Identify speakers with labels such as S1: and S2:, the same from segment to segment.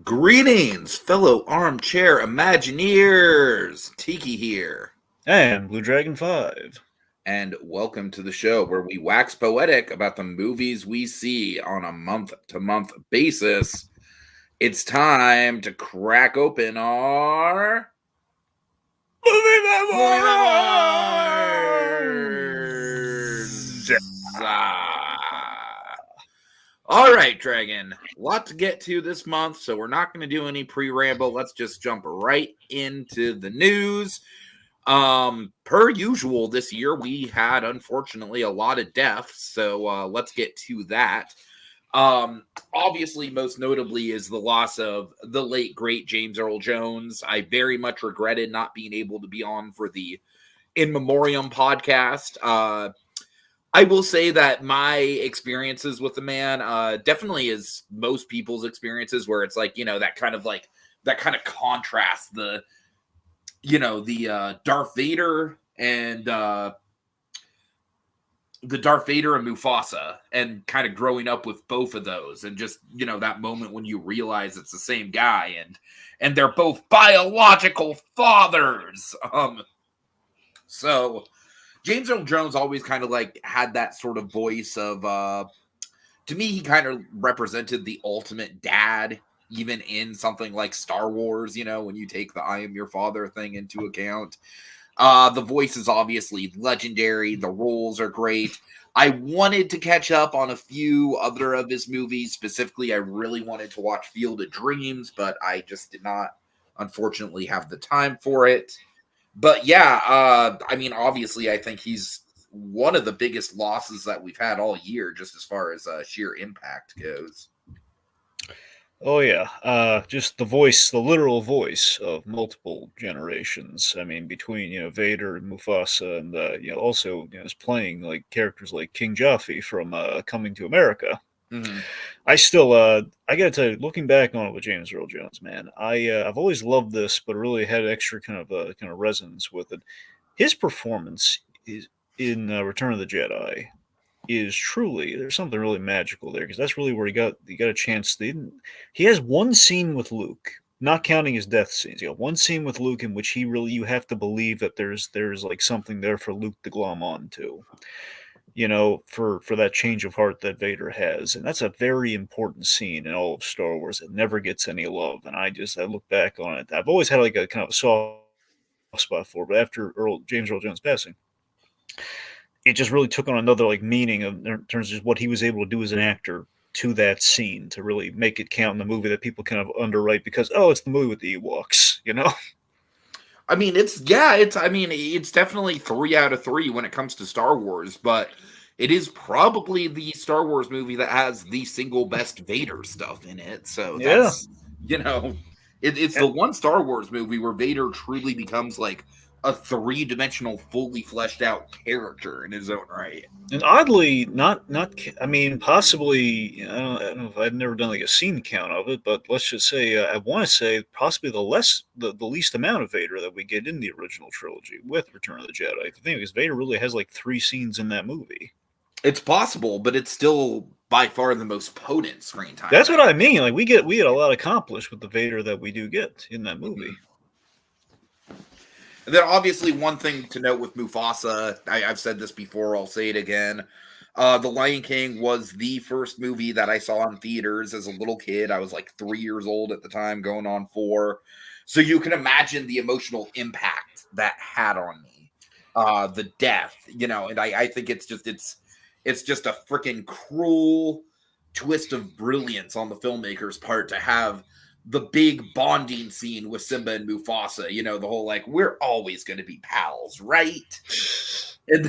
S1: Greetings, fellow armchair Imagineers! Tiki here,
S2: And Blue Dragon 5.
S1: and welcome to the show where we wax poetic about the movies we see on a month to month basis. It's time to crack open our
S2: Movie
S1: memoirs. All right, Dragon. Lot to get to this month, so we're not going to do any pre-ramble. Let's just jump right into the news. Per usual, this year we had unfortunately a lot of deaths, so let's get to that. Obviously, most notably is the loss of the late great James Earl Jones. I very much regretted not being able to be on for the In Memoriam podcast. I will say that my experiences with the man definitely is most people's experiences, where it's like, that kind of contrast the Darth Vader and Mufasa, and kind of growing up with both of those, and just that moment when you realize it's the same guy, and they're both biological fathers. So James Earl Jones always kind of like had that sort of voice of to me, he kind of represented the ultimate dad, even in something like Star Wars, when you take the I am your father thing into account. The voice is obviously legendary. The roles are great. I wanted to catch up on a few other of his movies. Specifically, I really wanted to watch Field of Dreams, but I just did not, unfortunately, have the time for it. But yeah, obviously, I think he's one of the biggest losses that we've had all year, just as far as sheer impact goes.
S2: Oh, yeah. Just the voice, the literal voice of multiple generations. I mean, between, Vader and Mufasa, and, also, is playing, like, characters like King Jaffe from Coming to America.
S1: Mm-hmm.
S2: I gotta tell you, looking back on it with James Earl Jones, man, I've always loved this, but really had extra kind of resonance with it. His performance is in Return of the Jedi is truly, there's something really magical there, because that's really where he got a chance. He has one scene with Luke, not counting his death scenes. One scene with Luke in which you have to believe that there's like something there for Luke to glom on to, for that change of heart that Vader has. And that's a very important scene in all of Star Wars. It never gets any love. And I look back on it. I've always had like a kind of a soft spot for it, but after James Earl Jones passing, it just really took on another like meaning in terms of what he was able to do as an actor to that scene to really make it count in the movie that people kind of underwrite because it's the movie with the Ewoks.
S1: It's definitely 3 out of 3 when it comes to Star Wars, but it is probably the Star Wars movie that has the single best Vader stuff in it. So that's, it's the one Star Wars movie where Vader truly becomes like a 3-dimensional, fully fleshed out character in his own right.
S2: And oddly, possibly, I don't know if I've never done like a scene count of it, but let's just say, I want to say possibly the least amount of Vader that we get in the original trilogy with Return of the Jedi. The thing is, Vader really has like 3 scenes in that movie.
S1: It's possible, but it's still by far the most potent screen time.
S2: That's what I mean. Like we get a lot accomplished with the Vader that we do get in that movie.
S1: Mm-hmm. And then obviously one thing to note with Mufasa, I've said this before, I'll say it again. The Lion King was the first movie that I saw in theaters as a little kid. I was like 3 years old at the time, going on 4. So you can imagine the emotional impact that had on me. The death, and I think it's just a freaking cruel twist of brilliance on the filmmaker's part to have the big bonding scene with Simba and Mufasa, the whole like, we're always going to be pals, right? And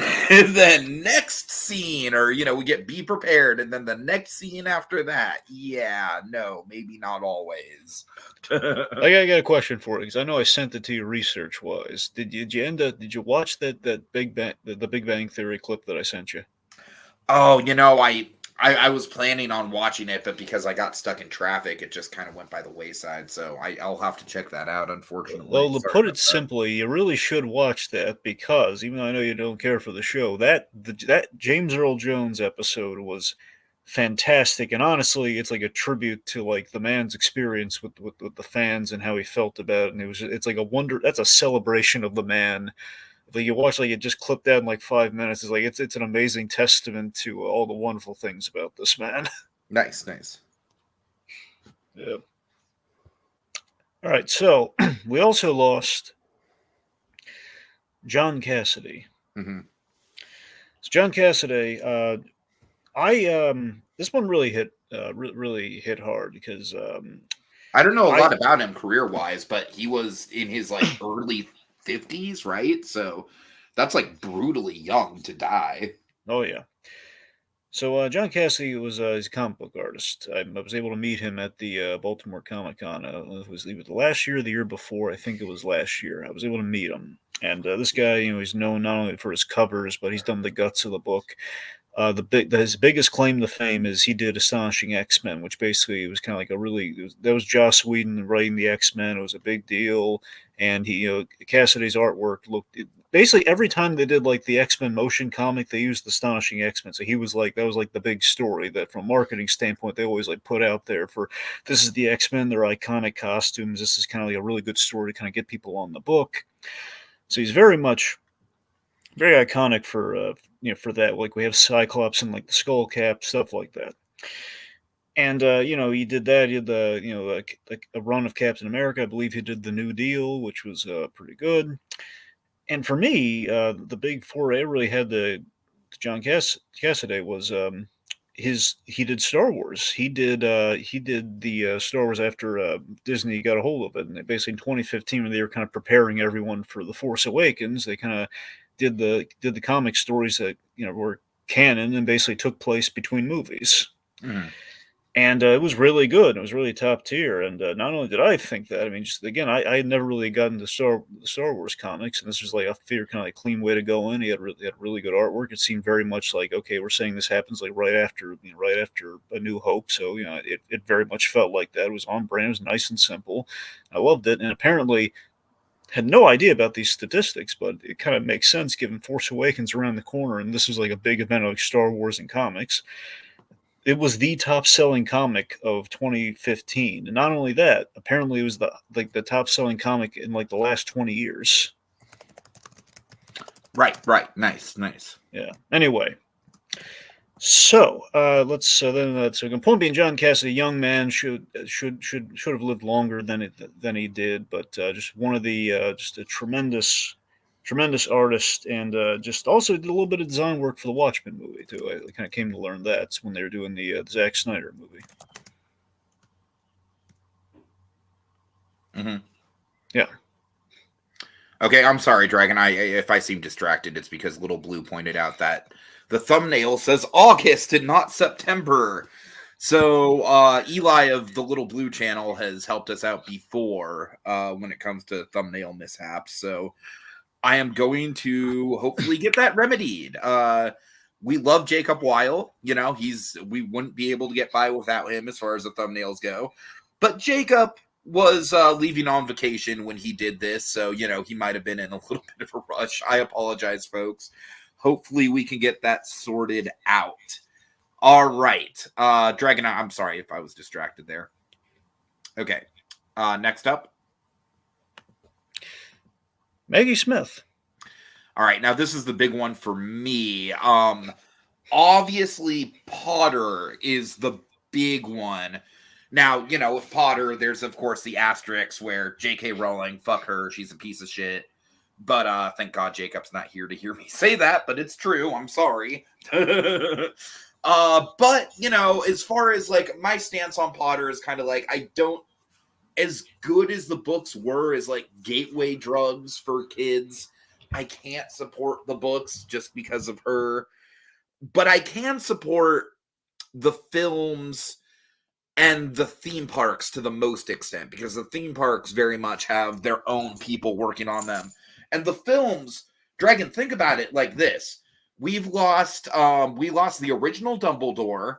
S1: then next scene, or, we get be prepared. And then the next scene after that, no, maybe not always.
S2: I got a question for you, because I know I sent it to you research wise. Did you watch that Big Bang, the Big Bang Theory clip that I sent you?
S1: Oh, I was planning on watching it, but because I got stuck in traffic, it just kind of went by the wayside. So I'll have to check that out, unfortunately.
S2: Well, to put it simply, you really should watch that, because even though I know you don't care for the show, that James Earl Jones episode was fantastic, and honestly, it's like a tribute to like the man's experience with the fans and how he felt about it. And it's like a wonder. That's a celebration of the man. Like you watch, like it just clipped out in like 5 minutes. It's like it's an amazing testament to all the wonderful things about this man.
S1: Nice, nice.
S2: Yeah. All right, so we also lost John Cassidy.
S1: Mm-hmm.
S2: So John Cassidy, I this one really hit really hit hard because
S1: I don't know a
S2: I
S1: lot about him career wise, but he was in his like early 50s, right? So that's like brutally young to die.
S2: oh yeah. So John Cassidy was he's a comic book artist. I was able to meet him at the Baltimore Comic Con. It was either the last year or the year before. I think it was last year. I was able to meet him, and this guy, he's known not only for his covers, but he's done the guts of the book. His biggest claim to fame is he did Astonishing X-Men, which basically was kind of like that was Joss Whedon writing the X-Men. It was a big deal, and Cassidy's artwork looked basically every time they did like the X-Men motion comic, they used Astonishing X-Men. So he was like that was like the big story that from a marketing standpoint they always like put out there for this is the X-Men, their iconic costumes. This is kind of like a really good story to kind of get people on the book. So he's very iconic for that. Like we have Cyclops and like the skull cap, stuff like that. And he did that. He did the like a run of Captain America. I believe he did the New Deal, which was pretty good. And for me, the big foray I really had the John Cassidy was he did Star Wars. He did the Star Wars after Disney got a hold of it, and basically in 2015 when they were kind of preparing everyone for the Force Awakens, they kind of did the comic stories that were canon and basically took place between movies.
S1: Mm-hmm.
S2: And it was really good. It was really top tier. And not only did I think that, I mean, just again, I had never really gotten to Star Wars comics, and this was like I figured kind of like clean way to go in. He had really good artwork. It seemed very much like okay, we're saying this happens like right after A New Hope. So it very much felt like that. It was on brand. It was nice and simple. I loved it, and apparently had no idea about these statistics, but it kind of makes sense given Force Awakens around the corner, and this was like a big event like Star Wars and comics. It was the top-selling comic of 2015, and not only that, apparently it was the top-selling comic in like the last 20 years.
S1: Right. Nice.
S2: Yeah. Anyway, so let's so the point being, John Cassidy, young man, should have lived longer than he did, but just one of the just a tremendous artist, and just also did a little bit of design work for the Watchmen movie too. I kind of came to learn that when they were doing the Zack Snyder movie.
S1: Mm-hmm.
S2: Yeah.
S1: Okay, I'm sorry, Dragon. If I seem distracted, it's because Little Blue pointed out that the thumbnail says August and not September. So Eli of the Little Blue channel has helped us out before when it comes to thumbnail mishaps. So I am going to hopefully get that remedied. We love Jacob Weil. We wouldn't be able to get by without him as far as the thumbnails go. But Jacob was leaving on vacation when he did this, so he might have been in a little bit of a rush. I apologize, folks. Hopefully we can get that sorted out. All right. Dragon, I'm sorry if I was distracted there. Okay. Next up.
S2: Maggie Smith.
S1: All right. Now, this is the big one for me. Obviously, Potter is the big one. Now, with Potter, there's, of course, the asterisks where J.K. Rowling, fuck her, she's a piece of shit. But thank God Jacob's not here to hear me say that, but it's true. I'm sorry. But, as far as, like, my stance on Potter is kind of like, I don't, as good as the books were as, like, gateway drugs for kids, I can't support the books just because of her. But I can support the films and the theme parks to the most extent, because the theme parks very much have their own people working on them. And the films, Dragon, think about it like this. We lost the original Dumbledore.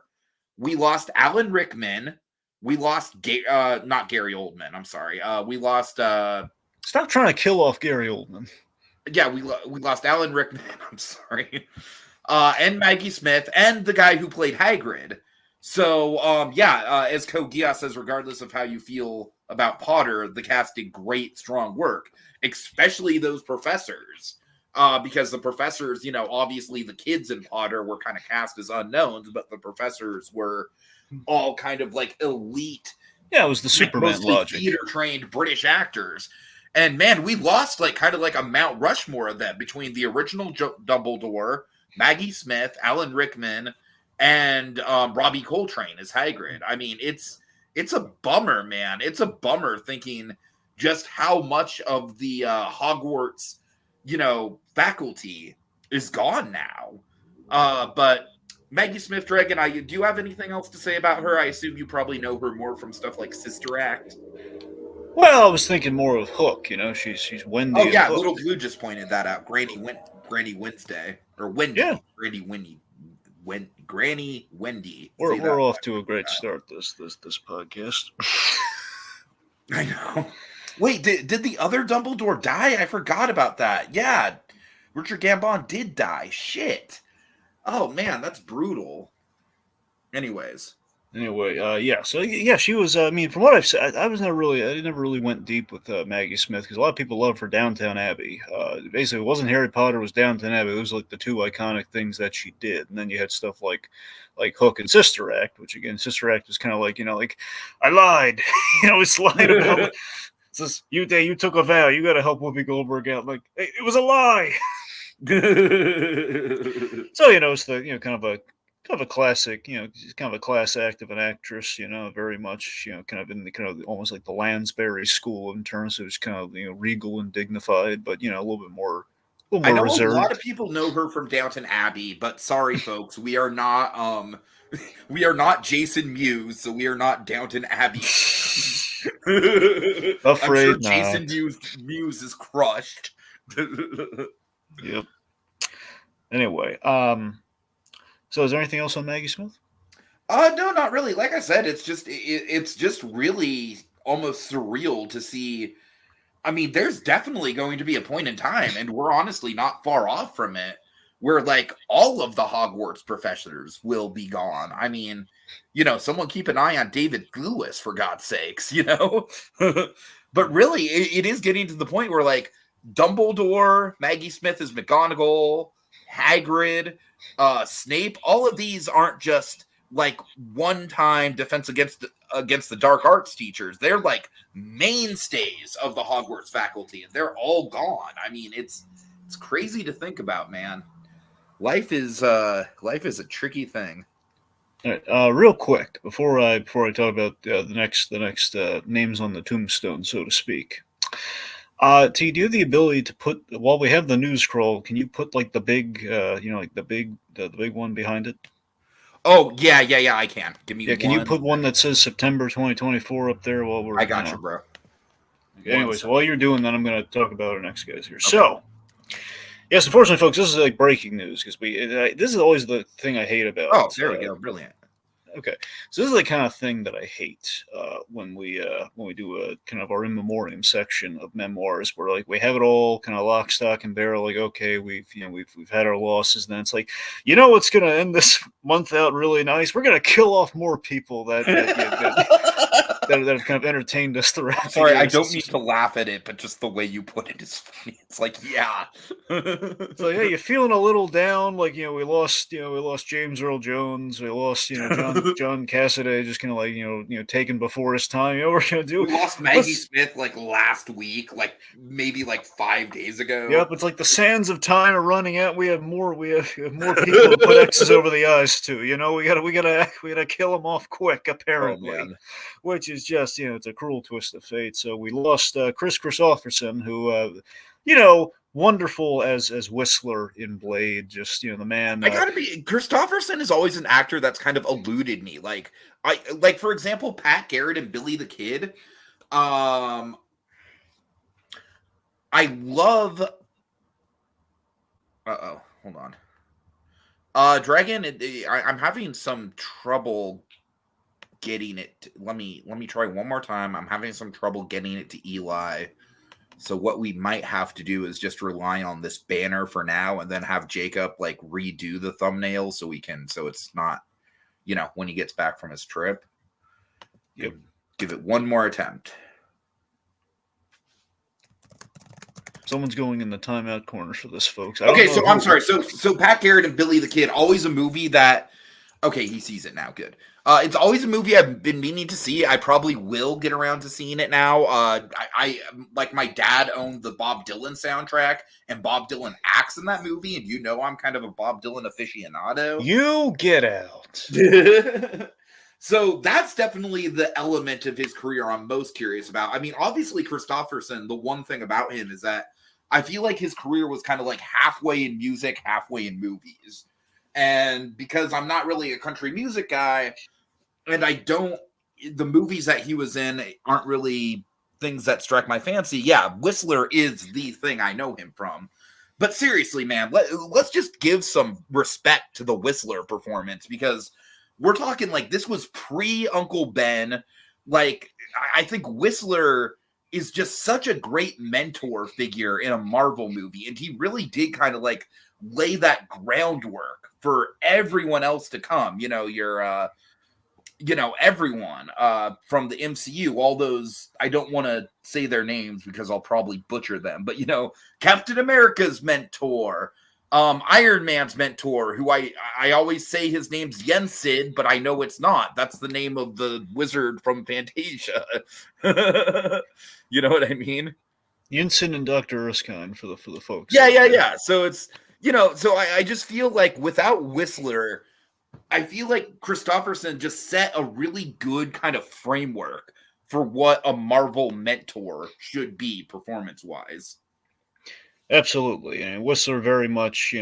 S1: We lost Alan Rickman. We lost not Gary Oldman. I'm sorry. We lost.
S2: Stop trying to kill off Gary Oldman.
S1: Yeah, we lost Alan Rickman. I'm sorry. And Maggie Smith and the guy who played Hagrid. So, as Kogia says, regardless of how you feel about Potter, the cast did great, strong work, especially those professors. Because the professors, obviously the kids in Potter were kind of cast as unknowns, but the professors were all kind of like elite,
S2: Yeah, it was the Superman
S1: mostly
S2: logic.
S1: theater trained British actors. And man, we lost like kind of like a Mount Rushmore of them between the original Dumbledore, Maggie Smith, Alan Rickman, and Robbie Coltrane as Hagrid. I mean, it's a bummer, man. It's a bummer thinking just how much of the Hogwarts, faculty is gone now. But Maggie Smith Dragon, do you have anything else to say about her? I assume you probably know her more from stuff like Sister Act.
S2: Well, I was thinking more of Hook. She's Wendy.
S1: Oh yeah,
S2: Hook.
S1: Little Blue just pointed that out. Granny Wednesday or Wendy.
S2: Yeah.
S1: Granny Wendy.
S2: We're off to a great start this podcast.
S1: I know. Wait, did the other Dumbledore die? I forgot about that. Yeah, Richard Gambon did die. Shit. Oh man, that's brutal.
S2: Anyway, so yeah, she was. I mean, from what I've said, I never really went deep with Maggie Smith because a lot of people love her Downton Abbey. Basically, it wasn't Harry Potter, it was Downton Abbey. It was like the two iconic things that she did, and then you had stuff like Hook and Sister Act, which again, Sister Act was kind of like like I lied, it's lied about. It's just, you took a vow, you got to help Whoopi Goldberg out. Like it was a lie. So it's the kind of a classic, kind of a class act of an actress, very much, kind of in the kind of almost like the Lansbury school in terms of it's kind of regal and dignified, but a little bit more
S1: I know
S2: reserved.
S1: A lot of people know her from Downton Abbey, but sorry, folks, we are not Jason Mewes, so we are not Downton Abbey.
S2: Afraid
S1: I'm sure
S2: not.
S1: Jason Mewes is crushed.
S2: Yep. Anyway, so is there anything else on Maggie Smith?
S1: No, not really. Like I said, it's just really almost surreal to see. I mean, there's definitely going to be a point in time, and we're honestly not far off from it, where like all of the Hogwarts professors will be gone. I mean, someone keep an eye on David Lewis, for God's sakes, But really, it is getting to the point where like Dumbledore, Maggie Smith is McGonagall, Hagrid, Snape, all of these aren't just like one-time defense against the dark arts teachers. They're like mainstays of the Hogwarts faculty, and they're all gone. I mean, it's crazy to think about, man. Life is a tricky thing.
S2: All right, real quick before I talk about the next names on the tombstone, so to speak. T, do you have the ability to put, while we have the news scroll, can you put like the big, like the big one behind it?
S1: Oh yeah, I can. Give me.
S2: Yeah, can you put one that says September 2024 up there while we're?
S1: I got you, bro.
S2: Okay, anyway, so while you're doing that, I'm going to talk about our next guys here. Okay. So, yes, unfortunately, folks, this is like breaking news because this is always the thing I hate about.
S1: Oh, there we go, brilliant.
S2: Okay, so this is the kind of thing that I hate when we do a kind of our in memoriam section of memoirs, where like we have it all kind of lock, stock, and barrel. Like, okay, we've had our losses, and then it's like, what's going to end this month out really nice? We're going to kill off more people that have kind of entertained us throughout.
S1: Sorry, I don't mean to laugh at it, but just the way you put it is funny. It's like, yeah.
S2: So yeah, you're feeling a little down, like we lost James Earl Jones, we lost John Cassaday, just kind of like taken before his time. What we're gonna do?
S1: We lost Maggie Smith like last week, like maybe like 5 days ago.
S2: Yep, it's like the sands of time are running out. We have more people to put X's over the eyes to. We gotta kill them off quick, apparently. Which is just it's a cruel twist of fate. So we lost Chris Christopherson, who wonderful as Whistler in Blade. Just the man.
S1: I gotta be. Christopherson is always an actor that's kind of eluded me. Like for example, Pat Garrett and Billy the Kid. I love. Hold on. Dragon. I'm having some trouble getting it. Let me try one more time. I'm having some trouble getting it to Eli. So what we might have to do is just rely on this banner for now, and then have Jacob like redo the thumbnail so it's not when he gets back from his trip.
S2: Yep.
S1: Give it one more attempt.
S2: Someone's going in the timeout corner for this, folks.
S1: Okay, so I'm sorry. So Pat Garrett and Billy the Kid, always a movie that. Okay, he sees it now. Good. It's always a movie I've been meaning to see. I probably will get around to seeing it now. I like my dad owned the Bob Dylan soundtrack, and Bob Dylan acts in that movie, and I'm kind of a Bob Dylan aficionado.
S2: You get out.
S1: So that's definitely the element of his career I'm most curious about. I mean, obviously, Kristofferson, the one thing about him is that I feel like his career was kind of like halfway in music, halfway in movies. And because I'm not really a country music guy, and the movies that he was in aren't really things that strike my fancy. Yeah, Whistler is the thing I know him from. But seriously, man, let's just give some respect to the Whistler performance, because we're talking like this was pre-Uncle Ben. Like, I think Whistler is just such a great mentor figure in a Marvel movie. And he really did kind of like lay that groundwork for everyone else to come. Everyone from the MCU, all those, I don't want to say their names because I'll probably butcher them, but Captain America's mentor, Iron Man's mentor, who I always say his name's Yensid, but I know it's not. That's the name of the wizard from Fantasia. You know what I mean?
S2: Yinsen and Dr. Erskine for the folks.
S1: Yeah. So it's, so I just feel like without Whistler, I feel like Kristofferson just set a really good kind of framework for what a Marvel mentor should be performance-wise.
S2: Absolutely. And Whistler very much,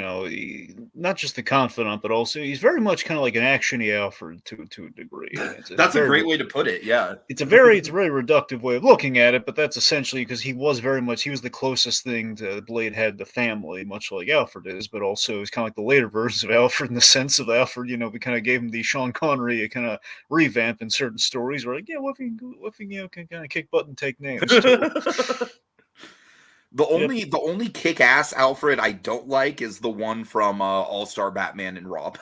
S2: not just the confidant, but also he's very much kind of like an action-y Alfred to a degree.
S1: That's a great way to put it. Yeah.
S2: It's a very reductive way of looking at it, but that's essentially because he was the closest thing to Blade had to family, much like Alfred is, but also he's kind of like the later versions of Alfred in the sense of Alfred, we kind of gave him the Sean Connery kind of revamp in certain stories where like, yeah, what if he can kind of kick butt and take names too.
S1: The only kick-ass Alfred I don't like is the one from All-Star Batman and Robin.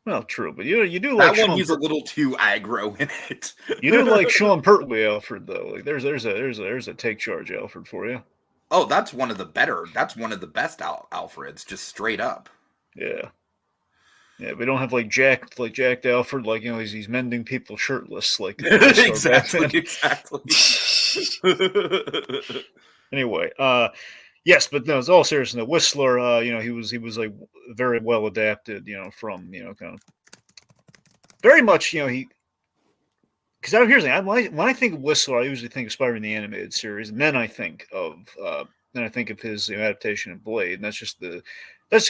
S2: Well, true, but you do like
S1: that one. He's a little too aggro in it.
S2: You do like Sean Pertwee Alfred though. Like there's a take charge Alfred for you.
S1: Oh, that's one of the better. That's one of the best Alfreds, just straight up.
S2: Yeah. Yeah, we don't have like jacked Alfred, like he's mending people shirtless, like
S1: exactly.
S2: Anyway, yes, but no, it's all serious. No, Whistler, he was like very well adapted, from kind of very much, he. Because here's the thing, when I think of Whistler, I usually think of Spider-Man the animated series, and then I think of his adaptation of Blade, and that's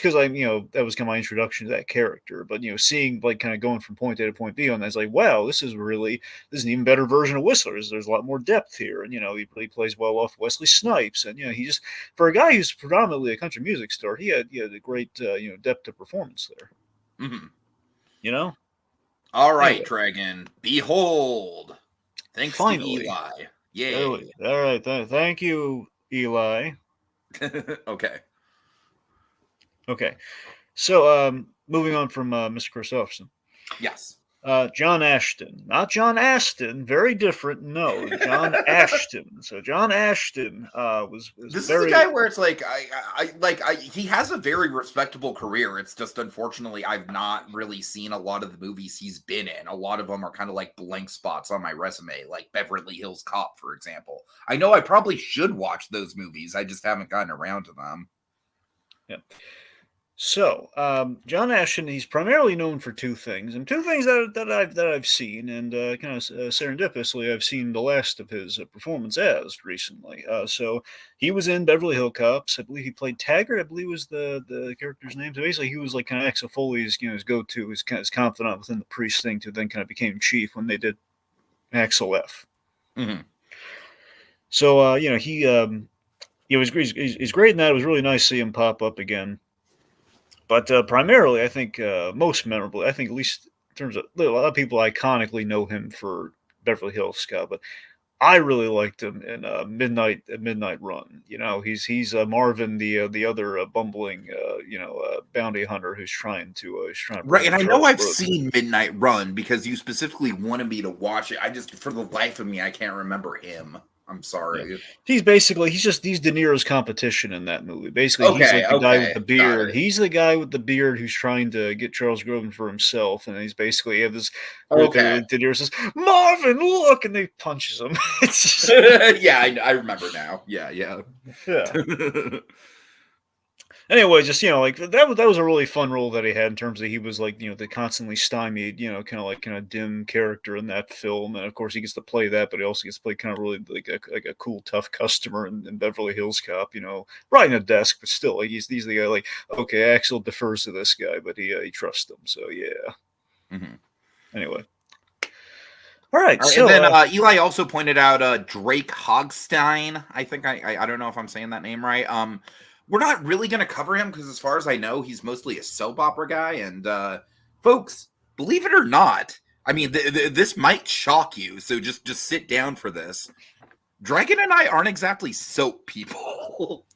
S2: because that was kind of my introduction to that character. But seeing like kind of going from point A to point B on that, it's like, wow, this is an even better version of Whistler. There's a lot more depth here, and he really plays well off Wesley Snipes, and he just, for a guy who's predominantly a country music star, he had a great depth of performance there.
S1: Mm-hmm. All right, anyway. Dragon, behold, thanks
S2: Finally.
S1: to Eli. Yeah.
S2: All right, thank you, Eli. Okay, so moving on from Mr. Kristofferson.
S1: Yes.
S2: John Ashton, not John Aston, very different. No, John Ashton. So John Ashton was
S1: this is the guy where it's like he has a very respectable career. It's just unfortunately I've not really seen a lot of the movies he's been in. A lot of them are kind of like blank spots on my resume, like Beverly Hills Cop, for example. I know I probably should watch those movies. I just haven't gotten around to them.
S2: Yeah. So, John Ashton, he's primarily known for two things that I've seen, and kind of serendipitously, I've seen the last of his performance as recently. So, he was in Beverly Hills Cops. I believe he played Taggart. I believe was the character's name. So basically, he was like kind of Axel Foley's, his go-to, his kind of confidant within the precinct, who then kind of became chief when they did Axel F.
S1: Mm-hmm.
S2: So, he's great in that. It was really nice to see him pop up again. But primarily, I think most memorable, at least in terms of a lot of people iconically know him for Beverly Hills Cop. But I really liked him in Midnight Run. He's Marvin, the other bumbling bounty hunter who's trying to
S1: Right,
S2: break
S1: and
S2: up
S1: I know
S2: Charles
S1: I've
S2: Grodin.
S1: seen Midnight Run because you specifically wanted me to watch it. I just, for the life of me, I can't remember him. I'm
S2: Yeah,
S1: sorry.
S2: he's De Niro's competition in that movie. Basically, he's
S1: Okay,
S2: like the guy with
S1: okay,
S2: the
S1: got
S2: beard.
S1: it.
S2: He's the guy with the beard who's trying to get Charles Grodin for himself, and he's basically have this where
S1: Okay.
S2: De Niro says, "Marvin, look," and he punches him. It's just,
S1: Yeah, I remember now. Yeah, yeah.
S2: yeah. Anyway, just like that was a really fun role that he had in terms of he was like the constantly stymied, kind of dim character in that film, and of course he gets to play that, but he also gets to play kind of really like a cool tough customer in Beverly Hills Cop, riding a desk, but still like he's the guy like okay, Axel defers to this guy, but he trusts him, so yeah.
S1: Mhm.
S2: Anyway, all right,
S1: All right, and
S2: so
S1: then Eli also pointed out Drake Hogstein. I think I don't know if I'm saying that name right. We're not really going to cover him because, as far as I know, he's mostly a soap opera guy. And folks, believe it or not, I mean, this might shock you. So just sit down for this. Dragon and I aren't exactly soap people.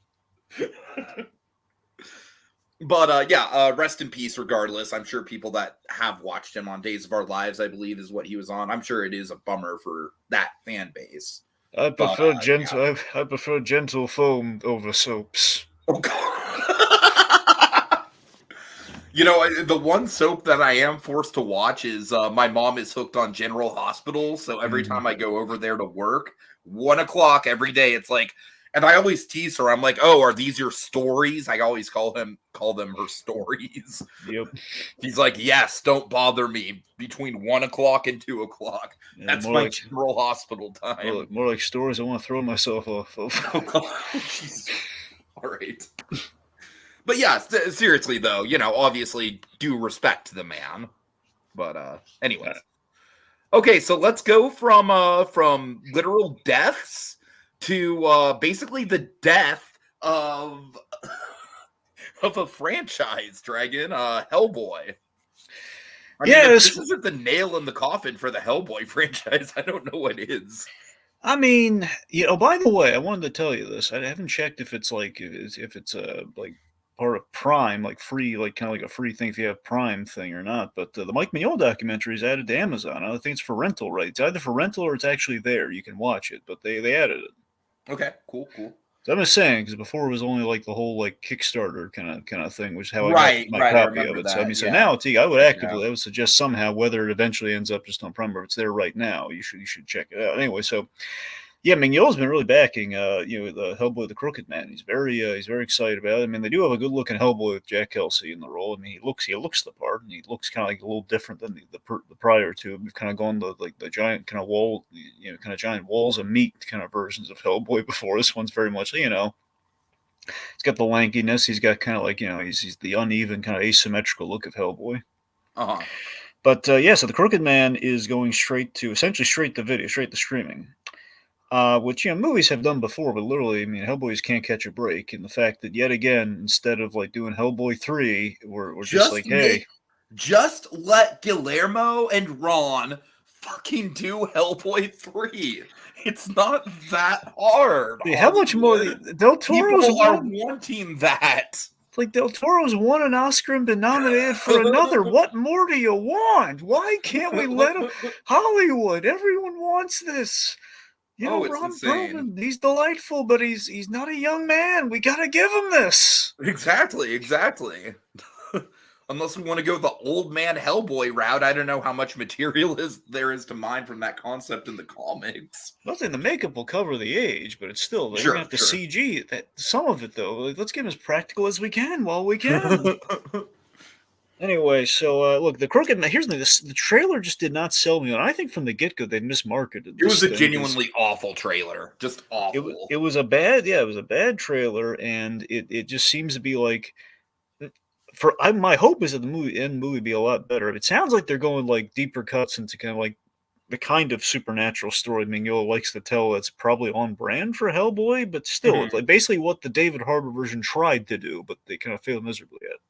S1: But yeah, rest in peace. Regardless, I'm sure people that have watched him on Days of Our Lives, I believe, is what he was on. I'm sure it is a bummer for that fan base.
S2: I
S1: But
S2: prefer gentle I prefer gentle foam over soaps.
S1: oh god, the one soap that I am forced to watch is my mom is hooked on General Hospital, so every
S2: Mhm.
S1: time I go over there to work, 1 o'clock every day, it's like. And I always tease her. I'm like, "Oh, are these your stories?" I always call them her stories.
S2: Yep.
S1: He's like, "Yes, don't bother me between 1 o'clock and 2 o'clock.
S2: Yeah,
S1: That's my General Hospital time."
S2: more like stories I want to throw myself off of.
S1: Oh god, Jesus. All right. But yeah, seriously though, obviously due respect to the man. But anyways. Okay, so let's go from literal deaths to basically the death of of a franchise, Dragon, Hellboy. I mean, if
S2: Yes,
S1: this isn't the nail in the coffin for the Hellboy franchise, I don't know what is.
S2: I mean, by the way, I wanted to tell you this. I haven't checked if it's like if it's like part of Prime, like free, like kind of like a free thing if you have Prime thing or not. But the Mike Mignola documentary is added to Amazon. I think it's for rental, right? It's either for rental or it's actually there. You can watch it, but they added it.
S1: Okay, cool.
S2: So I'm just saying because before it was only like the whole like Kickstarter kind of thing, which is how I got
S1: Right,
S2: my
S1: right. I
S2: copy of
S1: remember
S2: it. So I
S1: that.
S2: mean, so
S1: Yeah,
S2: now I would suggest somehow whether it eventually ends up just on Prime or it's there right now. You should check it out anyway. So yeah, Mignola's been really backing, the Hellboy, the Crooked Man. He's very excited about it. I mean, they do have a good looking Hellboy with Jack Kelsey in the role. I mean, he looks the part, and he looks kind of like a little different than the prior two. We've kind of gone the giant kind of wall, kind of giant walls of meat kind of versions of Hellboy before. This one's very much, he's got the lankiness. He's got kind of like, he's the uneven kind of asymmetrical look of Hellboy.
S1: uh-huh.
S2: But yeah, so the Crooked Man is going essentially straight to video, straight to streaming. Which movies have done before, but literally, I mean, Hellboys can't catch a break. And the fact that yet again, instead of like doing Hellboy 3, we're just like, hey,
S1: Just let Guillermo and Ron fucking do Hellboy 3. It's not that hard,
S2: how much more
S1: Hollywood.
S2: Del Toro's
S1: People are
S2: won?
S1: wanting that.
S2: Like Del Toro's won an Oscar and been nominated for another. What more do you want? Why can't we let him? Hollywood, everyone wants this.
S1: Oh, it's
S2: Ron
S1: insane.
S2: Perlman, he's delightful, but he's not a young man. We gotta give him this.
S1: Exactly. Unless we want to go the old man Hellboy route, I don't know how much material there is to mine from that concept in the comics.
S2: Nothing, the makeup will cover the age, but it's still they're
S1: Sure,
S2: gonna have to
S1: sure.
S2: CG that some of it though. Like, let's get as practical as we can while we can. Anyway, so look, the Crooked Man. Here's the trailer just did not sell me on. I think from the get go they mismarketed
S1: It was
S2: this
S1: a
S2: thing.
S1: genuinely awful trailer, just awful.
S2: It was a bad trailer, and it just seems to be like my hope is that the movie be a lot better. It sounds like they're going like deeper cuts into kind of like the kind of supernatural story Mignola likes to tell that's probably on brand for Hellboy, but still, it's
S1: Mhm.
S2: like basically what the David Harbour version tried to do, but they kind of failed miserably at.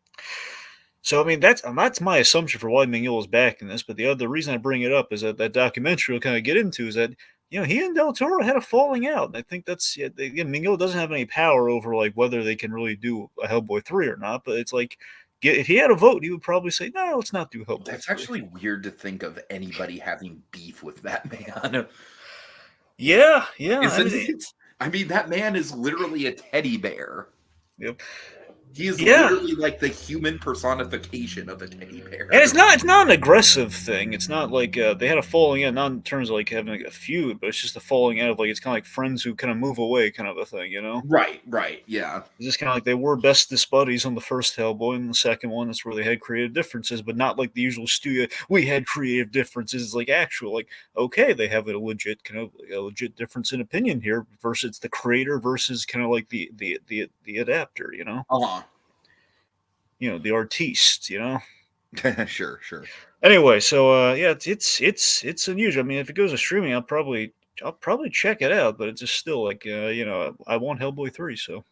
S2: So I mean that's my assumption for why Mignola's back in this. But the reason I bring it up is that documentary we'll kind of get into is that he and Del Toro had a falling out. And I think that's Mingo doesn't have any power over like whether they can really do a Hellboy 3 or not. But it's like, if he had a vote, he would probably say, no, let's not do Hellboy
S1: That's
S2: 3.
S1: actually weird to think of anybody having beef with that man.
S2: Yeah, yeah.
S1: Isn't it? I mean, that man is literally a teddy bear.
S2: Yep.
S1: He is
S2: Yeah.
S1: literally like the human personification of a teddy bear.
S2: And it's not an aggressive thing. It's not like they had a falling out, not in terms of like having like a feud, but it's just a falling out of like it's kind of like friends who kind of move away, kind of a thing,
S1: Right, yeah.
S2: It's just kind of like they were bestest buddies on the first Hellboy, and the second one that's where they had creative differences, but not like the usual studio. We had creative differences. It's like actual, like okay, they have a legit difference in opinion here versus the creator versus kind of like the adapter,
S1: Uh-huh.
S2: The artiste,
S1: Sure.
S2: Anyway, so yeah, it's unusual. I mean, if it goes to streaming, I'll probably check it out. But it's just still like I want Hellboy 3. So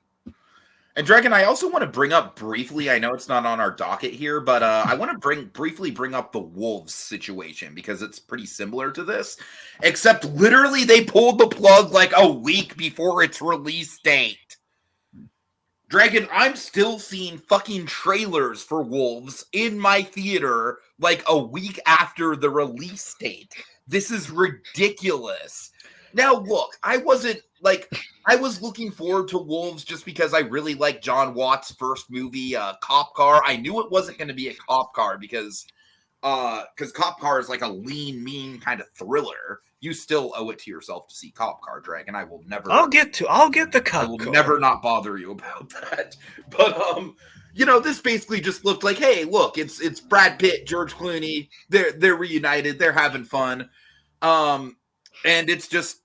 S1: And Dragon, I also want to bring up briefly, I know it's not on our docket here, but I want to briefly bring up the Wolves situation because it's pretty similar to this, except literally they pulled the plug like a week before its release date. Dragon, I'm still seeing fucking trailers for Wolves in my theater like a week after the release date. This is ridiculous. Now, look, I was looking forward to Wolves just because I really like John Watts' first movie, Cop Car. I knew it wasn't going to be a cop car because Cop Car is like a lean, mean kind of thriller. You still owe it to yourself to see Cop Car, Dragon. I will never.
S2: I'll get the Cop Car.
S1: I will never not bother you about that. But this basically just looked like, hey, look, it's Brad Pitt, George Clooney. They're reunited. They're having fun. And it's just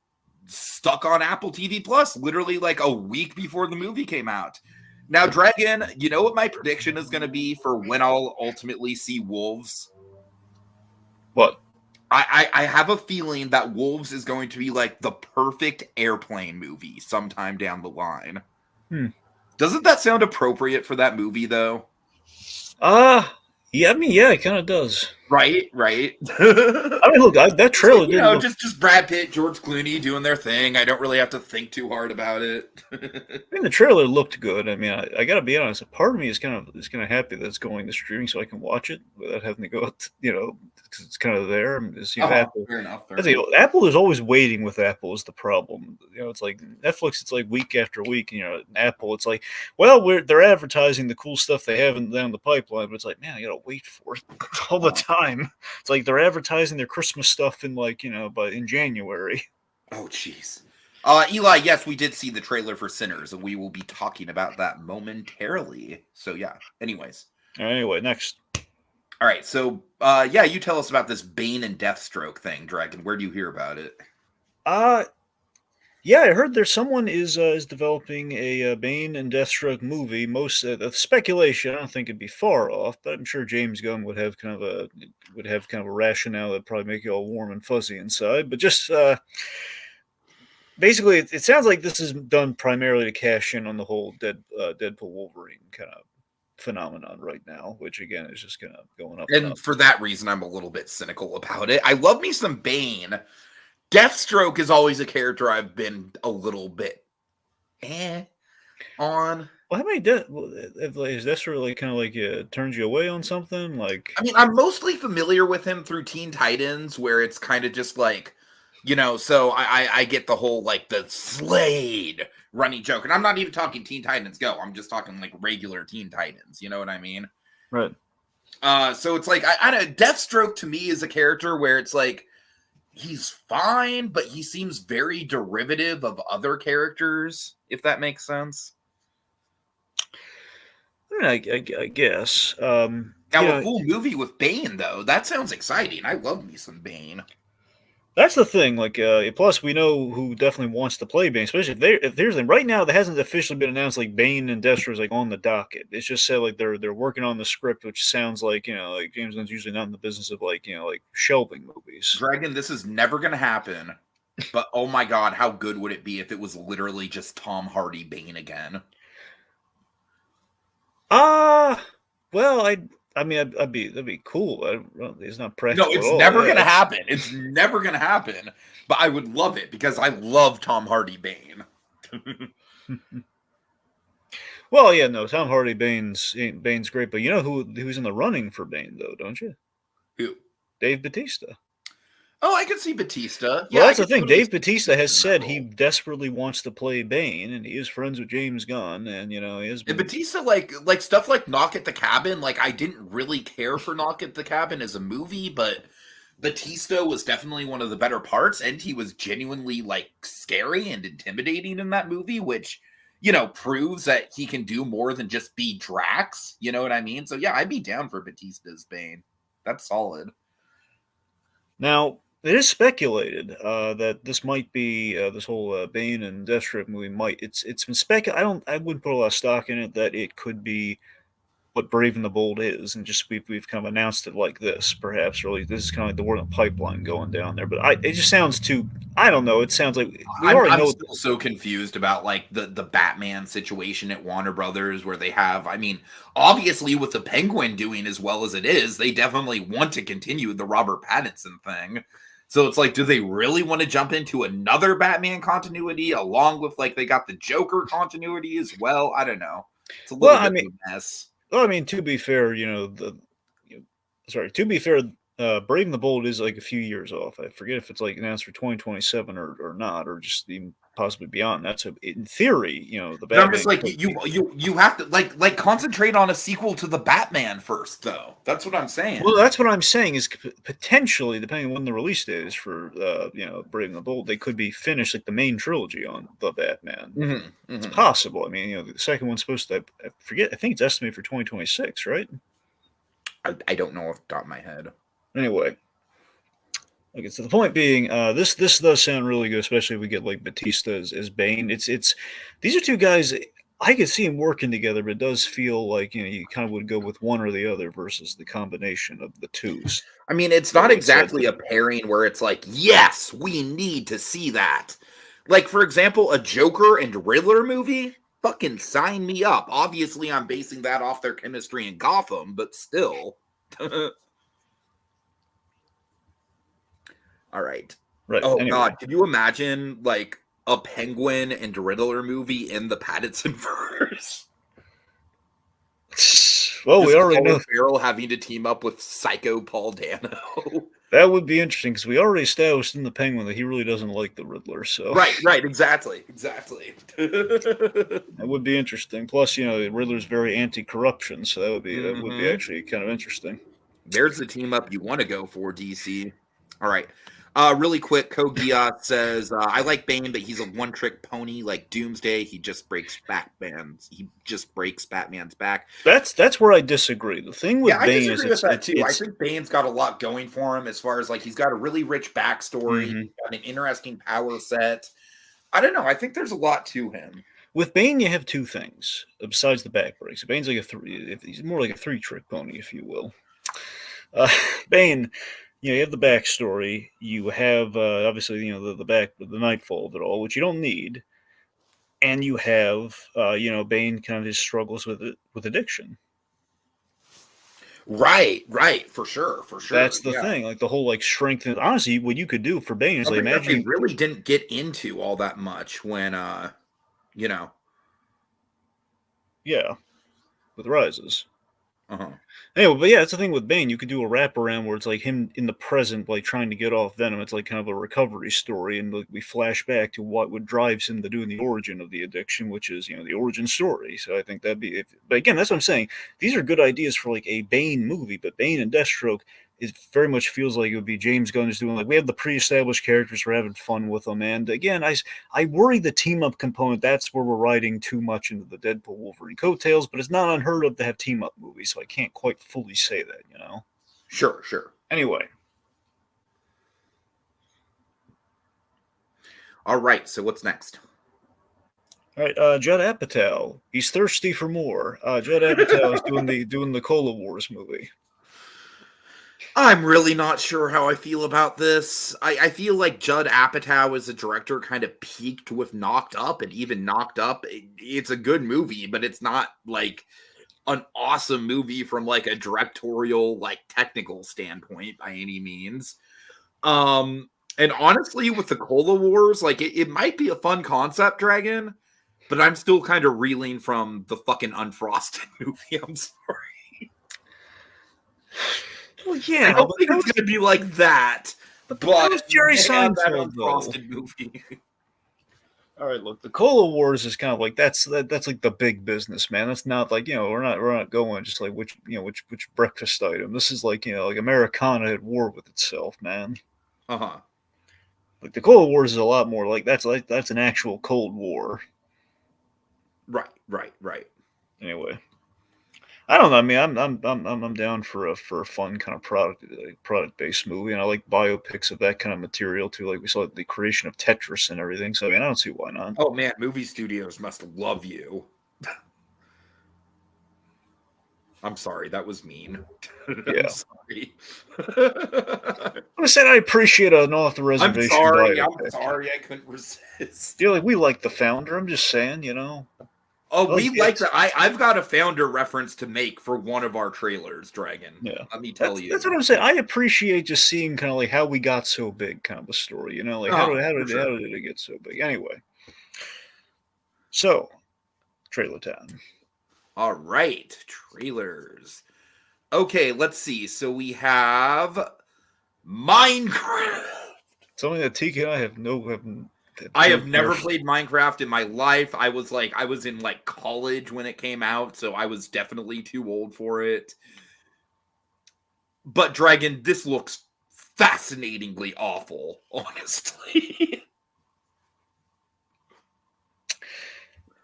S1: stuck on Apple TV Plus, literally like a week before the movie came out. Now, Dragon, you know what my prediction is going to be for when I'll ultimately see Wolves?
S2: What?
S1: I have a feeling that Wolves is going to be like the perfect airplane movie sometime down the line. Doesn't that sound appropriate for that movie, though?
S2: Yeah, I mean, yeah, it kind of does.
S1: Right.
S2: I mean, look, that trailer didn't look...
S1: just Brad Pitt, George Clooney doing their thing. I don't really have to think too hard about it.
S2: I mean, the trailer looked good. I mean, I got to be honest. A part of me is kind of happy that it's going to streaming so I can watch it without having to go, because it's kind of there. Apple.
S1: Fair enough.
S2: Apple is always waiting with Apple is the problem. It's like Netflix. It's like week after week. And, Apple. It's like, well, they're advertising the cool stuff they have down the pipeline, but it's like, man, I got to wait for it all the time. It's like they're advertising their Christmas stuff in in January.
S1: Oh, jeez. Eli, yes, we did see the trailer for Sinners, and we will be talking about that momentarily. So, yeah. Anyways.
S2: Anyway, next.
S1: All right. So, you tell us about this Bane and Deathstroke thing, Dragon. Where do you hear about it?
S2: Yeah, I heard there's someone is developing a Bane and Deathstroke movie. Most speculation. I don't think it'd be far off, but I'm sure James Gunn would have kind of a rationale that'd probably make you all warm and fuzzy inside. But just basically, it sounds like this is done primarily to cash in on the whole Deadpool Wolverine kind of phenomenon right now, which again is just kind of going up.
S1: And for that reason, I'm a little bit cynical about it. I love me some Bane. Deathstroke is always a character I've been a little bit on.
S2: Well, how many is Deathstroke like kind of like turns you away on something? Like,
S1: I mean, I'm mostly familiar with him through Teen Titans, where it's kind of just like, so I get the whole like the Slade running joke, and I'm not even talking Teen Titans Go. I'm just talking like regular Teen Titans. You know what I mean?
S2: Right.
S1: So it's like I don't. Deathstroke to me is a character where it's like, he's fine, but he seems very derivative of other characters, if that makes sense.
S2: I guess.
S1: Now, a full movie with Bane, though, that sounds exciting. I love me some Bane.
S2: That's the thing. Like, plus we know who definitely wants to play Bane. Especially if there's right now, that hasn't officially been announced. Like Bane and Deathstroke is like on the docket. It's just said like they're working on the script, which sounds like like James Gunn's usually not in the business of like shelving movies.
S1: Dragon, this is never going to happen. But oh my god, how good would it be if it was literally just Tom Hardy Bane again?
S2: Well, I mean, that'd be cool. It's not
S1: No,
S2: practical at
S1: it's
S2: all.
S1: never
S2: Yeah,
S1: gonna happen. It's never gonna happen. But I would love it because I love Tom Hardy Bane.
S2: well, yeah, no, Tom Hardy Bane's great, but you know who's in the running for Bane though, don't you?
S1: Who?
S2: Dave Bautista.
S1: Oh, I could see Batista.
S2: Well,
S1: Yeah, I
S2: that's the
S1: could
S2: thing.
S1: totally
S2: Dave
S1: see
S2: Bautista has
S1: Batista in that
S2: said he
S1: role.
S2: desperately wants to play Bane, and he is friends with James Gunn, and he has
S1: And
S2: been.
S1: Batista, like stuff like Knock at the Cabin, like I didn't really care for Knock at the Cabin as a movie, but Batista was definitely one of the better parts, and he was genuinely like scary and intimidating in that movie, which proves that he can do more than just be Drax. You know what I mean? So yeah, I'd be down for Batista's Bane. That's solid.
S2: Now, it is speculated that this might be this whole Bane and Deathstroke movie might. It's been I wouldn't put a lot of stock in it that it could be what Brave and the Bold is, and just we've kind of announced it like this, perhaps. Really, this is kind of like the word on the pipeline going down there. But it just sounds too. I don't know. It sounds like we
S1: I'm
S2: already
S1: I'm
S2: know.
S1: still so confused about like the Batman situation at Warner Brothers where they have, I mean, obviously with the Penguin doing as well as it is, they definitely want to continue the Robert Pattinson thing. So it's like, do they really want to jump into another Batman continuity along with like they got the Joker continuity as well? I don't know. It's a
S2: Well,
S1: little bit of a mess.
S2: To be fair, you know, sorry, to be fair, Brave and the Bold is like a few years off. I forget if it's like announced for 2027 or not, or just even possibly beyond that. So in theory, the
S1: But I'm just
S2: Batman
S1: like
S2: could
S1: you
S2: be.
S1: you you have to like concentrate on a sequel to the Batman first though. That's what I'm
S2: Well,
S1: saying.
S2: that's what I'm saying is potentially, depending on when the release date is for, Brave and the Bold, they could be finished like the main trilogy on the Batman.
S1: Hmm.
S2: It's
S1: Hmm.
S2: possible. I mean, the second one's supposed to, I forget, I think it's estimated for 2026, right?
S1: I don't know off the top of my head.
S2: Anyway, okay, so the point being, this does sound really good, especially if we get like Batista as Bane. It's these are two guys I could see them working together, but it does feel like you kind of would go with one or the other versus the combination of the twos.
S1: I mean, it's
S2: So
S1: not
S2: it's
S1: exactly a pairing where it's like, yes, we need to see that. Like, for example, a Joker and Riddler movie? Fucking sign me up. Obviously, I'm basing that off their chemistry in Gotham, but still. All right.
S2: right.
S1: Oh,
S2: Anyway,
S1: God. Could you imagine, like, a Penguin and Riddler movie in the Pattinson verse?
S2: well, we
S1: Just
S2: already
S1: Colin
S2: know
S1: Farrell having to team up with Psycho Paul Dano.
S2: that would be interesting because we already established in the Penguin that he really doesn't like the Riddler, so
S1: Right, exactly.
S2: that would be interesting. Plus, the Riddler's very anti-corruption, so that would be
S1: Hmm.
S2: actually kind of interesting.
S1: There's the team up you want to go for, DC. All right. Really quick, Kogia says, I like Bane, but he's a one-trick pony like Doomsday. He just breaks Batman's back.
S2: That's where I disagree. The thing
S1: Yeah,
S2: with
S1: I
S2: Bane is
S1: disagree with that too. I
S2: it's
S1: think Bane's got a lot going for him as far as like he's got a really rich backstory,
S2: mhm.
S1: he's got an interesting power set. I don't know. I think there's a lot to him.
S2: With Bane, you have two things besides the back breaks. Bane's like a three. He's more like a three-trick pony, if you will. Uh, Bane, you have the backstory. You have obviously the nightfall of it all, which you don't need, and you have Bane kind of his struggles with addiction.
S1: Right, for sure.
S2: That's the
S1: Yeah.
S2: thing. Like the whole like strength. Honestly, what you could do for Bane is like
S1: Something that
S2: imagine
S1: they really didn't get into all that much when you know.
S2: yeah, with rises.
S1: Uh-huh.
S2: Anyway, but yeah, that's the thing with Bane. You could do a wraparound where it's like him in the present, like trying to get off Venom. It's like kind of a recovery story, and like, we flash back to what drives him to doing the origin of the addiction, which is the origin story. So I think that'd be. But again, that's what I'm saying. These are good ideas for like a Bane movie, but Bane and Deathstroke. It very much feels like it would be James Gunn just doing like we have the pre-established characters, we're having fun with them, and again, I worry the team up component. That's where we're riding too much into the Deadpool Wolverine coattails, but it's not unheard of to have team up movies, so I can't quite fully say that.
S1: Sure.
S2: Anyway,
S1: All right, so what's next?
S2: all right, Judd Apatow. He's thirsty for more. Judd Apatow is doing the Cola Wars movie.
S1: I'm really not sure how I feel about this. I feel like Judd Apatow as a director kind of peaked with Knocked Up, and even Knocked Up, it's a good movie, but it's not like an awesome movie from like a directorial, like technical standpoint by any means. And honestly, with the Cola Wars, like it might be a fun concept, Dragon, but I'm still kind of reeling from the fucking Unfrosted movie. I'm sorry.
S2: Well, yeah,
S1: I don't think it's going to be like that. But
S2: that was Jerry
S1: they have that
S2: Seinfeld, though.
S1: Unfrosted movie.
S2: All right, look, the Cola Wars is kind of like that's like the big business, man. That's not like we're not going just like which breakfast item. This is like like Americana at war with itself, man.
S1: Uh-huh.
S2: Like the Cola Wars is a lot more like that's an actual Cold War.
S1: Right.
S2: Anyway, I don't know. I mean, I'm down for a fun kind of product based movie, and I like biopics of that kind of material too. Like we saw the creation of Tetris and everything. So I mean, I don't see why not.
S1: Oh man, movie studios must love you. I'm sorry, that was mean.
S2: Yeah.
S1: I'm sorry.
S2: I said I appreciate an off the reservation.
S1: I'm sorry, I couldn't resist.
S2: Like we like the founder. I'm just saying,
S1: Oh, we like that. I've got a founder reference to make for one of our trailers, Dragon.
S2: Yeah.
S1: Let me tell you.
S2: That's what I'm saying. I appreciate just seeing kind of like how we got so big, kind of a story. Like how did it get so big? Anyway. So, trailer time.
S1: All right, trailers. Okay, let's see. So we have Minecraft.
S2: Something that Tiki and I
S1: have never played Minecraft in my life. I was in like college when it came out, so I was definitely too old for it. But Dragon, this looks fascinatingly awful, honestly.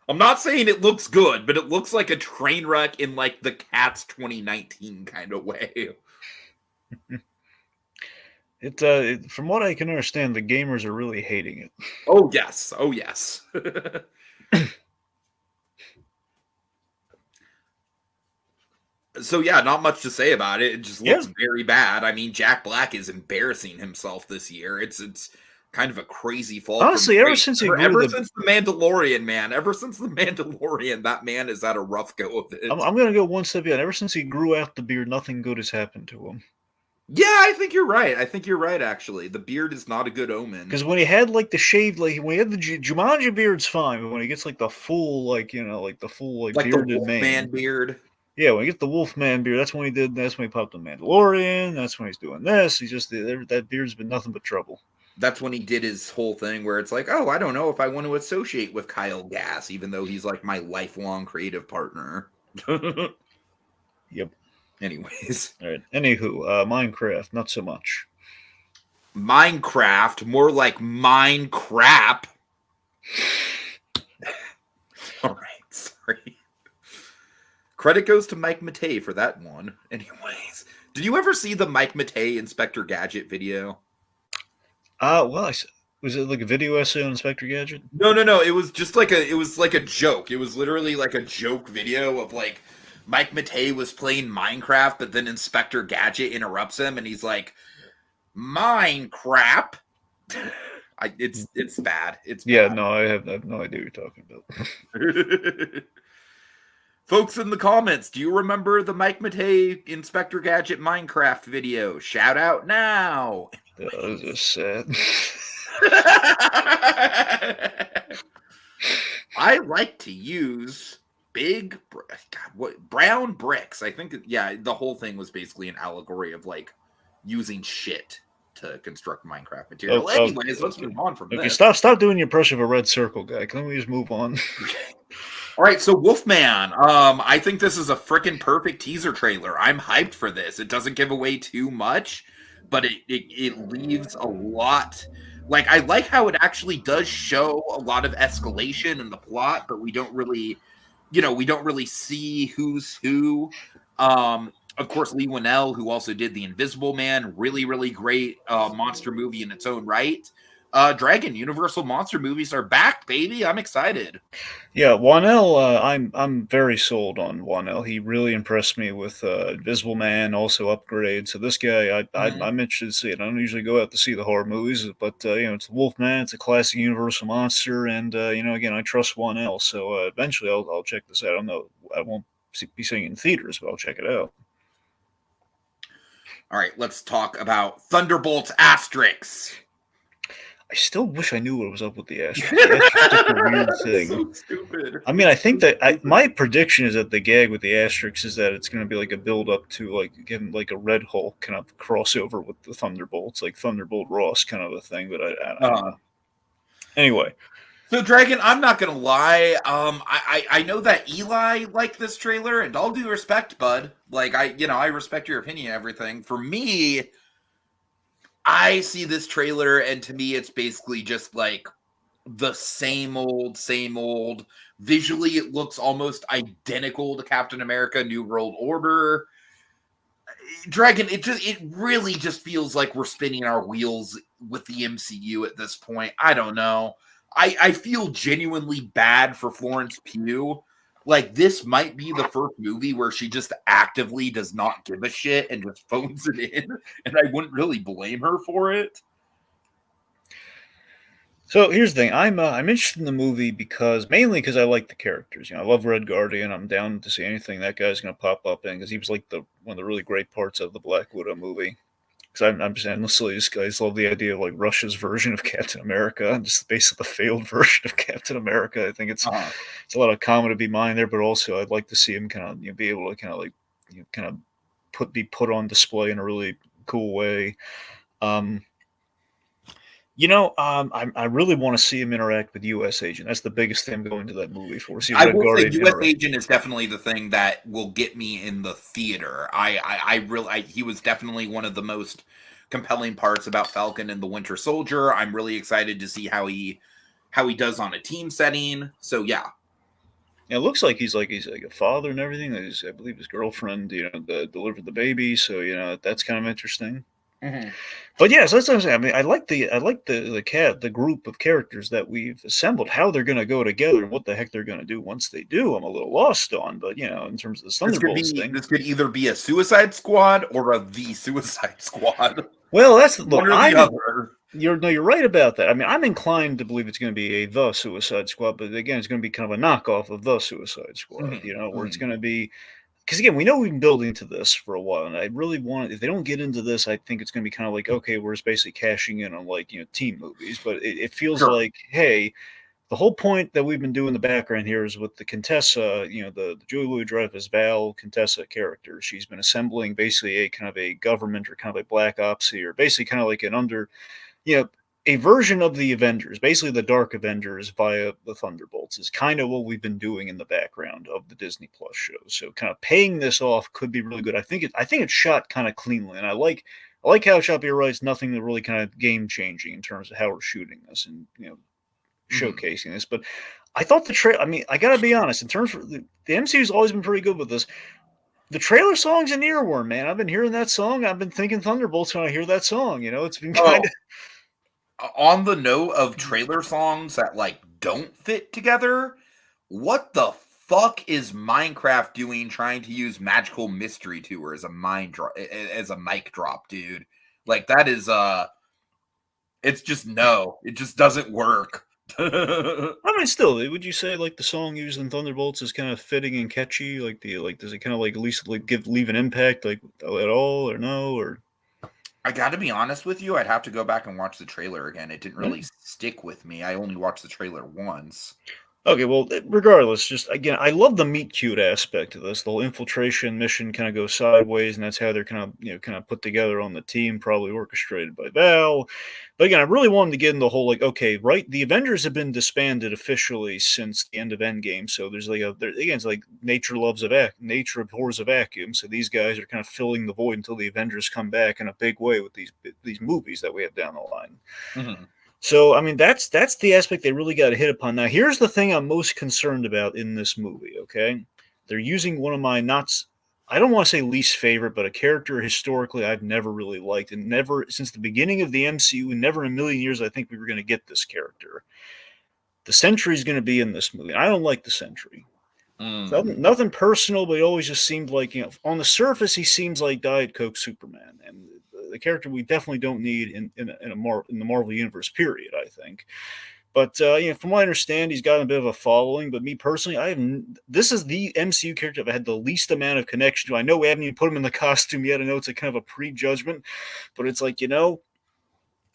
S1: I'm not saying it looks good, but it looks like a train wreck in like the Cats 2019 kind of way.
S2: From what I can understand, the gamers are really hating it.
S1: Oh yes. So yeah, not much to say about it. It just looks very bad. I mean, Jack Black is embarrassing himself this year. It's kind of a crazy fall.
S2: Honestly, ever since the
S1: Mandalorian, man, that man has had a rough go of it.
S2: I'm gonna go one step beyond. Ever since he grew out the beard, nothing good has happened to him.
S1: Yeah, I think you're right. Actually, the beard is not a good omen.
S2: Because when he had like the shaved, like when he had the Jumanji beard's fine, but when he gets like the full, like the full like bearded
S1: the Wolfman beard.
S2: Yeah, when he gets the Wolfman beard, that's when he did. That's when he popped the Mandalorian. That's when he's doing this. He's just that beard's been nothing but trouble.
S1: That's when he did his whole thing where it's like, oh, I don't know if I want to associate with Kyle Gass, even though he's like my lifelong creative partner.
S2: Yep.
S1: Anyways.
S2: All right. Anywho, Minecraft, not so much.
S1: Minecraft, more like Minecraft. All right, sorry. Credit goes to Mike Matei for that one. Anyways, did you ever see the Mike Matei Inspector Gadget video?
S2: Well, was it like a video essay on Inspector Gadget?
S1: No. It was just like a joke. It was literally like a joke video of like Mike Matei was playing Minecraft, but then Inspector Gadget interrupts him, and he's like, "Minecraft." It's bad. It's bad.
S2: No, I have no idea what you're talking about.
S1: Folks in the comments, do you remember the Mike Matei Inspector Gadget Minecraft video? Shout out now.
S2: That was just sad.
S1: I like to use brown bricks. I think the whole thing was basically an allegory of like using shit to construct Minecraft material. Anyways, let's move on from this.
S2: Stop doing your impression of a red circle guy. Can we just move on?
S1: All right, so Wolfman. I think this is a freaking perfect teaser trailer. I'm hyped for this. It doesn't give away too much, but it leaves a lot. Like, I like how it actually does show a lot of escalation in the plot, but we don't really see who's who. Of course, Lee Winnell, who also did The Invisible Man, really, really great monster movie in its own right. Dragon, Universal monster movies are back, baby. I'm excited.
S2: Yeah, Winnell, I'm very sold on Winnell. He really impressed me with Invisible Man, also Upgrade. So this guy, I'm interested to see it. I don't usually go out to see the horror movies, but it's Wolfman. It's a classic Universal monster, and again, I trust Winnell. So eventually, I'll check this out. I don't know. I won't be seeing in theaters, but I'll check it out.
S1: All right, let's talk about Thunderbolts Asterix.
S2: I still wish I knew what was up with the Asterix. The Asterix is such a weird thing.
S1: So stupid.
S2: I mean, I think that my prediction is that the gag with the Asterix is that it's going to be like a build up to like again like a Red Hulk kind of crossover with the Thunderbolts, like Thunderbolt Ross kind of a thing. But I don't know. Anyway,
S1: so Dragon, I'm not gonna lie. I know that Eli liked this trailer, and all due respect, bud. Like I respect your opinion and everything. For me, I see this trailer, and to me, it's basically just like the same old, same old. Visually, it looks almost identical to Captain America: New World Order. Dragon, it really just feels like we're spinning our wheels with the MCU at this point. I don't know. I feel genuinely bad for Florence Pugh. Like, this might be the first movie where she just actively does not give a shit and just phones it in, and I wouldn't really blame her for it.
S2: so here's the thing. I'm interested in the movie mainly because I like the characters. You know, I love Red Guardian. I'm down to see anything that guy's going to pop up in because he was like one of the really great parts of the Black Widow movie. Because I'm just endlessly just guys love the idea of like Russia's version of Captain America, and just basically the failed version of Captain America. I think it's a lot of comedy to be mined there, but also I'd like to see him kind of be able to kind of like kind of be put on display in a really cool way. I really want to see him interact with U.S. Agent. That's the biggest thing I'm going to that movie for. See
S1: I
S2: Red
S1: will say
S2: Guardian
S1: U.S.
S2: interact.
S1: Agent is definitely the thing that will get me in the theater. He was definitely one of the most compelling parts about Falcon and the Winter Soldier. I'm really excited to see how he does on a team setting. So yeah.
S2: Yeah, it looks like he's like a father and everything. I believe his girlfriend, delivered the baby, so that's kind of interesting.
S1: Mm-hmm.
S2: But yes, that's what I'm saying. I mean, I like the group of characters that we've assembled. How they're going to go together, and what the heck they're going to do once they do, I'm a little lost on. But in terms of the Thunderbolts thing,
S1: This could either be a Suicide Squad or the Suicide Squad.
S2: Well, that's
S1: one or the other.
S2: You're right about that. I mean, I'm inclined to believe it's going to be the Suicide Squad, but again, it's going to be kind of a knockoff of the Suicide Squad. Where it's going to be. Because again, we know we've been building to this for a while, and I really want. If they don't get into this, I think it's going to be kind of like, okay, we're just basically cashing in on teen movies. But it feels like, hey, the whole point that we've been doing in the background here is with the Contessa, the Julie Louis-Dreyfus Val Contessa character. She's been assembling basically a kind of a government or kind of a black ops or basically kind of like a version of the Avengers, basically the Dark Avengers via the Thunderbolts, is kind of what we've been doing in the background of the Disney Plus shows. So kind of paying this off could be really good. I think it's shot kind of cleanly, and I like how it's shot. You're right; it's nothing that really kind of game changing in terms of how we're shooting this and showcasing this. But I thought the trailer. I mean, I got to be honest. In terms of the MCU's always been pretty good with this. The trailer song's an earworm, man. I've been hearing that song. I've been thinking Thunderbolts when I hear that song. It's been kind of.
S1: On the note of trailer songs that don't fit together, what the fuck is Minecraft doing trying to use Magical Mystery Tour as a mic drop, dude? Like, that is it's just no. It just doesn't work.
S2: I mean, still, would you say like the song used in Thunderbolts is kind of fitting and catchy? Does it kind of like at least like leave an impact like at all or no or?
S1: I got to be honest with you. I'd have to go back and watch the trailer again. It didn't really stick with me. I only watched the trailer once.
S2: Okay, well, regardless, just again, I love the meet cute aspect of this. The whole infiltration mission kind of goes sideways, and that's how they're kind of put together on the team, probably orchestrated by Val. But again, I really wanted to get in the whole okay, right? The Avengers have been disbanded officially since the end of Endgame, so there's again, it's like nature abhors a vacuum. So these guys are kind of filling the void until the Avengers come back in a big way with these movies that we have down the line.
S1: Mm-hmm.
S2: So, I mean, that's the aspect they really got to hit upon. Now, here's the thing I'm most concerned about in this movie, okay? They're using one of my I don't want to say least favorite, but a character historically I've never really liked. And never, since the beginning of the MCU, never in a million years I think we were going to get this character. The Sentry's going to be in this movie. I don't like the Sentry. Nothing personal, but it always just seemed like, on the surface, he seems like Diet Coke Superman. And the character we definitely don't need in the Marvel Universe, period, I think. But from what I understand, he's got a bit of a following. But me personally, this is the MCU character I've had the least amount of connection to. I know we haven't even put him in the costume yet. I know it's a kind of a prejudgment, but it's like,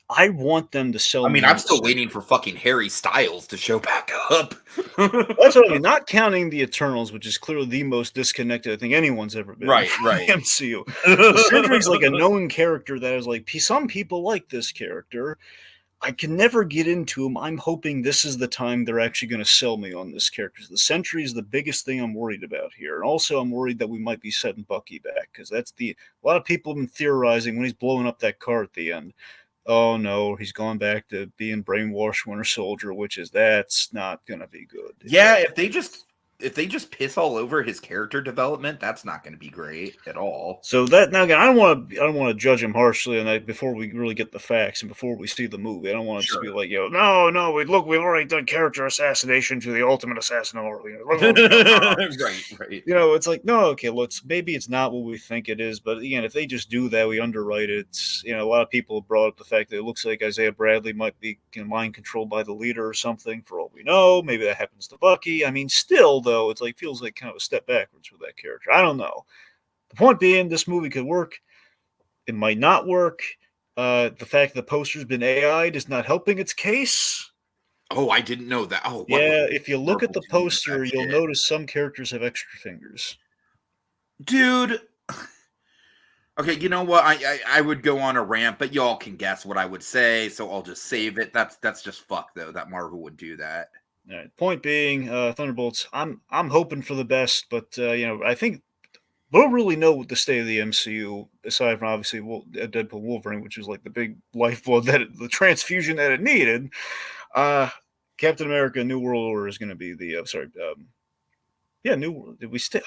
S2: I want them to sell
S1: I
S2: me
S1: mean,
S2: on
S1: I'm
S2: this
S1: still waiting for fucking Harry Styles to show back up.
S2: That's what I mean. Not counting the Eternals, which is clearly the most disconnected I think anyone's ever been
S1: Right,
S2: from
S1: right.
S2: the MCU. The Sentry's like a known character that is like some people like this character. I can never get into him. I'm hoping this is the time they're actually going to sell me on this character. The Sentry is the biggest thing I'm worried about here, and also I'm worried that we might be setting Bucky back because a lot of people have been theorizing when he's blowing up that car at the end. Oh no, he's gone back to being brainwashed Winter Soldier, that's not gonna be good.
S1: Yeah, if they just piss all over his character development, that's not going to be great at all.
S2: So that now again, I don't want to judge him harshly on that before we really get the facts and before we see the movie. I don't want it to be
S1: Sure.
S2: like, no, we've already done character assassination to the ultimate assassin.
S1: Right, right.
S2: It's like, no, okay, maybe it's not what we think it is, but again, if they just do that, we underwrite it. A lot of people have brought up the fact that it looks like Isaiah Bradley might be mind controlled by the leader or something. For all we know, maybe that happens to Bucky. I mean, still though, it's like feels like kind of a step backwards for that character. I don't know. The point being, this movie could work. It might not work. The fact that the poster's been AI'd is not helping its case.
S1: Oh, I didn't know that. Oh,
S2: yeah. If you look at the
S1: Marvel doing with
S2: poster,
S1: that
S2: you'll
S1: shit?
S2: notice some characters have extra fingers.
S1: Dude. Okay, you know what? I would go on a rant, but y'all can guess what I would say, so I'll just save it. That's just fuck though. That Marvel would do that.
S2: All right. Point being, Thunderbolts. I'm hoping for the best, but I think we'll really know what the state of the MCU, aside from obviously Deadpool Wolverine, which is like the big lifeblood the transfusion that it needed. Captain America: New World Order is going to be the New. Did we stay?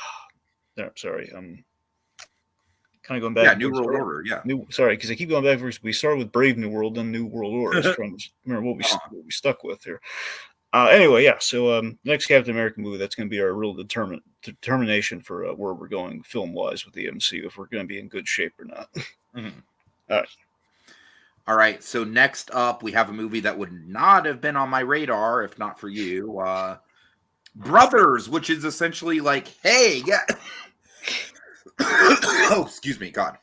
S2: No, sorry. Kind of going back.
S1: Yeah, New World Order. Yeah.
S2: Sorry, because I keep going back. We started with Brave New World, then New World Order. I was trying to remember what we stuck with here. Anyway, yeah. So next Captain America movie, that's going to be our real determination for where we're going film wise with the MCU, if we're going to be in good shape or not.
S1: Mm-hmm.
S2: All right.
S1: All right. So next up, we have a movie that would not have been on my radar if not for you. Brothers, which is essentially like, hey, yeah. Oh, excuse me, God.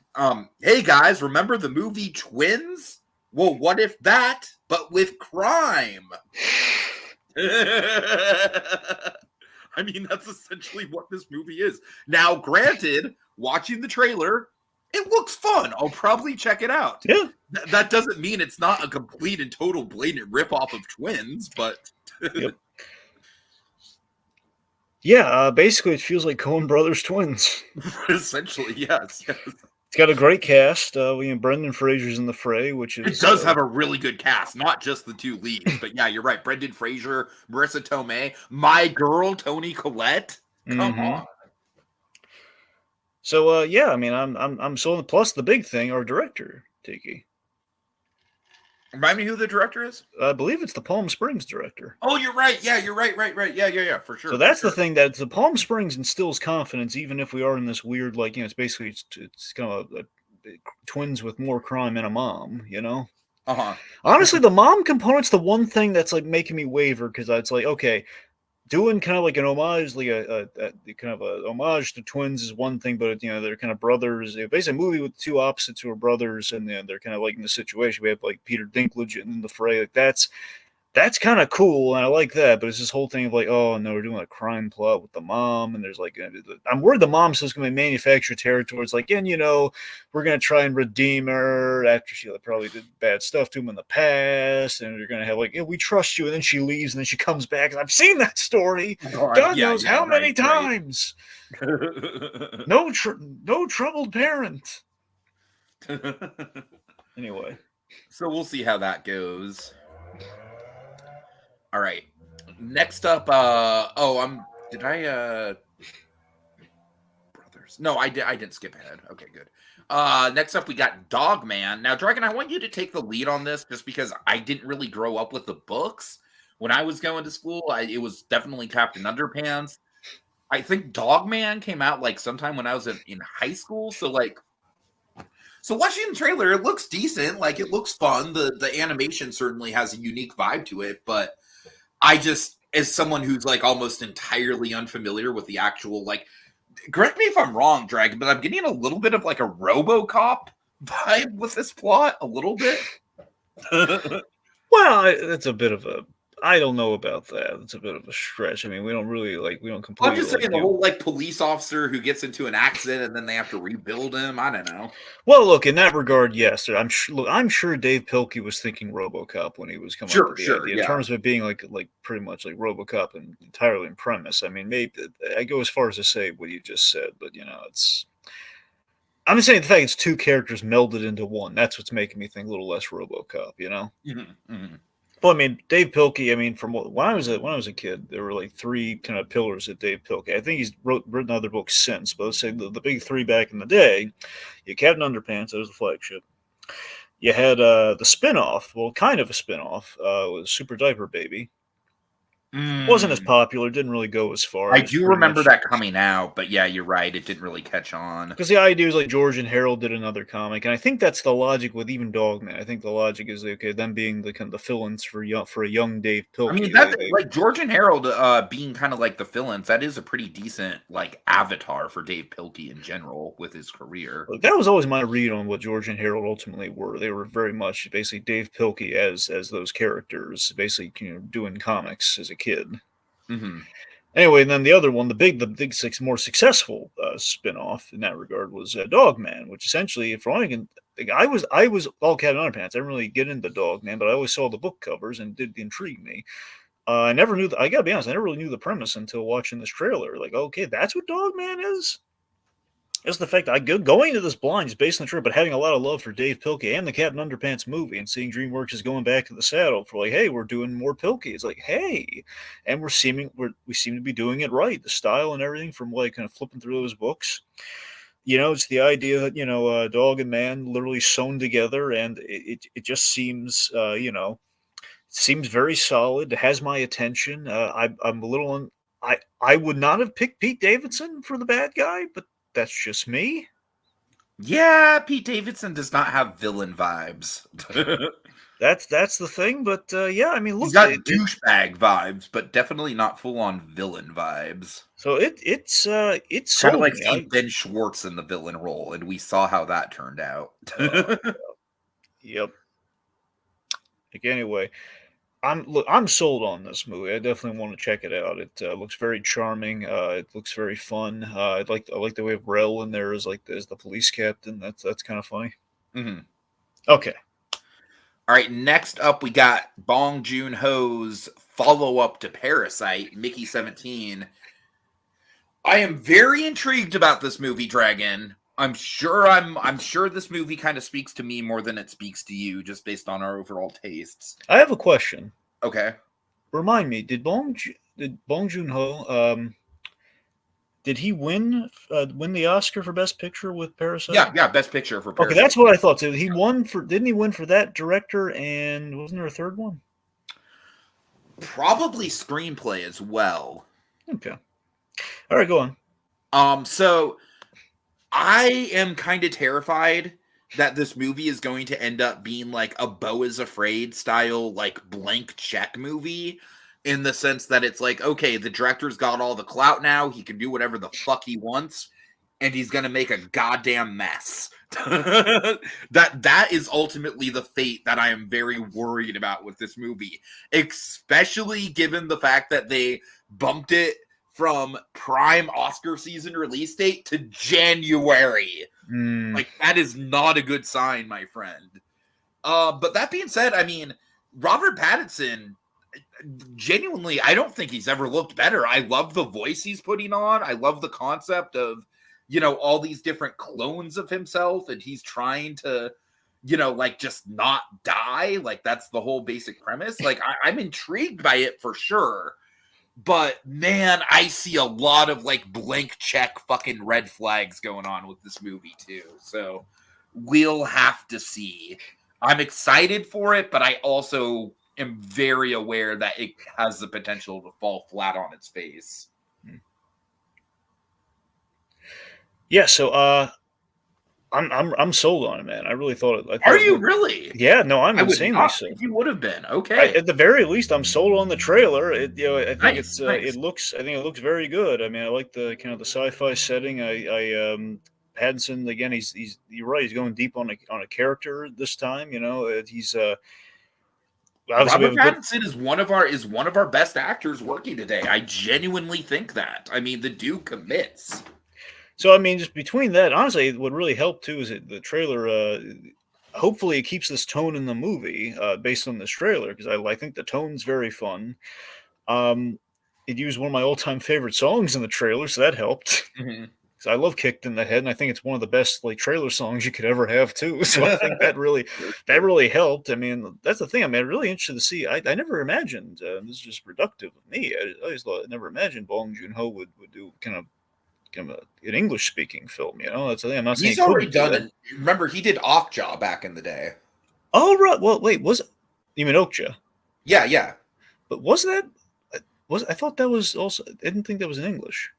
S1: Hey guys, remember the movie Twins? Well, what if that, but with crime? I mean, that's essentially what this movie is. Now, granted, watching the trailer, it looks fun. I'll probably check it out.
S2: Yeah.
S1: That doesn't mean it's not a complete and total blatant ripoff of Twins, but
S2: Yep. Yeah, basically it feels like Coen Brothers twins.
S1: essentially, yes.
S2: It's got a great cast. Brendan Fraser's in the fray, which is...
S1: It does have a really good cast, not just the two leads, but yeah, you're right. Brendan Fraser, Marissa Tomei, my girl, Toni Collette. Come on.
S2: So, yeah, I mean, I'm sold. Plus, the big thing, our director, Tiki.
S1: Remind me who the director is?
S2: I believe it's the Palm Springs director.
S1: Oh, you're right. Yeah, you're right. Yeah, for sure.
S2: So that's the thing, that the Palm Springs instills confidence, even if we are in this weird, it's basically, it's kind of a twins with more crime and a mom,
S1: Uh-huh.
S2: Honestly, the mom component's the one thing that's like making me waver, because it's like, okay, doing kind of like an homage, like a kind of a homage to twins is one thing, but they're kind of brothers. Basically, a movie with two opposites who are brothers, and they're kind of like in the situation. We have like Peter Dinklage in the fray. Like that's kind of cool, and I like that. But it's this whole thing of like, oh no, we're doing a crime plot with the mom, and there's like, I'm worried the mom says going to be manufactured territory. It's like, and we're going to try and redeem her after she probably did bad stuff to him in the past, and you're going to have like, we trust you, and then she leaves, and then she comes back. And I've seen that story. God knows how many times. No troubled parent. Anyway,
S1: so we'll see how that goes. All right. Next up, did I Brothers? No, I didn't skip ahead. Okay, good. Next up we got Dogman. Now, Dragon, I want you to take the lead on this just because I didn't really grow up with the books. When I was going to school, it was definitely Captain Underpants. I think Dogman came out like sometime when I was in high school. So So watching the trailer, it looks decent. Like it looks fun. The animation certainly has a unique vibe to it, but I just, as someone who's like almost entirely unfamiliar with the actual, like, correct me if I'm wrong, Dragon, but I'm getting a little bit of like a RoboCop vibe with this plot, a little bit.
S2: Well, that's a bit of a. I don't know about that. It's a bit of a stretch. I mean, we don't
S1: I'm
S2: completely
S1: just saying the whole like police officer who gets into an accident and then they have to rebuild him. I don't know.
S2: Well, look, in that regard, yes. I'm sure Dave Pilkey was thinking RoboCop when he was coming up with the
S1: Sure,
S2: idea. In
S1: yeah.
S2: terms of it being like pretty much like RoboCop and entirely in premise. I mean, maybe I go as far as to say what you just said, but it's. I'm just saying the fact it's two characters melded into one. That's what's making me think a little less RoboCop. Well, I mean, Dave Pilkey. I mean, from when I was a kid, there were like three kind of pillars of Dave Pilkey. I think he's written other books since, but let's say the big three back in the day. You had Captain Underpants, that was the flagship. You had the spinoff, well, kind of a spinoff, was Super Diaper Baby. Wasn't as popular, didn't really go as far.
S1: I do remember that coming out, but yeah, you're right. It didn't really catch on.
S2: Because the idea is like George and Harold did another comic, and I think that's the logic with even Dogman. I think the logic is okay, them being the kind of the fill-ins for a young Dave Pilkey.
S1: I mean, that's like George and Harold being kind of like the fill-ins. That is a pretty decent like avatar for Dave Pilkey in general with his career.
S2: That was always my read on what George and Harold ultimately were. They were very much basically Dave Pilkey as those characters, basically doing comics as a kid.
S1: Mm-hmm.
S2: Anyway, and then the other one, the big more successful spin-off in that regard was Dogman, which essentially, if I was all Captain Underpants. I didn't really get into Dogman, but I always saw the book covers and it did intrigue me. I never knew. I gotta be honest, I never really knew the premise until watching this trailer. Like, okay, that's what Dogman is. It's the fact that going into this blind is based on the trip, but having a lot of love for Dave Pilkey and the Captain Underpants movie, and seeing DreamWorks is going back to the saddle for like, hey, we're doing more Pilkey. It's like, hey, and we seem to be doing it right. The style and everything from like kind of flipping through those books. It's the idea that dog and man literally sewn together, and it just seems seems very solid. It has my attention. I'm a little I would not have picked Pete Davidson for the bad guy, but that's just me.
S1: Yeah, Pete Davidson does not have villain vibes.
S2: That's the thing, but yeah, I mean, look,
S1: he's got douchebag vibes, but definitely not full-on villain vibes.
S2: So it's
S1: kind of like seeing Ben Schwartz in the villain role, and we saw how that turned out.
S2: Yep. Like, anyway, I'm sold on this movie. I definitely want to check it out. It looks very charming. It looks very fun. I like the way Rel in there as the police captain. That's kind of funny.
S1: Mm-hmm.
S2: Okay.
S1: All right. Next up, we got Bong Joon-ho's follow-up to Parasite, Mickey 17. I am very intrigued about this movie, Dragon. I'm sure this movie kind of speaks to me more than it speaks to you, just based on our overall tastes.
S2: I have a question.
S1: Okay.
S2: Remind me, did Bong Joon-ho did he win the Oscar for Best Picture with Parasite?
S1: Yeah, Best Picture for Parasite.
S2: Okay, that's what I thought. So didn't he win for that director, and wasn't there a third one?
S1: Probably screenplay as well.
S2: Okay. All right, go on.
S1: So I am kind of terrified that this movie is going to end up being like a Beau is Afraid style, like blank check movie, in the sense that it's like, okay, the director's got all the clout now. He can do whatever the fuck he wants, and he's going to make a goddamn mess. That is ultimately the fate that I am very worried about with this movie, especially given the fact that they bumped it from prime Oscar season release date to January. Like, that is not a good sign, my friend. But that being said, I mean, Robert Pattinson, genuinely, I don't think he's ever looked better. I love the voice he's putting on. I love the concept of, all these different clones of himself, and he's trying to, like, just not die. Like, that's the whole basic premise. Like, I'm intrigued by it for sure. But man, I see a lot of like blank check fucking red flags going on with this movie too. So we'll have to see. I'm excited for it, but I also am very aware that it has the potential to fall flat on its face.
S2: I'm sold on it, man. I really thought it. I
S1: Are
S2: thought it
S1: you
S2: looked.
S1: really?
S2: Yeah, no, I'm
S1: I would
S2: insanely
S1: not
S2: so.
S1: think you would have been. Okay.
S2: At the very least, I'm sold on the trailer. I think
S1: Nice,
S2: it's
S1: nice.
S2: I think it looks very good. I mean, I like the kind of the sci-fi setting. Pattinson again. You're right. He's going deep on a character this time. He's obviously we have
S1: Robert
S2: a good.
S1: Pattinson is one of our best actors working today. I genuinely think that. I mean, the dude commits.
S2: So I mean, just between that, honestly, what really helped too is the trailer. Hopefully, it keeps this tone in the movie based on this trailer because I think the tone's very fun. Um, it used one of my all-time favorite songs in the trailer, so that helped.
S1: Mhm.
S2: 'Cause I love "Kicked in the Head," and I think it's one of the best like trailer songs you could ever have too. So I think
S1: For
S2: that
S1: sure.
S2: really helped. I mean, that's the thing. I mean, I'm really interested to see. I never imagined this is just reductive of me. I never imagined Bong Joon Ho would do kind of an English speaking film. That's the thing. I'm not saying
S1: He's
S2: he
S1: already
S2: couldn't do
S1: done
S2: that.
S1: it. Remember, he did Okja back in the day.
S2: Oh right. Well, wait. Was you mean Okja?
S1: Yeah, yeah.
S2: But was that was I thought that was also? I didn't think that was in English.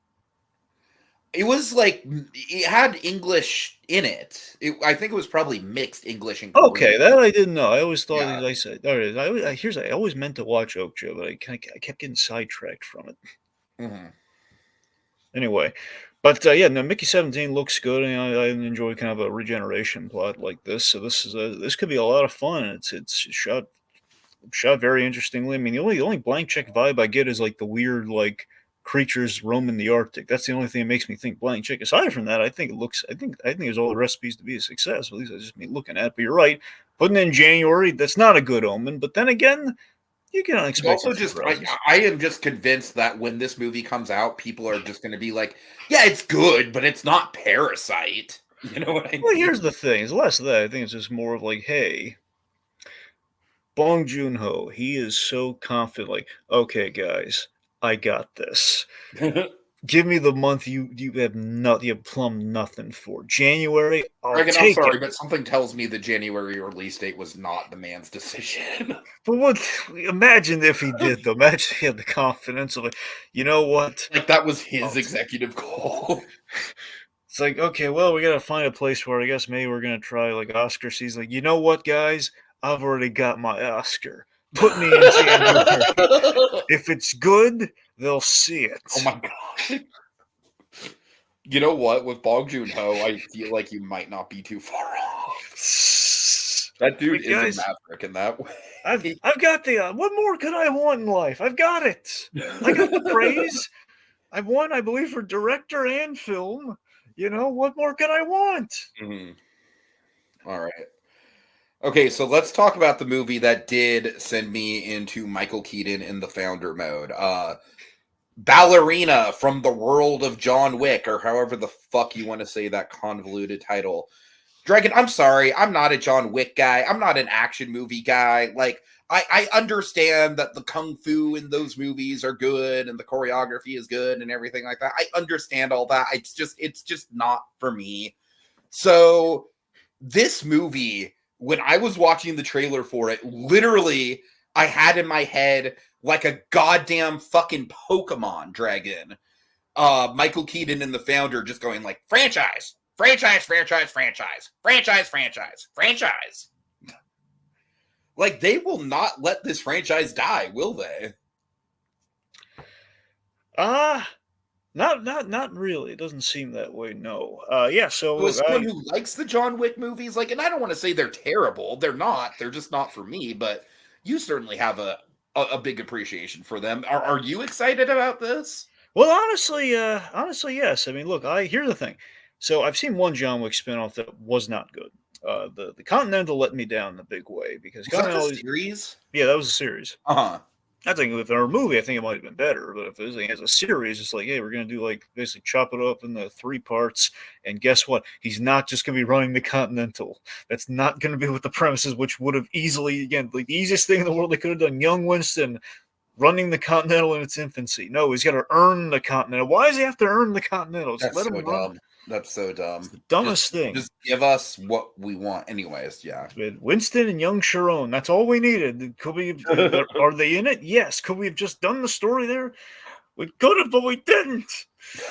S1: It was like it had English in it. I think it was probably mixed English and
S2: Okay,
S1: Korean.
S2: that I didn't know. I always thought,
S1: Yeah.
S2: as I said, all right, I always meant to watch Okja, but I kept getting sidetracked from it.
S1: Mhm.
S2: Anyway, but yeah, no, Mickey 17 looks good, and I enjoy kind of a regeneration plot like this. So this could be a lot of fun. It's shot very interestingly. I mean, the only blank check vibe I get is like the weird like creatures roaming the Arctic. That's the only thing that makes me think blank check. Aside from that, I think it looks. I think there's all the recipes to be a success. At least that's just me looking at it. But you're right. Putting in January, that's not a good omen. But then again, you get
S1: It's also
S2: unexpected
S1: just I,
S2: surprises.
S1: I am just convinced that when this movie comes out, people are just going to be like, "Yeah, it's good, but it's not Parasite." You know what I
S2: Well,
S1: mean?
S2: here's the thing: it's less of that. I think it's just more of like, hey, Bong Joon Ho, he is so confident. Like, okay, guys, I got this. Give me the month you have plumb nothing for. January, I'll
S1: Dragon, I'm
S2: take
S1: sorry,
S2: it.
S1: but something tells me the January release date was not the man's decision.
S2: But what imagine if he did though. Imagine he had the confidence of like, you know what?
S1: Like that was his
S2: I'll
S1: executive call.
S2: It's like, okay, well, we gotta find a place where I guess maybe we're gonna try like Oscar season. Like, you know what, guys? I've already got my Oscar. Put me in January.
S1: Oh
S2: If it's good, they'll see it.
S1: my god. You know what? With Bong Joon Ho, I feel like you might not be too far off. That dude
S2: Like,
S1: is a
S2: guys,
S1: maverick in that
S2: I've
S1: way.
S2: I've got the what more could I want in life? I've got it. I got the praise. I've won, I believe, for director and film. What more could I want?
S1: Mhm. All right. Okay, so let's talk about the movie that did send me into Michael Keaton in the founder mode. Ballerina from the world of John Wick, or however the fuck you want to say that convoluted title. Dragon, I'm sorry, I'm not a John Wick guy. I'm not an action movie guy. Like, I understand that the kung fu in those movies are good and the choreography is good and everything like that. I understand all that. It's just not for me. So this movie, when I was watching the trailer for it, literally I had in my head like a goddamn fucking Pokemon dragon. Michael Keaton and the founder just going like franchise, franchise, franchise, franchise, franchise, franchise, franchise. Like they will not let this franchise die, will they?
S2: Ah, not really. It doesn't seem that way. No. Yeah. So
S1: So as
S2: look,
S1: someone who likes the John Wick movies, like, and I don't want to say they're terrible, they're not. They're just not for me. But you certainly have a big appreciation for them. Are you excited about this?
S2: well, honestly, yes. I mean, look, I here's the thing. So I've seen one John Wick spinoff that was not good. The Continental let me down in a big way because
S1: Was that the
S2: Continental,
S1: series?
S2: yeah, that was a series.
S1: Uh huh.
S2: I think if it were a movie, I think it might have been better. But if this thing has a series, it's like, hey, we're gonna do like basically chop it up into three parts. And guess what? He's not just gonna be running the Continental. That's not gonna be what the premises, which would have easily, again, like the easiest thing in the world they could have done. Young Winston running the Continental in its infancy. No, he's got to earn the Continental. Why does he have to earn the Continental? Just
S1: That's
S2: let
S1: so
S2: him run.
S1: dumb. That's so
S2: It's
S1: dumb.
S2: the
S1: Just
S2: dumbest thing.
S1: just give us what we want, anyways. Yeah.
S2: With Winston and young Sharon, that's all we needed. Could we? Are they in it? Yes. Could we have just done the story there? We could have, but we didn't.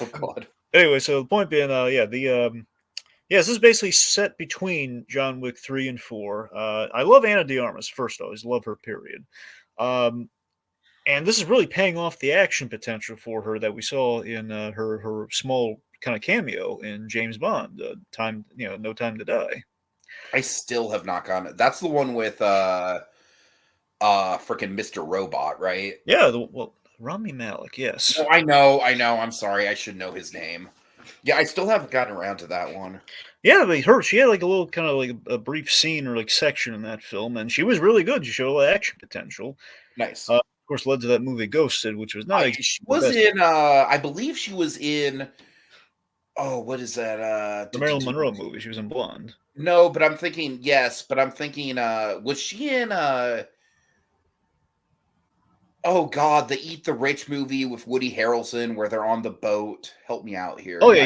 S1: Oh God.
S2: Anyway, so the point being, yeah, Yes, this is basically set between John Wick 3 and 4. I love Anna de Armas, first, I always love her, period. Um, and this is really paying off the action potential for her that we saw in her small kind of cameo in James Bond, No Time to Die.
S1: I still have not gotten it. That's the one with freaking Mr. Robot, right?
S2: Yeah, well, Rami Malek, yes.
S1: No, I know. I'm sorry. I should know his name. Yeah, I still haven't gotten around to that one.
S2: Yeah, but she had like a little kind of like a brief scene or like section in that film, and she was really good. She showed a lot of action potential.
S1: Nice.
S2: Of course, led to that movie Ghosted, which was not
S1: She
S2: the
S1: was
S2: best.
S1: in I believe she was in what is that?
S2: The Marilyn Monroe movie. She was in Blonde.
S1: No, but I'm thinking yes, but I'm thinking was she in oh God, the Eat the Rich movie with Woody Harrelson where they're on the boat? Help me out here.
S2: Oh yeah,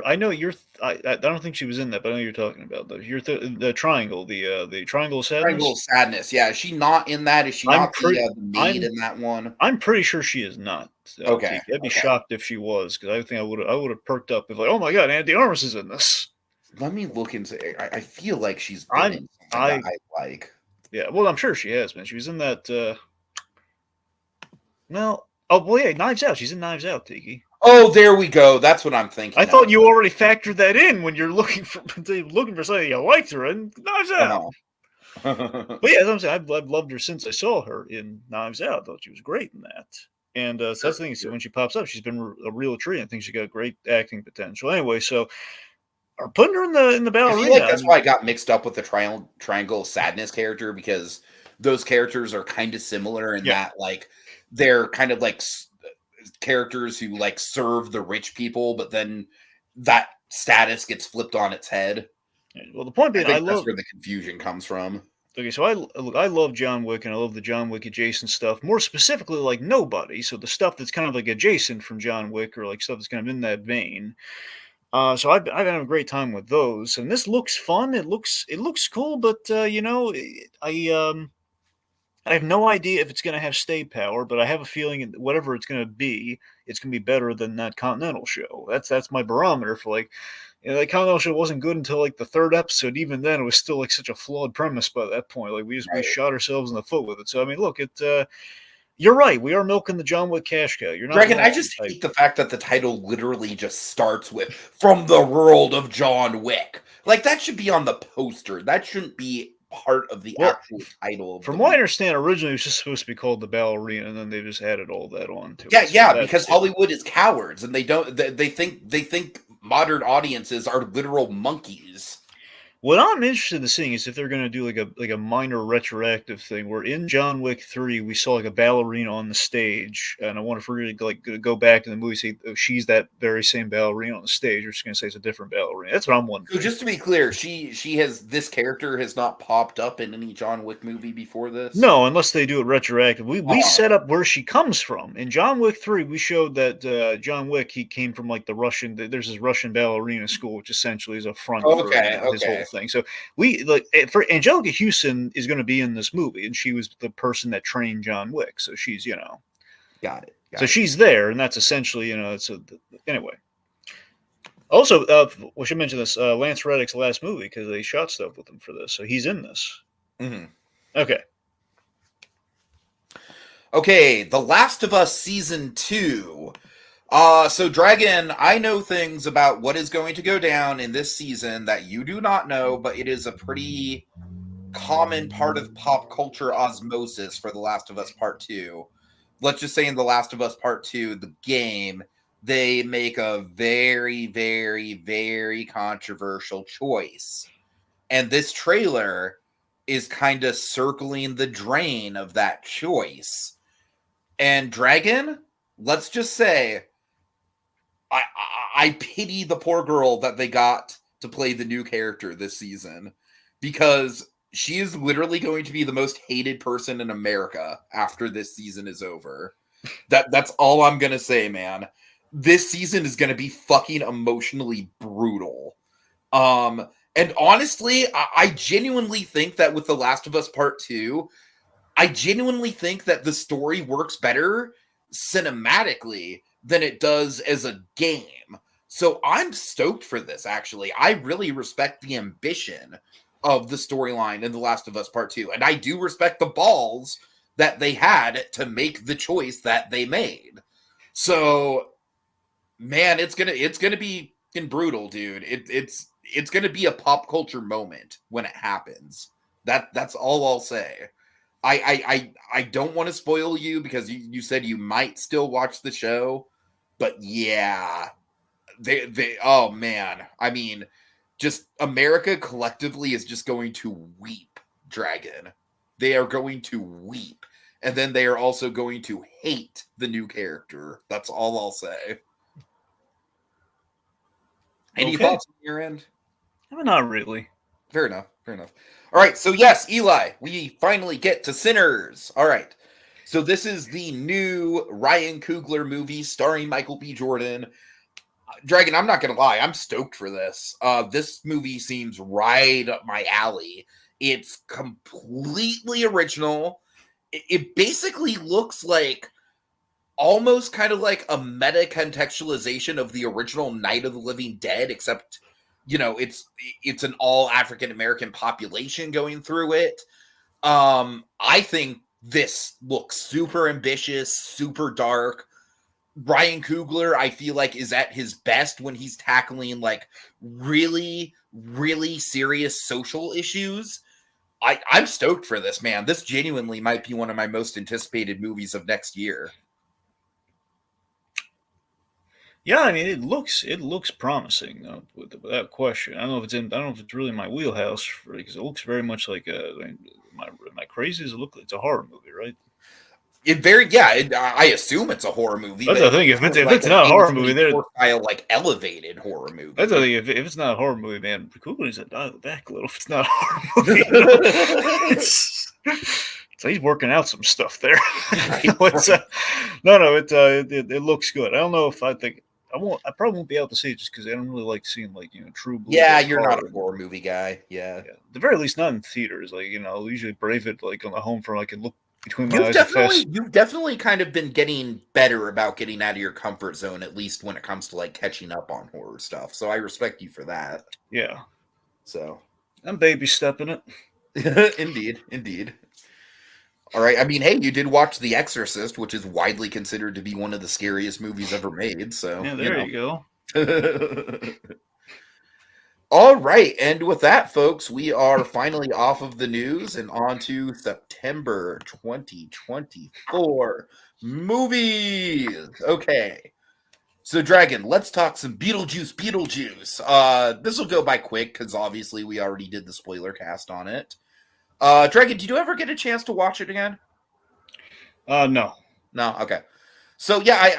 S2: I know you're. I don't think she was in that, but I know you're talking about though. You're the triangle, the triangle of
S1: Triangle of
S2: sadness.
S1: Sadness. Yeah, is she not in that? Is she
S2: I'm
S1: not
S2: pretty.
S1: the maid in that one?
S2: I'm pretty sure she is not.
S1: Okay,
S2: I'd be
S1: okay.
S2: shocked if she was, because I think I would have perked up if like, oh my god, Andy Armas is in this.
S1: Let me look into. I feel like she's been
S2: I'm
S1: in something that I like.
S2: Yeah, well, I'm sure she has been. She was in that. Well, yeah, Knives Out. She's in Knives Out, Tiki.
S1: Oh, there we go. That's what I'm thinking.
S2: I thought you already factored that in when you're looking for something you liked her in Knives Out. But yeah, as I'm saying, I've loved her since I saw her in Knives Out. I thought she was great in that. And that's the thing. So when she pops up, she's been a real treat. I think she got great acting potential. Anyway, so are putting her in the ballerina.
S1: I feel like that's why I got mixed up with the Triangle of Sadness character, because those characters are kind of similar in that like they're kind of like characters who like serve the rich people, but then that status gets flipped on its head.
S2: Well, the point being,
S1: I think that's where the confusion comes from.
S2: Okay, so I love John Wick, and I love the John Wick adjacent stuff. More specifically, like Nobody. So the stuff that's kind of like adjacent from John Wick, or like stuff that's kind of in that vein. So I've had a great time with those, and this looks fun. It looks cool, but I have no idea if it's going to have stay power, but I have a feeling whatever it's going to be, it's going to be better than that Continental show. That's my barometer for like, that Continental show wasn't good until like the third episode. Even then, it was still like such a flawed premise by that point. Like we shot ourselves in the foot with it. So I mean, look, you're right. We are milking the John Wick cash cow. You're not.
S1: Dragon, I just hate the fact that the title literally just starts with "From the World of John Wick." Like that should be on the poster. That shouldn't be part of the actual title.
S2: From what I understand, originally it was just supposed to be called The Ballerina, and then they just added all that on to
S1: it.
S2: So
S1: yeah, because Hollywood is cowards, and they don't. They think modern audiences are literal monkeys.
S2: What I'm interested in seeing is if they're going to do like a minor retroactive thing, where in John Wick 3 we saw like a ballerina on the stage, and I wonder if we're really like going to go back in the movie and say, oh, she's that very same ballerina on the stage, or just going to say it's a different ballerina. That's what I'm wondering.
S1: So just to be clear, this character has not popped up in any John Wick movie before this?
S2: No, unless they do it retroactive. We set up where she comes from. In John Wick 3, we showed that John Wick, he came from like there's this Russian ballerina school, which essentially is a front for his whole thing. So we like for Angelica Houston is going to be in this movie, and she was the person that trained John Wick. So she's
S1: got it.
S2: So she's there, and that's essentially anyway. Also, we should mention this Lance Reddick's last movie, because they shot stuff with him for this, so he's in this.
S1: Mm-hmm. Okay, The Last of Us Season 2. So Dragon, I know things about what is going to go down in this season that you do not know, but it is a pretty common part of pop culture osmosis for The Last of Us Part 2. Let's just say in The Last of Us Part 2, the game, they make a very, very, very controversial choice. And this trailer is kind of circling the drain of that choice. And Dragon, let's just say, I pity the poor girl that they got to play the new character this season, because she is literally going to be the most hated person in America after this season is over. That's all I'm going to say, man. This season is going to be fucking emotionally brutal. And honestly, I genuinely think that with The Last of Us Part 2, I genuinely think that the story works better cinematically than it does as a game. So I'm stoked for this, actually. I really respect the ambition of the storyline in The Last of Us Part 2. And I do respect the balls that they had to make the choice that they made. So, man, it's gonna be brutal, dude. It's gonna be a pop culture moment when it happens. That's all I'll say. I don't want to spoil you because you said you might still watch the show, but yeah, they oh man, I mean, just America collectively is just going to weep, Dragon. They are going to weep, and then they are also going to hate the new character. That's all I'll say. Any
S2: Okay.
S1: thoughts on your end?
S2: Not really.
S1: Fair enough. Fair enough. All right. So, yes, Eli, we finally get to Sinners. All right. So, this is the new Ryan Coogler movie starring Michael B. Jordan. Dragon, I'm not going to lie. I'm stoked for this. This movie seems right up my alley. It's completely original. It basically looks like almost kind of like a meta contextualization of the original Night of the Living Dead, except it's an all African American population going through it. I think this looks super ambitious, super dark. Ryan Coogler, I feel like, is at his best when he's tackling like really, really serious social issues. I'm stoked for this, man. This genuinely might be one of my most anticipated movies of next year.
S2: Yeah, I mean, it looks promising, without question. I don't know if it's really my wheelhouse, because it looks very much like am I crazy? Does it look? It's a horror movie, right?
S1: I assume it's a horror movie,
S2: That's
S1: but
S2: the thing. If
S1: like
S2: it's not a horror movie,
S1: style, like elevated horror movie.
S2: that's the thing. If it's not a horror movie, man, Coogler needs to dial it back a little. If it's not a horror movie, so he's working out some stuff there. It looks good. I don't know if I think. I probably won't be able to see it just because I don't really like seeing true blue.
S1: Yeah, you're not a horror movie guy. Yeah.
S2: At the very least, not in theaters. Usually brave it on the home front. I can look between my eyes.
S1: You've definitely kind of been getting better about getting out of your comfort zone, at least when it comes to like catching up on horror stuff. So I respect you for that.
S2: Yeah.
S1: So
S2: I'm baby stepping
S1: it. Indeed. All right. I mean, hey, you did watch The Exorcist, which is widely considered to be one of the scariest movies ever made. So
S2: yeah, there you go.
S1: All right. And with that, folks, we are finally off of the news and on to September 2024 movies. Okay. So, Dragon, let's talk some Beetlejuice. This will go by quick because obviously we already did the spoiler cast on it. Dragon, did you ever get a chance to watch it again?
S2: No.
S1: No? Okay. So, yeah,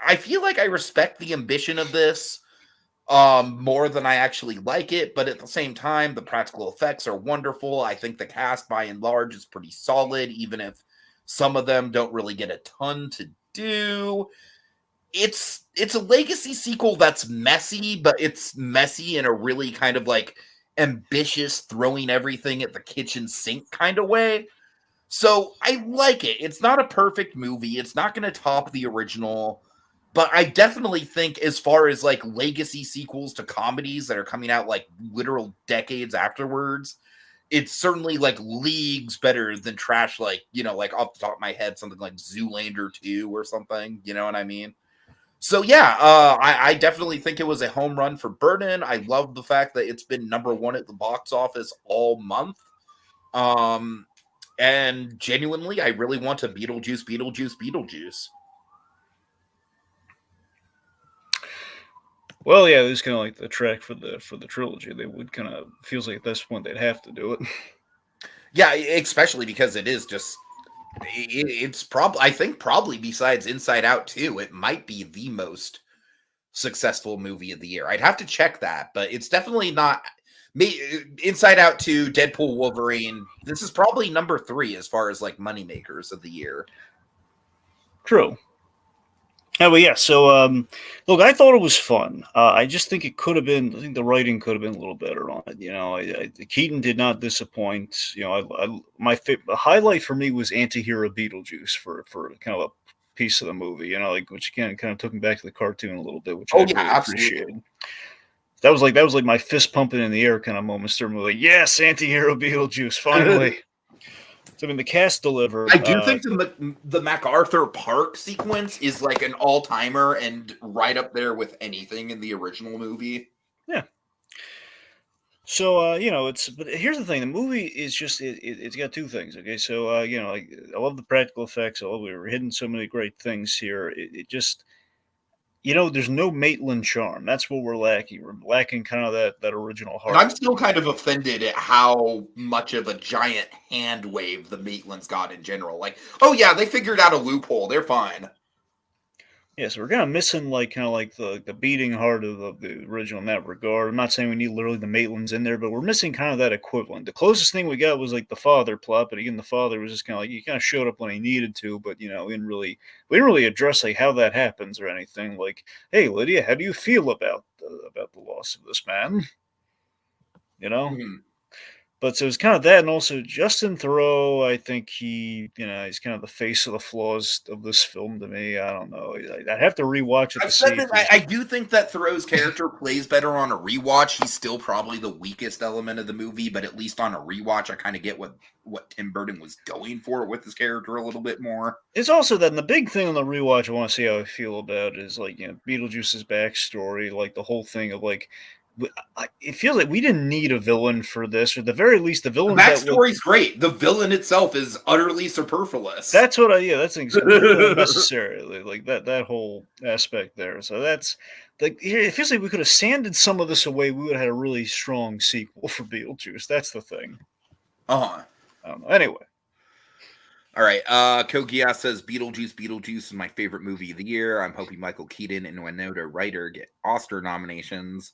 S1: I feel like I respect the ambition of this more than I actually like it, but at the same time, the practical effects are wonderful. I think the cast, by and large, is pretty solid, even if some of them don't really get a ton to do. It's a legacy sequel that's messy, but it's messy in a really kind of like ambitious, throwing everything at the kitchen sink kind of way. So I like it. It's not a perfect movie. It's not going to top the original, but I definitely think as far as like legacy sequels to comedies that are coming out like literal decades afterwards, it's certainly like leagues better than trash, like, like off the top of my head, something like Zoolander 2 or something, you know what I mean? So yeah, I definitely think it was a home run for Burden. I love the fact that it's been #1 at the box office all month. And genuinely, I really want to Beetlejuice.
S2: Well, yeah, this is kind of like the track for the trilogy. They would kind of feels like at this point they'd have to do it.
S1: Yeah, especially because it is just it's probably, I think, probably besides Inside Out 2, it might be the most successful movie of the year. I'd have to check that, but it's definitely not me. Inside Out 2, Deadpool, Wolverine. This is probably #3 as far as like moneymakers of the year.
S2: True. Yeah, but yeah. So, look, I thought it was fun. I just think it could have been. I think the writing could have been a little better on it. Keaton did not disappoint. The highlight for me was Antihero Beetlejuice for kind of piece of the movie, like which kind of took me back to the cartoon a little bit, which
S1: Oh
S2: I
S1: yeah,
S2: really
S1: absolutely.
S2: appreciated. That was like my fist pumping in the air kind of moment. Starting like, yes, anti-hero Beetlejuice, finally. So I mean, the cast
S1: I
S2: delivered.
S1: do think the MacArthur Park sequence is like an all timer and right up there with anything in the original movie.
S2: Yeah. So but here's the thing: the movie is just it's got two things. Okay, so like I love the practical effects. I love we were hitting so many great things here. It just there's no Maitland charm. That's what we're lacking. We're lacking kind of that original
S1: And
S2: heart.
S1: I'm still kind of offended at how much of a giant hand wave the Maitlands got in general. Like, oh yeah, they figured out a loophole. They're fine.
S2: Yeah, so we're kind of missing like kind of like the beating heart of the original in that regard. I'm not saying we need literally the Maitlands in there, but we're missing kind of that equivalent. The closest thing we got was like the father plot, but again, the father was just kind of like he kind of showed up when he needed to, but we didn't really address like how that happens or anything. Like, hey Lydia, how do you feel about the loss of this man? You know.
S1: Mhm.
S2: But so it's kind of that, and also Justin Theroux. I think he's kind of the face of the flaws of this film to me. I don't know. I'd have to rewatch it to
S1: I've said
S2: see if
S1: that
S2: he's
S1: I do think that Thoreau's character plays better on a rewatch. He's still probably the weakest element of the movie, but at least on a rewatch, I kind of get what Tim Burton was going for with his character a little bit more.
S2: It's also that and the big thing on the rewatch I want to see how I feel about is like Beetlejuice's backstory, like the whole thing of like it feels like we didn't need a villain for this, or at the very least the
S1: The
S2: villains that like
S1: backstory's great. The villain itself is utterly superfluous.
S2: that's what I yeah that's completely unnecessary like that whole aspect there. So that's like it feels like we could have sanded some of this away. We would have had a really strong sequel for Beetlejuice. That's the thing.
S1: Uh-huh.
S2: I don't know. Anyway,
S1: All right. Kogia says Beetlejuice is my favorite movie of the year. I'm hoping Michael Keaton and Winona Ryder get Oscar nominations.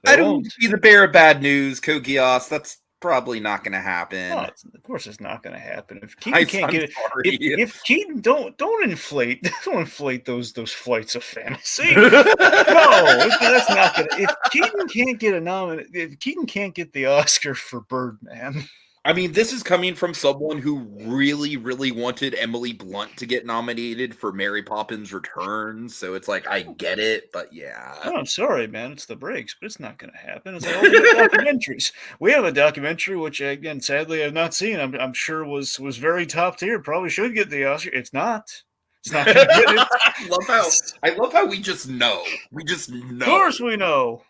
S2: they
S1: I don't
S2: won't.
S1: see the bearer of bad news, Kogias. That's probably not going to
S2: No,
S1: happen.
S2: of course it's not going to happen. If Keaton can't
S1: I'm
S2: get it,
S1: sorry.
S2: if Keaton don't inflate don't inflate those flights of fantasy. No, that's not gonna. If Keaton can't get a if Keaton can't get the Oscar for Birdman,
S1: I mean, this is coming from someone who really, really wanted Emily Blunt to get nominated for Mary Poppins Returns. So it's like, I get it, but yeah.
S2: no, I'm sorry, man. It's the breaks, but it's not going to happen. It's like all the documentaries. We have a documentary, which again, sadly, I've not seen. I'm sure was very top tier. Probably should get the Oscar. It's not. It's not going to get it.
S1: I love how we just know. We just
S2: Of
S1: know.
S2: course, we know.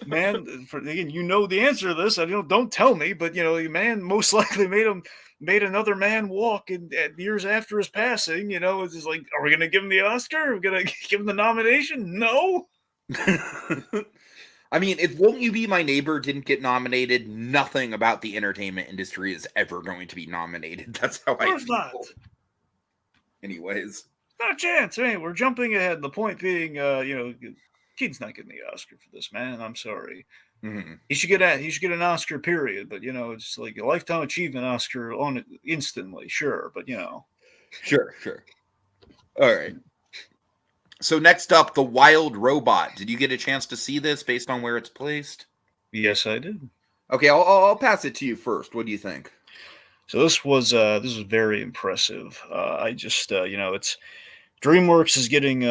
S2: Man, again, you know the answer to this. I don't tell me, but the man most likely made another man walk in years after his passing. It's just like, are we gonna give him the Oscar? Are we gonna give him the nomination? No.
S1: I mean, if Won't You Be My Neighbor didn't get nominated, nothing about the entertainment industry is ever going to be nominated. That's how
S2: Of
S1: I
S2: course
S1: feel.
S2: not.
S1: Anyways.
S2: Not a chance. I mean, we're jumping ahead. The point being, Keaton's not getting the Oscar for this, man. I'm sorry.
S1: Mm-hmm.
S2: He should get an Oscar, period. But it's like a lifetime achievement Oscar on it instantly, sure. But
S1: Sure. All right. So next up, The Wild Robot. Did you get a chance to see this based on where it's placed?
S2: yes, I did.
S1: Okay, I'll pass it to you first. What do you think?
S2: So this was very impressive. I just it's DreamWorks is getting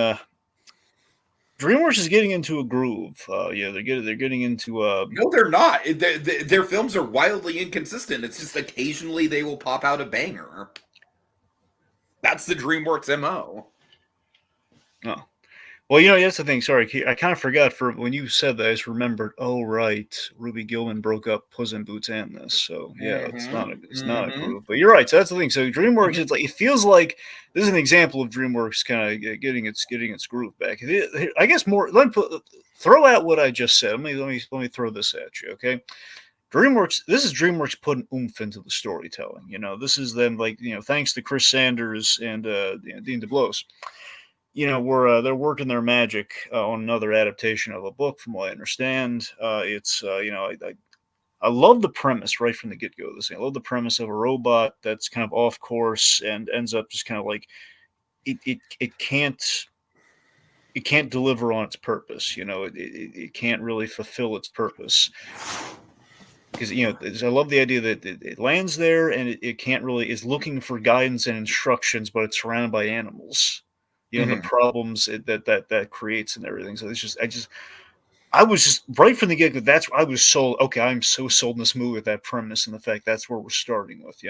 S2: into a groove. They're getting into
S1: No, they're not. Their films are wildly inconsistent. It's just occasionally they will pop out a banger. That's the DreamWorks MO.
S2: oh. Well, that's the thing. Sorry, I kind of forgot for when you said that. I just remembered. Oh, right, Ruby Gillman broke up Puss in Boots and this. So yeah, it's not a groove. But you're right. So that's the thing. So DreamWorks, it's like it feels like this is an example of DreamWorks kind of getting its groove back. I guess more. Throw out what I just said. Let me throw this at you. Okay. DreamWorks. This is DreamWorks putting oomph into the storytelling. This is them like thanks to Chris Sanders and Dean DeBlos. They're working their magic on another adaptation of a book, from what I understand. It's I love the premise right from the get go of this thing. I love the premise of a robot that's kind of off course and ends up just kind of like it can't deliver on its purpose. It can't really fulfill its purpose. because I love the idea that it lands there and it can't really is looking for guidance and instructions, but it's surrounded by animals. The
S1: Mhm.
S2: problems that creates and everything. So I was just right from the get go. I was sold. Okay, I'm so sold in this movie with that premise and the fact that's where we're starting with.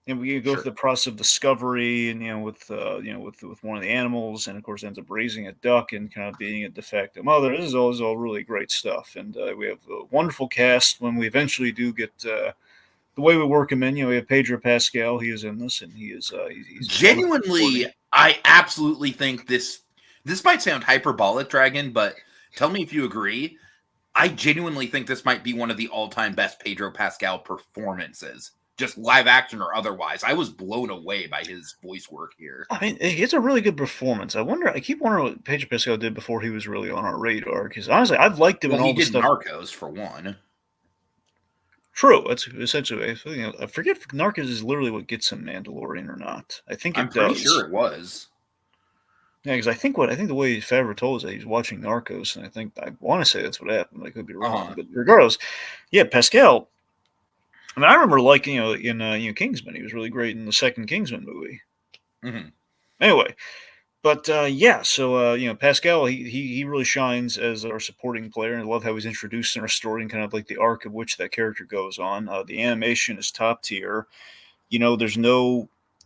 S2: And we go
S1: Sure.
S2: through the process of discovery, and with one of the animals, and of course ends up raising a duck and kind of being a de facto mother. This is all really great stuff, and we have a wonderful cast when we eventually do get the way we work him in. We have Pedro Pascal. He is in this, and he's wonderful
S1: Genuinely,
S2: supporting.
S1: I absolutely think this might sound hyperbolic, Dragon, but tell me if you agree. I genuinely think this might be one of the all-time best Pedro Pascal performances, just live action or otherwise. I was blown away by his voice work here.
S2: I mean, it's a really good performance. I keep wondering what Pedro Pascal did before he was really on our radar. Because honestly, I've liked him in
S1: Well, he
S2: all the
S1: did
S2: stuff.
S1: Narcos for one.
S2: True. That's essentially. I forget if Narcos is literally what gets him Mandalorian or not. I think
S1: I'm
S2: it
S1: pretty
S2: does.
S1: sure it was.
S2: Yeah, because I think the way Favreau told us that he's watching Narcos, and I want to say that's what happened. I could be wrong, but regardless, yeah, Pascal. I mean, I remember liking in Kingsman. He was really great in the second Kingsman movie.
S1: Mm-hmm.
S2: Anyway, but yeah, so Pascal he really shines as our supporting player, and I love how he's introduced and restored and kind of like the arc of which that character goes on. The animation is top tier.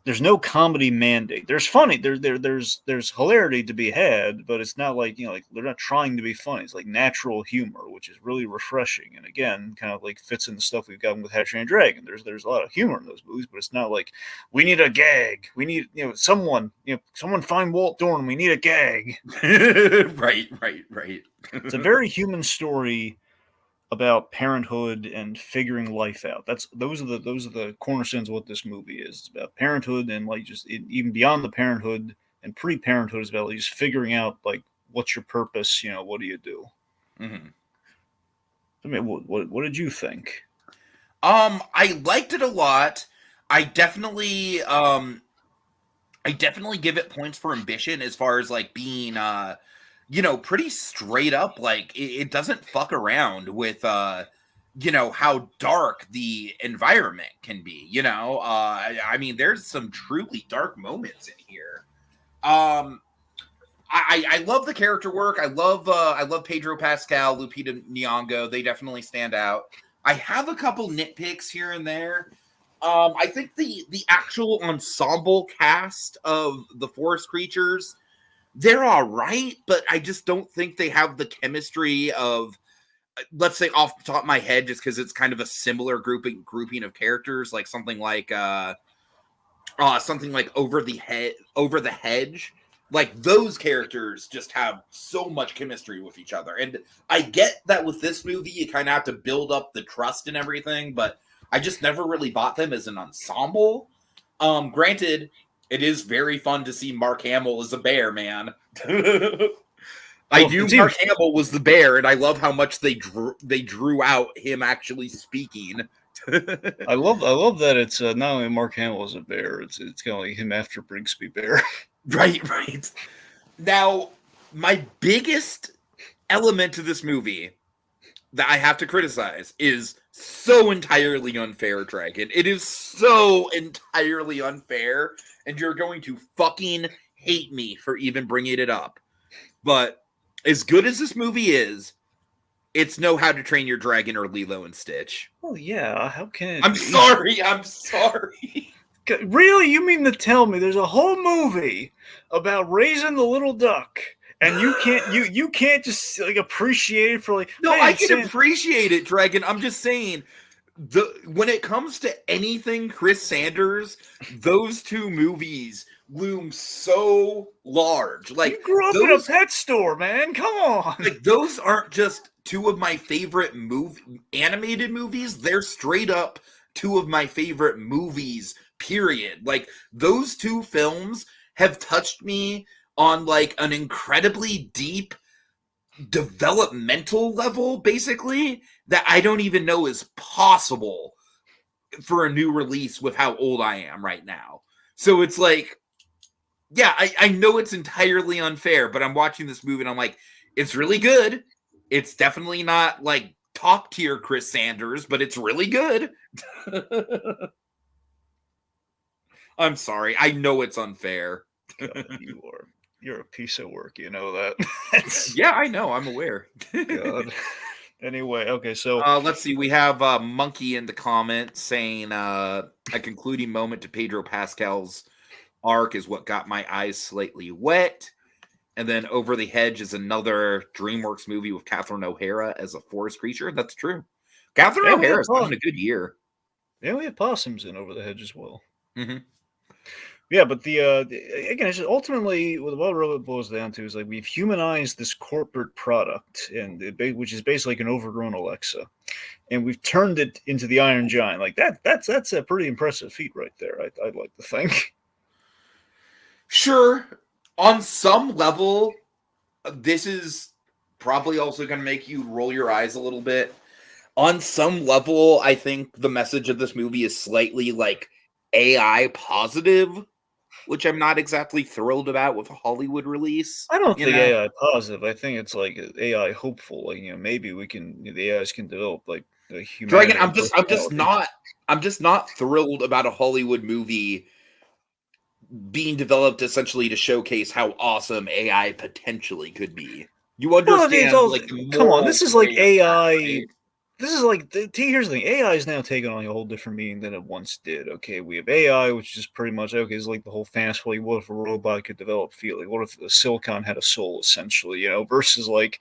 S2: There's no comedy mandate. There's funny, there's hilarity to be had, but it's not like they're not trying to be funny. It's like natural humor, which is really refreshing, and again, kind of like fits in the stuff we've gotten with Tiki and Dragon. There's a lot of humor in those movies, but it's not like we need a gag. We need someone find Walt Dorn. We need a gag.
S1: Right.
S2: It's a very human story about parenthood and figuring life out. Those are the cornerstones of what this movie is. It's about parenthood and even beyond the parenthood and pre-parenthood is about just figuring out like what's your purpose. What do you do?
S1: Mm-hmm.
S2: I mean, what did you think?
S1: I liked it a lot. I definitely give it points for ambition as far as like being pretty straight up. Like it doesn't fuck around with how dark the environment can be. I mean, there's some truly dark moments in here. I love the character work. I love Pedro Pascal, Lupita Nyong'o. They definitely stand out. I have a couple nitpicks here and there. I think the actual ensemble cast of the forest creatures, they're all right, but I just don't think they have the chemistry of, let's say off the top of my head, just because it's kind of a similar grouping of characters, like something like Over the Hedge. Like those characters just have so much chemistry with each other. And I get that with this movie, you kind of have to build up the trust and everything, but I just never really bought them as an ensemble. Granted, it is very fun to see Mark Hamill as a bear, man. I knew Mark Hamill was the bear, and I love how much they drew out him actually speaking.
S2: I love that it's not only Mark Hamill as a bear, it's kind of like him after Brigsby Bear.
S1: Right. Now, my biggest element to this movie that I have to criticize is so entirely unfair, Dragon. It is so entirely unfair, and you're going to fucking hate me for even bringing it up. But as good as this movie is, it's no How to Train Your Dragon or Lilo and Stitch.
S2: Oh yeah, how can it
S1: I'm sorry.
S2: Really? You mean to tell me there's a whole movie about raising the little duck, and you can't just like appreciate it for like?
S1: No, I can appreciate it, Dragon. I'm just saying, when it comes to anything Chris Sanders, those two movies loom so large. Like
S2: you grew up in a pet store, man. Come on.
S1: Like those aren't just two of my favorite animated movies. They're straight up two of my favorite movies. Period. Like those two films have touched me on like an incredibly deep developmental level, basically, that I don't even know is possible for a new release with how old I am right now. So it's like, yeah, I know it's entirely unfair, but I'm watching this movie and I'm like, it's really good. It's definitely not like top tier Chris Sanders, but it's really good. I'm sorry. I know it's unfair.
S2: God, you're a piece of work, you know that.
S1: Yeah, I know. I'm aware.
S2: God. Anyway, okay, so
S1: let's see. We have Monkey in the comments saying a concluding moment to Pedro Pascal's arc is what got my eyes slightly wet. And then Over the Hedge is another DreamWorks movie with Catherine O'Hara as a forest creature. That's true. Catherine O'Hara's having a good year.
S2: Yeah, we have possums in Over the Hedge as well.
S1: Mm-hmm.
S2: Yeah, but again, it's just ultimately what it boils down to is like we've humanized this corporate product, and which is basically like an overgrown Alexa, and we've turned it into the Iron Giant. Like that's a pretty impressive feat right there. I'd like to think.
S1: Sure, on some level, this is probably also going to make you roll your eyes a little bit. On some level, I think the message of this movie is slightly like AI positive, which I'm not exactly thrilled about with a Hollywood release.
S2: I don't think AI positive. I think it's like AI hopeful. Like, maybe the AIs can develop like the human.
S1: Dragon, I'm just not thrilled about a Hollywood movie being developed essentially to showcase how awesome AI potentially could be. You understand?
S2: Come on, this is like AI.
S1: Right?
S2: This is like, here's the thing, AI is now taking on a whole different meaning than it once did. Okay, we have AI, which is pretty much, okay, it's like the whole fanciful, what if a robot could develop feeling? What if the silicon had a soul, essentially, versus like,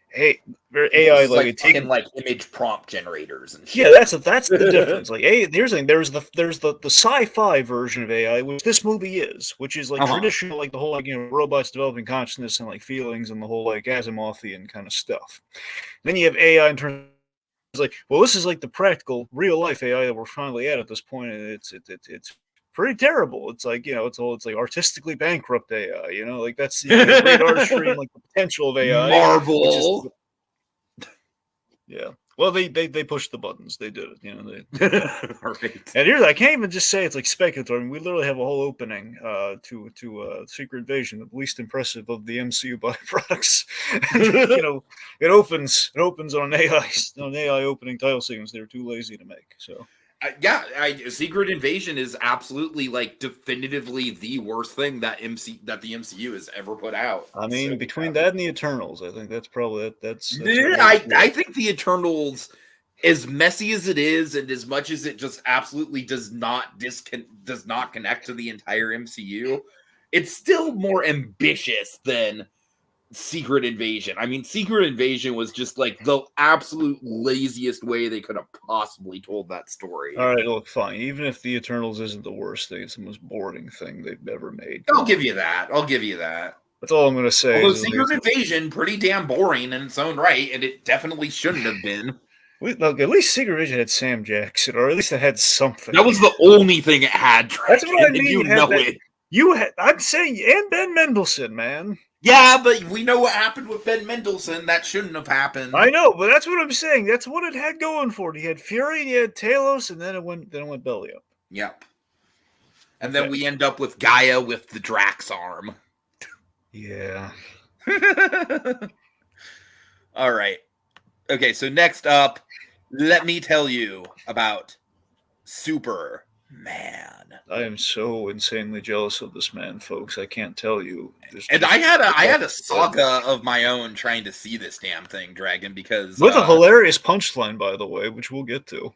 S2: hey, AI,
S1: like taking like image prompt generators and shit.
S2: Yeah, that's the difference. Like, here's the thing, there's the sci-fi version of AI, which this movie is, which is like traditional, like the whole, like, robots developing consciousness and like feelings and the whole like Asimovian kind of stuff. Then you have AI in terms, like, well, this is like the practical real life AI that we're finally at this point, and it's pretty terrible. It's like, it's like artistically bankrupt AI, like that's the great artistry and like the potential of AI.
S1: Marvel.
S2: Yeah. Well, they pushed the buttons. They did it.
S1: Perfect.
S2: And here's, I can't even just say it's like speculative. I mean, we literally have a whole opening to Secret Invasion, the least impressive of the MCU byproducts. It opens on an AI opening title sequence. They were too lazy to make. So.
S1: Secret Invasion is absolutely like definitively the worst thing that the MCU has ever put out.
S2: I mean, between that and the Eternals, I think that's probably that's
S1: I think the Eternals, as messy as it is, and as much as it just absolutely does not connect to the entire MCU, it's still more ambitious than Secret Invasion. I mean, Secret Invasion was just like the absolute laziest way they could have possibly told that story.
S2: All right, look, fine. Even if the Eternals isn't the worst thing, it's the most boring thing they've ever made.
S1: I'll give you that.
S2: That's all I'm going to say.
S1: Although Secret Invasion, pretty damn boring in its own right, and it definitely shouldn't have been.
S2: Look, at least Secret Invasion had Sam Jackson, or at least it had something.
S1: That was the only thing it had.
S2: That's what I mean.
S1: It.
S2: I'm saying, and Ben Mendelsohn, man.
S1: Yeah, but we know what happened with Ben Mendelsohn. That shouldn't have happened.
S2: I know, but that's what I'm saying. That's what it had going for it. He had Fury, he had Talos, and then it went belly up.
S1: Yep. And then we end up with Gaia with the Drax arm.
S2: Yeah.
S1: All right. Okay, so next up, let me tell you about Superman.
S2: I am so insanely jealous of this man, folks. I can't tell you.
S1: And I had a saga of my own trying to see this damn thing, Dragon, because
S2: with a hilarious punchline, by the way, which we'll get to.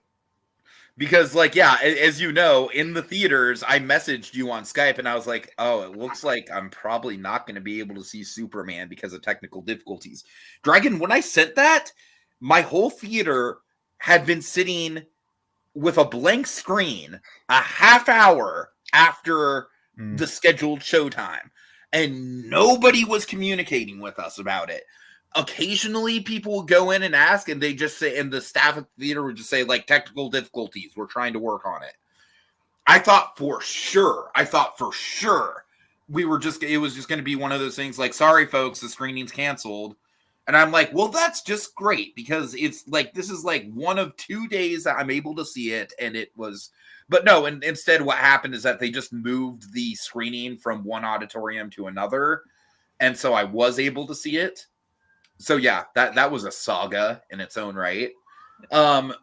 S1: Because, like, yeah, as you know, in the theaters, I messaged you on Skype, and I was like, oh, it looks like I'm probably not going to be able to see Superman because of technical difficulties. Dragon, when I sent that, my whole theater had been sitting with a blank screen a half hour after the scheduled showtime, and nobody was communicating with us about it. Occasionally people will go in and ask, and they just say, and the staff at the theater would just say, like, technical difficulties, we're trying to work on it. I thought for sure it was just going to be one of those things like, sorry folks, the screening's canceled. And I'm like, well, that's just great, because it's like, this is like one of 2 days that I'm able to see it. And it was, but no, and instead what happened is that they just moved the screening from one auditorium to another. And so I was able to see it. So yeah, that was a saga in its own right. Um,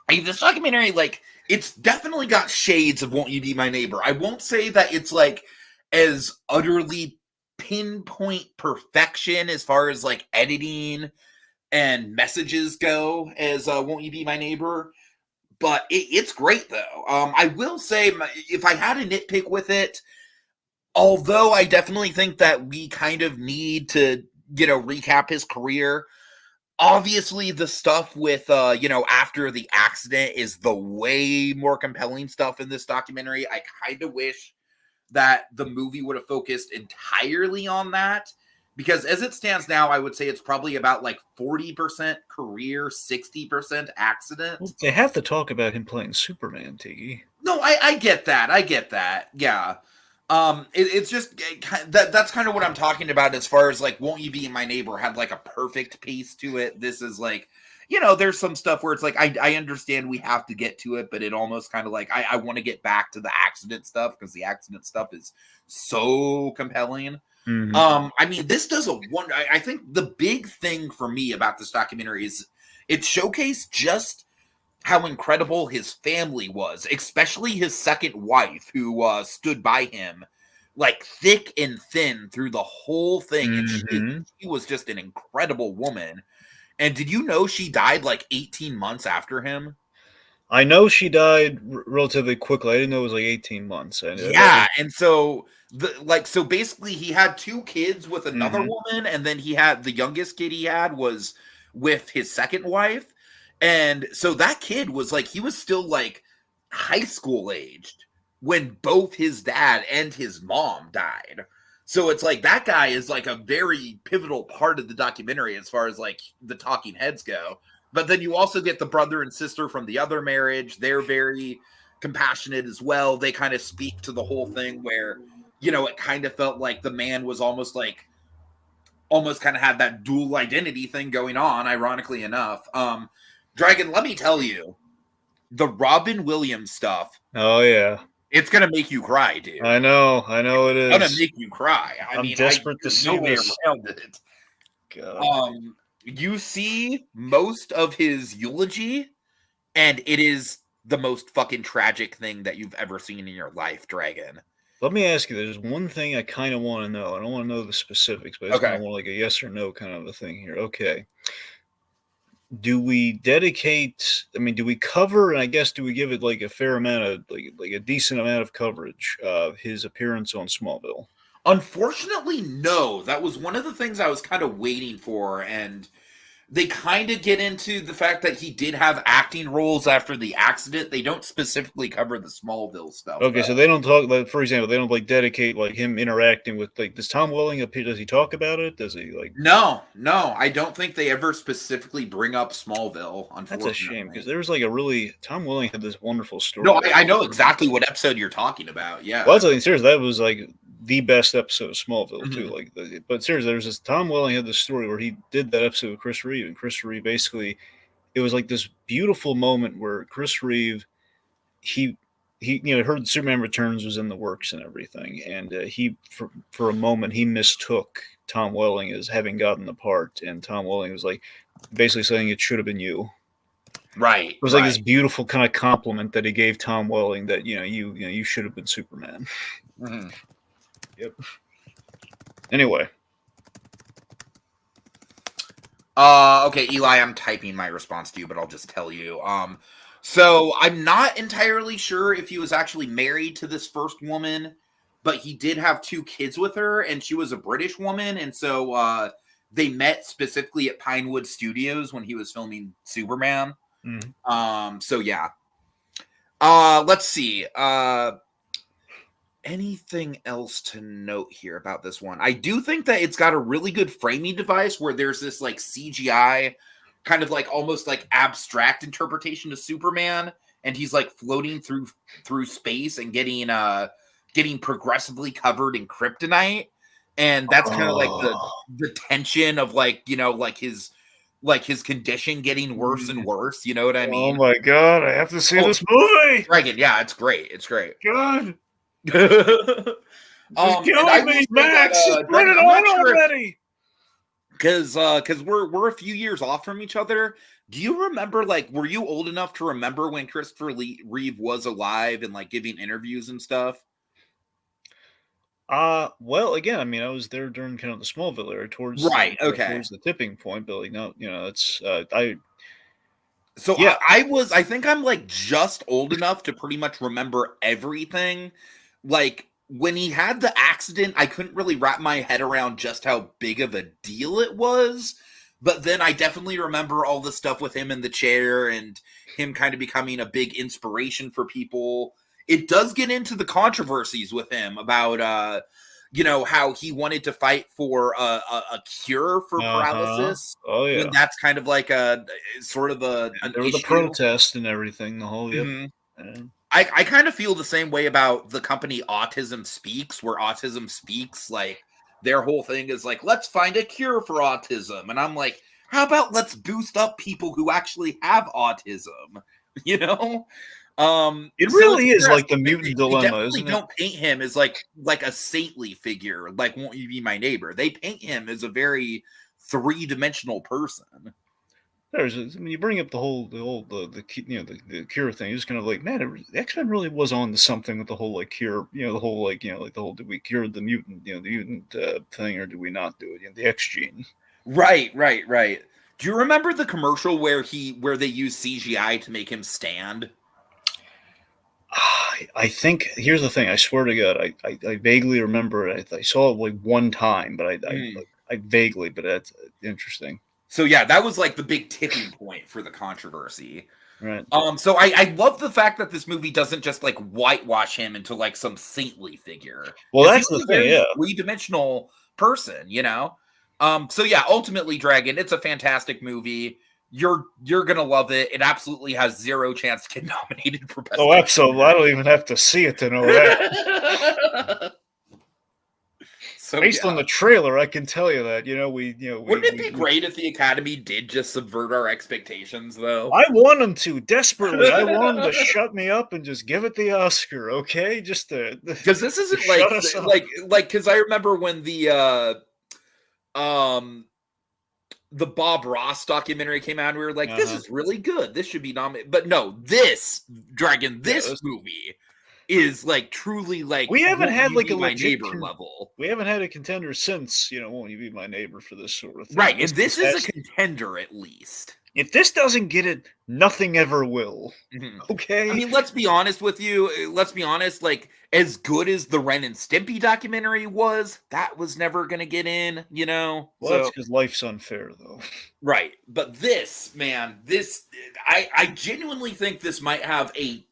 S1: this documentary, like, it's definitely got shades of Won't You Be My Neighbor. I won't say that it's like as utterly pinpoint perfection as far as like editing and messages go as Won't You Be My Neighbor, but it's great though. I will say, if I had a nitpick with it, although I definitely think that we kind of need to, recap his career. Obviously, the stuff with, after the accident is the way more compelling stuff in this documentary. I kind of wish that the movie would have focused entirely on that, because as it stands now, I would say it's probably about like 40% career, 60% accident.
S2: Well, they have to talk about him playing Superman, Tiki.
S1: No, I get that. I get that. Yeah. It's just that's kind of what I'm talking about as far as like Won't You Be My Neighbor had like a perfect pace to it. This is like, there's some stuff where it's like I understand we have to get to it, but it almost kind of like I want to get back to the accident stuff because the accident stuff is so compelling.
S2: Mm-hmm.
S1: I mean, this does a wonder. I think the big thing for me about this documentary is it showcased just how incredible his family was, especially his second wife, who stood by him like thick and thin through the whole thing.
S2: Mm-hmm.
S1: And she was just an incredible woman. And did you know she died like 18 months after him?
S2: I know she died relatively quickly. I didn't know it was like 18 months.
S1: Yeah, and so so basically he had 2 kids with another
S2: Mhm.
S1: woman, and then he had the youngest kid he had was with his second wife. And so that kid was like, he was still like high school aged when both his dad and his mom died. So it's like that guy is like a very pivotal part of the documentary as far as like the talking heads go. But then you also get the brother and sister from the other marriage. They're very compassionate as well. They kind of speak to the whole thing where, it kind of felt like the man was almost kind of had that dual identity thing going on, ironically enough. Dragon, let me tell you, the Robin Williams stuff,
S2: Oh yeah,
S1: it's gonna make you cry, dude.
S2: I know it
S1: It's gonna
S2: is.
S1: make you cry.
S2: I'm desperate to
S1: there's
S2: see
S1: no way
S2: this.
S1: around it.
S2: God.
S1: You see most of his eulogy, and it is the most fucking tragic thing that you've ever seen in your life, Dragon.
S2: Let me ask you, there's one thing I kind of want to know. I don't want to know the specifics, but it's kind of
S1: Okay.
S2: more like a yes or no kind of a thing here. Okay. Do we dedicate, do we cover, and I guess do we give it like a fair amount of, like a decent amount of coverage of his appearance on Smallville?
S1: Unfortunately, no. That was one of the things I was kind of waiting for, and they kind of get into the fact that he did have acting roles after the accident. They don't specifically cover the Smallville stuff.
S2: Okay,
S1: though.
S2: so they don't talk, like, for example, they don't like dedicate like him interacting with, like, does Tom Welling appear? Does he talk about it? Does he like?
S1: No, I don't think they ever specifically bring up Smallville. Unfortunately,
S2: That's a shame because there was like a really Tom Welling had this wonderful story.
S1: No, I know exactly what episode you're talking about. Yeah.
S2: Well, that's seriously, that was like the best episode of Smallville too.
S1: Mhm.
S2: Like, but seriously, there was this Tom Welling had this story where he did that episode with Chris Reeve, and Chris Reeve basically, it was like this beautiful moment where Chris Reeve, he heard Superman Returns was in the works and everything, and he for a moment he mistook Tom Welling as having gotten the part, and Tom Welling was like basically saying it should have been you.
S1: Right.
S2: It was like this beautiful kind of compliment that he gave Tom Welling that you should have been Superman.
S1: Mm-hmm.
S2: Yep. Anyway.
S1: Okay, Eli, I'm typing my response to you, but I'll just tell you. So I'm not entirely sure if he was actually married to this first woman, but he did have 2 kids with her, and she was a British woman, and so they met specifically at Pinewood Studios when he was filming Superman.
S2: Mm-hmm.
S1: So yeah. Let's see. Anything else to note here about this one? I do think that it's got a really good framing device where there's this like CGI kind of like almost like abstract interpretation of Superman, and he's like floating through space and getting progressively covered in kryptonite, and that's kind of like the tension of like his condition getting worse and worse. You know what I mean?
S2: Oh my god, I have to see this movie.
S1: Dragon, yeah, it's great. It's great.
S2: God.
S1: It's
S2: killing me, Max. Just put it on already.
S1: because we're a few years off from each other. Do you remember, like, were you old enough to remember when Christopher Reeve was alive and like giving interviews and stuff?
S2: Well, again, I mean, I was there during kind of the Smallville era, towards
S1: Right. Okay.
S2: towards the tipping point. But like, no, it's
S1: So
S2: yeah,
S1: I think I'm like just old enough to pretty much remember everything. Like when he had the accident, I couldn't really wrap my head around just how big of a deal it was. But then I definitely remember all the stuff with him in the chair and him kind of becoming a big inspiration for people. It does get into the controversies with him about how he wanted to fight for a cure for paralysis,
S2: oh
S1: when
S2: yeah,
S1: that's kind of like a sort of an
S2: there was a
S1: issue.
S2: protest and everything. The whole yep.
S1: Mhm.
S2: uh,
S1: I kind of feel the same way about the company Autism Speaks, where Autism Speaks, like, their whole thing is like, let's find a cure for autism. And I'm like, how about let's boost up people who actually have autism? You know?
S2: It
S1: So
S2: really
S1: it's
S2: is like the
S1: interesting.
S2: mutant
S1: They
S2: dilemma,
S1: definitely
S2: isn't it?
S1: don't paint him as like a saintly figure, like Won't You Be My Neighbor. They paint him as a very three-dimensional person.
S2: When you bring up the cure thing, it's kind of like, man, X-Men really was on to something with the whole like cure, the whole like the whole, did we cure the mutant, the mutant thing, or do we not do it? The X gene.
S1: Right. Do you remember the commercial where they use CGI to make him stand?
S2: I think here's the thing. I swear to God, I vaguely remember it. I saw it like one time, but I vaguely, but that's interesting.
S1: So yeah, that was like the big tipping point for the controversy.
S2: Right.
S1: So I love the fact that this movie doesn't just like whitewash him into like some saintly figure.
S2: Well, that's
S1: He was
S2: the
S1: a
S2: thing,
S1: very
S2: yeah.
S1: three-dimensional person, So yeah, ultimately, Dragon, it's a fantastic movie. You're gonna love it. It absolutely has zero chance to get nominated for best.
S2: Oh, absolutely! I don't even have to see it to know that.
S1: So
S2: based on the trailer, I can tell you that.
S1: Wouldn't it be great if the Academy did just subvert our expectations, though?
S2: I want them to desperately. I want them to shut me up and just give it the Oscar, okay? Just
S1: because this isn't because I remember when the Bob Ross documentary came out, and we were like, this is really good. This should be nominated. But no, this movie is like truly like,
S2: we haven't had like a
S1: My Neighbor level.
S2: We haven't had a contender since Won't You Be My Neighbor for this sort of thing.
S1: Right, and this is a contender at least.
S2: If this doesn't get it, nothing ever will.
S1: Mm-hmm.
S2: Okay?
S1: I mean, let's be honest with you. Let's be honest. Like, as good as the Ren and Stimpy documentary was, that was never going to get in,
S2: Well, that's because life's unfair, though.
S1: Right. But this, man, I genuinely think this might have a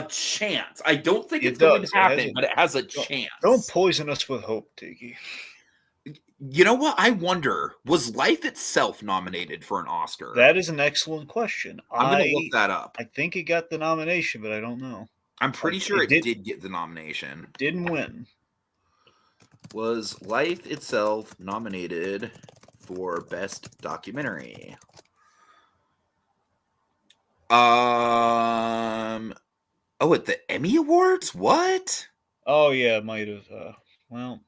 S1: chance. I don't think it's going to happen, but it has a chance.
S2: Don't poison us with hope, Tiki.
S1: You know what? I wonder, was Life Itself nominated for an Oscar?
S2: That is an excellent question.
S1: I'm going to look that up.
S2: I think it got the nomination, but I don't know.
S1: I'm pretty sure it did get the nomination.
S2: Didn't win.
S1: Was Life Itself nominated for Best Documentary? Oh, at the Emmy Awards? What?
S2: Oh yeah, it might have. Well,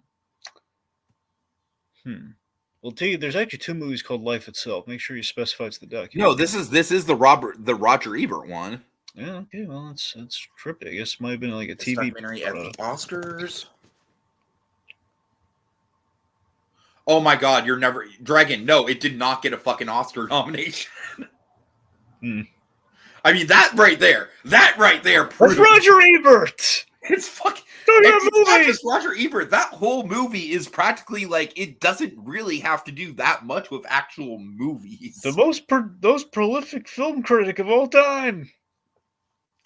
S2: T, there's actually two movies called Life Itself. Make sure you specify it's the documentary.
S1: No, this is the Roger Ebert one.
S2: Yeah. Okay. Well, that's trippy. I guess it might have been like a TV
S1: documentary at the Oscars. Oh my God! You're never Dragon. No, it did not get a fucking Oscar nomination. I mean, that right there. That's
S2: Roger Ebert.
S1: It's fucking. It's not just Roger Ebert. That whole movie is practically like, it doesn't really have to do that much with actual movies.
S2: The most prolific film critic of all time.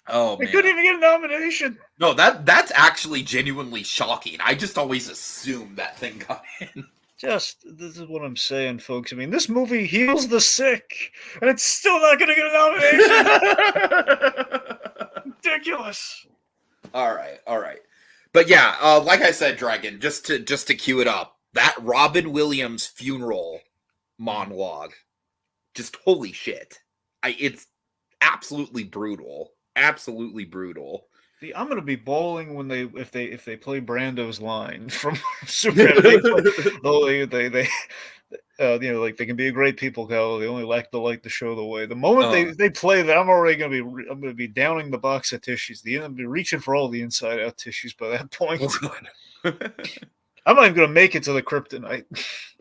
S1: Oh man,
S2: I couldn't even get a nomination.
S1: No, that's actually genuinely shocking. I just always assumed that thing got in.
S2: This is what I'm saying, folks. I mean, this movie heals the sick, and it's still not going to get a nomination. Ridiculous.
S1: All right. But yeah, like I said, Dragon, just to cue it up, that Robin Williams funeral monologue, just holy shit. It's absolutely brutal. Absolutely brutal.
S2: See, I'm gonna be bawling when if they play Brando's line from Superman. Like they can be a great people, Cal. They only lack the light to show the way. The moment
S1: Uh,
S2: they play that, I'm gonna be downing the box of tissues. I'm gonna be reaching for all the inside out tissues by that
S1: oh,
S2: point.
S1: God.
S2: I'm not even gonna make it to the kryptonite.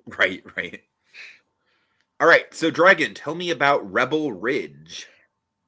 S1: Right, right. All right, so Dragon, tell me about Rebel Ridge.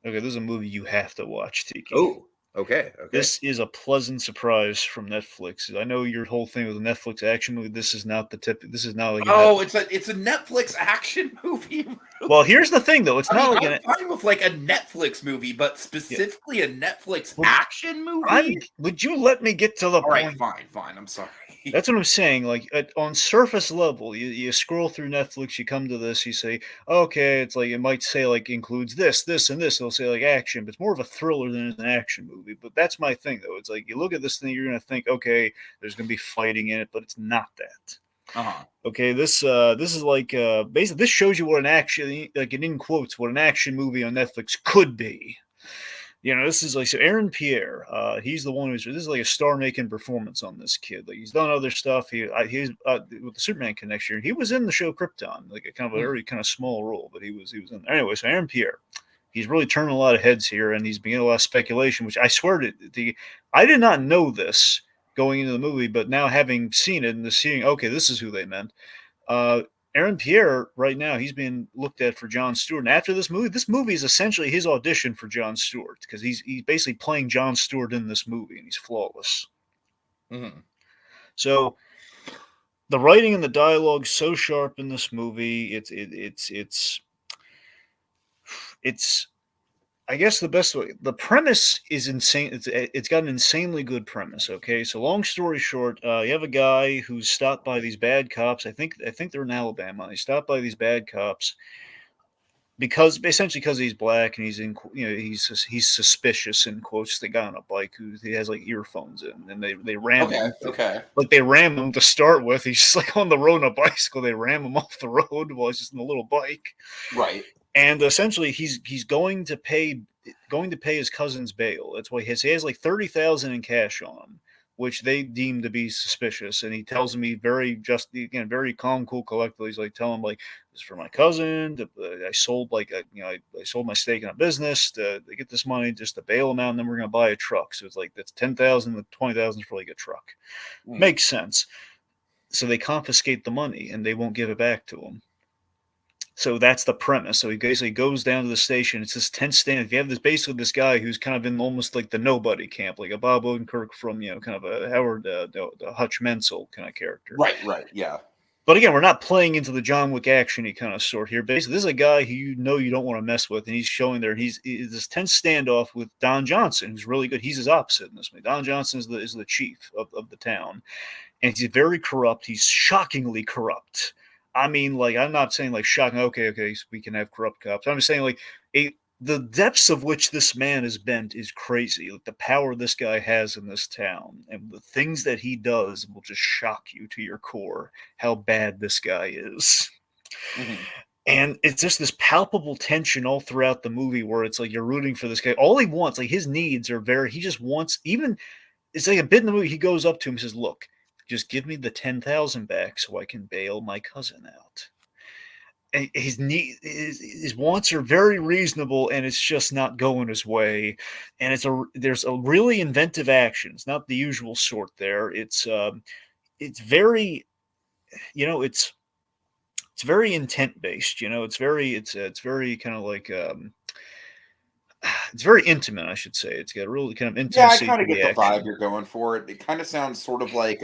S2: Okay, this is a movie you have to watch, Tiki.
S1: Oh, okay, okay.
S2: This is a pleasant surprise from Netflix. I know your whole thing with a Netflix action movie. This is not the tip. This is not like
S1: Oh, it's a Netflix action movie.
S2: Well, here's the thing, though. It's
S1: I
S2: not
S1: mean,
S2: like
S1: I'm fine with like a Netflix movie, but
S2: Yeah.
S1: specifically a Netflix
S2: Well,
S1: action movie.
S2: Would you let me get to the
S1: All right,
S2: point?
S1: fine, fine. I'm sorry.
S2: That's what I'm saying. Like on surface level, you scroll through Netflix, you come to this, you say, okay, it's like it might say like includes this, this, and this. It'll say like action, but it's more of a thriller than an action movie. But that's my thing, though. It's like you look at this thing, you're gonna think, okay, there's gonna be fighting in it, but it's not that.
S1: Uh-huh.
S2: Okay, this is like basically this shows you what an action, like in quotes, what an action movie on Netflix could be. This is like so. Aaron Pierre, he's the one who's this is like a star-making performance on this kid. Like he's done other stuff. He's with the Superman connection. He was in the show Krypton, like a kind of a very kind of small role, but he was in there. Anyway, so Aaron Pierre, he's really turning a lot of heads here, and he's beginning a lot of speculation. Which I swear I did not know this going into the movie, but now having seen it and seeing, okay, this is who they meant. Uh, Aaron Pierre, right now, he's being looked at for Jon Stewart. And after this movie is essentially his audition for Jon Stewart because he's basically playing Jon Stewart in this movie, and he's flawless.
S1: Mm-hmm.
S2: So the writing and the dialogue so sharp in this movie. It's I guess the best way. The premise is insane. It's got an insanely good premise. Okay, so long story short, you have a guy who's stopped by these bad cops. I think they're in Alabama. He stopped by these bad cops because essentially because he's black and he's suspicious in quotes. The guy on a bike who he has like earphones in, and they ram
S1: Okay,
S2: him.
S1: okay.
S2: Like they ram him to start with. He's just like on the road on a bicycle. They ram him off the road while he's just in a little bike.
S1: Right.
S2: And essentially, he's going to pay his cousin's bail. That's why he has like 30,000 in cash on him, which they deem to be suspicious. And he tells me very calm, cool, collected. He's like telling him like this is for my cousin. I sold I sold my stake in a business to get this money just to bail him out, and then we're gonna buy a truck. So it's like that's 10,000 to 20,000 for like a truck. Makes sense. So they confiscate the money and they won't give it back to him. So that's the premise. So he basically goes down to the station. It's this tense stand. If you have this guy who's kind of in almost like the nobody camp, like a Bob Odenkirk from kind of a Howard the Hutch Menzel kind of character.
S1: Right, yeah.
S2: But again, we're not playing into the John Wick actiony kind of sort here. Basically, this is a guy who you don't want to mess with, and he's showing there. He's this tense standoff with Don Johnson, who's really good. He's his opposite in this movie. Don Johnson is the chief of the town, and he's very corrupt. He's shockingly corrupt. I mean, like, I'm not saying like shocking. Okay, so we can have corrupt cops. I'm just saying like the depths of which this man is bent is crazy. Like the power this guy has in this town and the things that he does will just shock you to your core. How bad this guy is.
S1: Mm-hmm.
S2: And it's just this palpable tension all throughout the movie where it's like you're rooting for this guy. All he wants, like his needs are he just wants it's like a bit in the movie. He goes up to him and says, "Look, just give me the 10,000 back so I can bail my cousin out." And his wants are very reasonable, and it's just not going his way. And there's a really inventive action. It's not the usual sort. It's very it's very intent based. It's very kind of like it's very intimate, I should say. It's got a really kind of
S1: Yeah, I
S2: intimacy
S1: kind
S2: to
S1: of get
S2: the
S1: the vibe
S2: action.
S1: you're going for. It kind of sounds sort of like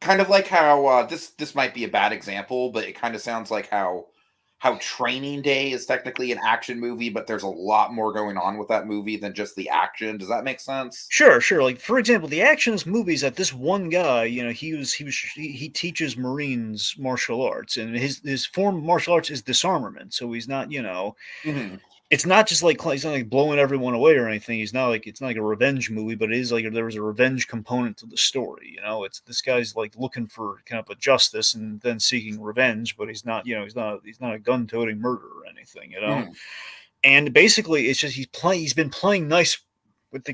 S1: kind of like how this might be a bad example, but it kind of sounds like how Training Day is technically an action movie, but there's a lot more going on with that movie than just the action. Does that make sense?
S2: Sure. Like for example, the action in this movie is that this one guy, he teaches Marines martial arts, and his form of martial arts is disarmament. So he's not,
S1: Mm-hmm.
S2: it's not just like he's not like blowing everyone away or anything. It's not like a revenge movie, but it is like there was a revenge component to the story. It's this guy's like looking for kind of a justice and then seeking revenge, but he's not a gun-toting murderer or anything.
S1: Mm-hmm.
S2: And basically, it's just he's been playing nice with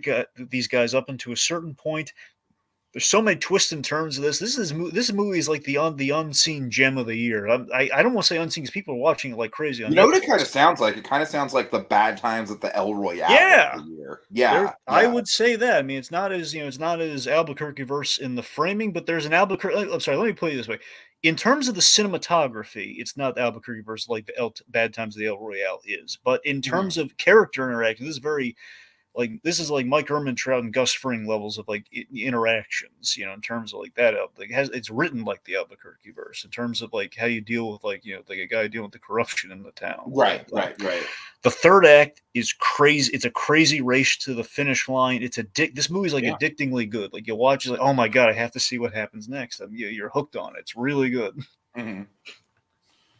S2: these guys up until a certain point. There's so many twists and turns of this. This movie is like the unseen gem of the year. I don't want to say unseen because people are watching it like crazy on
S1: You know what it kind
S2: Netflix.
S1: of sounds like? It kind of sounds like the Bad Times at the El Royale
S2: Yeah,
S1: of the year.
S2: I
S1: Yeah.
S2: would say that. I mean, it's not as it's not as Albuquerque verse in the framing, but there's an Albuquerque. I'm sorry, let me put it this way: in terms of the cinematography, it's not Albuquerque verse like the Bad Times of the El Royale is, but in terms
S1: Mhm.
S2: of character interaction, this is like Mike Ehrmantraut and Gus Fring levels of like interactions, in terms of like that. Like it's written like the Albuquerque verse in terms of like how you deal with like like a guy dealing with the corruption in the town, the
S1: Right,
S2: whole thing.
S1: right.
S2: The third act is crazy. It's a crazy race to the finish line. This movie's like
S1: Yeah.
S2: addictingly good. Like you watch, like, oh my god, I have to see what happens next. You're hooked on it. It's really good.
S1: Hmm.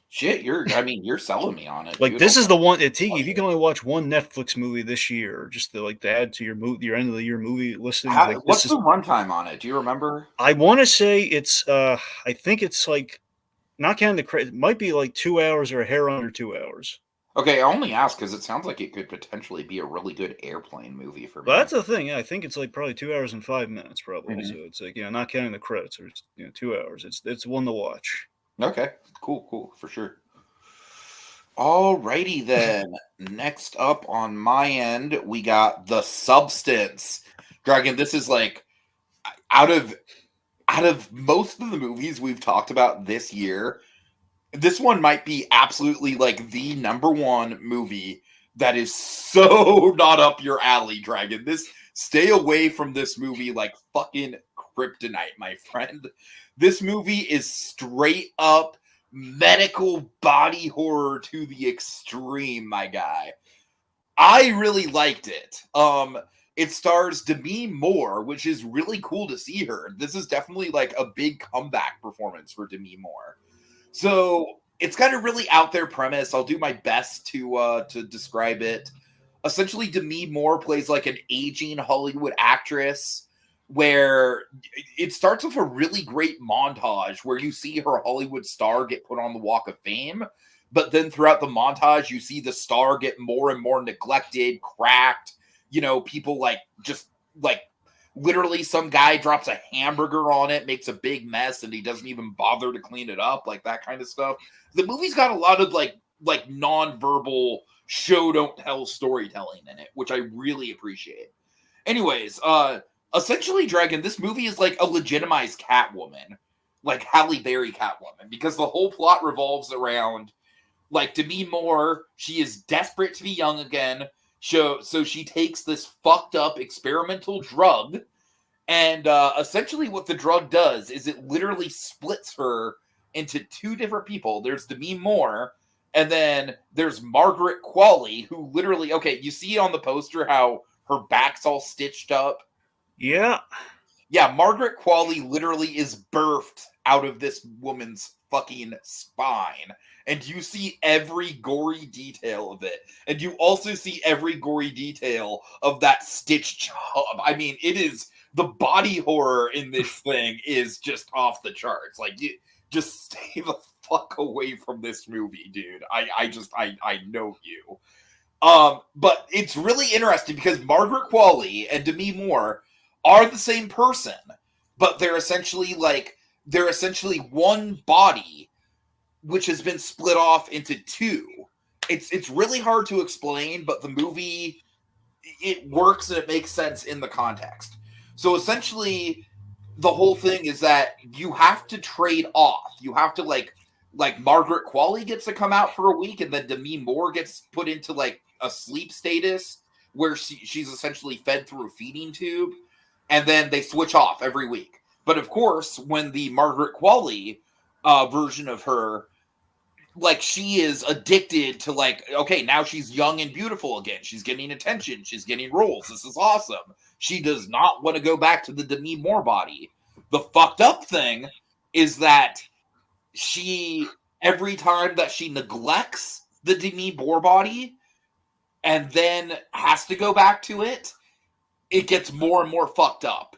S1: Shit, you're selling me on it,
S2: Like
S1: dude.
S2: this is the one, Tiki.
S1: Watch
S2: If you
S1: it.
S2: can only watch one Netflix movie this year, just to add to your end of the year movie listings, like
S1: What's
S2: this
S1: the
S2: is.
S1: runtime on it? Do you remember?
S2: I want to say it's. I think it's like not counting the credit. It might be like 2 hours or a hair under 2 hours.
S1: Okay, I only ask because it sounds like it could potentially be a really good airplane movie for
S2: But
S1: me.
S2: that's the thing. Yeah, I think it's like probably 2 hours and 5 minutes, probably. So
S1: Hmm.
S2: it's like not counting the credits, or 2 hours. It's one to watch.
S1: Okay, cool, for sure. Alrighty then. Next up on my end, we got The Substance. Dragon, this is like out of most of the movies we've talked about this year, this one might be absolutely like the number one movie that is so not up your alley, Dragon. Stay away from this movie like fucking kryptonite, my friend. This movie is straight up medical body horror to the extreme, my guy. I really liked it. It stars Demi Moore, which is really cool to see her. This is definitely like a big comeback performance for Demi Moore. So it's got a really out there premise. I'll do my best to describe it. Essentially, Demi Moore plays like an aging Hollywood actress, where it starts with a really great montage where you see her Hollywood star get put on the Walk of Fame, but then throughout the montage you see the star get more and more neglected, cracked. People like just like literally some guy drops a hamburger on it, makes a big mess, and he doesn't even bother to clean it up, like that kind of stuff. The movie's got a lot of like non-verbal show don't tell storytelling in it, which I really appreciate. Anyways, essentially, Dragon, this movie is like a legitimized Catwoman, like Halle Berry Catwoman, because the whole plot revolves around like Demi Moore. She is desperate to be young again. So she takes this fucked up experimental drug, and essentially what the drug does is it literally splits her into two different people. There's Demi Moore, and then there's Margaret Qualley, who literally, okay, you see on the poster how her back's all stitched up.
S2: Yeah.
S1: Yeah, Margaret Qualley literally is birthed out of this woman's fucking spine. And you see every gory detail of it. And you also see every gory detail of that stitched hub. I mean, it is the body horror in this thing is just off the charts. Like, you just stay the fuck away from this movie, dude. I know you. But it's really interesting because Margaret Qualley and Demi Moore are the same person, but they're essentially one body which has been split off into two. It's really hard to explain, but the movie, it works and it makes sense in the context. So essentially, the whole thing is that you have to trade off. You have to like Margaret Qualley gets to come out for a week, and then Demi Moore gets put into like a sleep status where she's essentially fed through a feeding tube, and then they switch off every week. But of course, when the Margaret Qualley version of her, like, she is addicted to like, okay, now she's young and beautiful again. She's getting attention. She's getting roles. This is awesome. She does not want to go back to the Demi Moore body. The fucked up thing is that she, every time that she neglects the Demi Moore body and then has to go back to it, it gets more and more fucked up.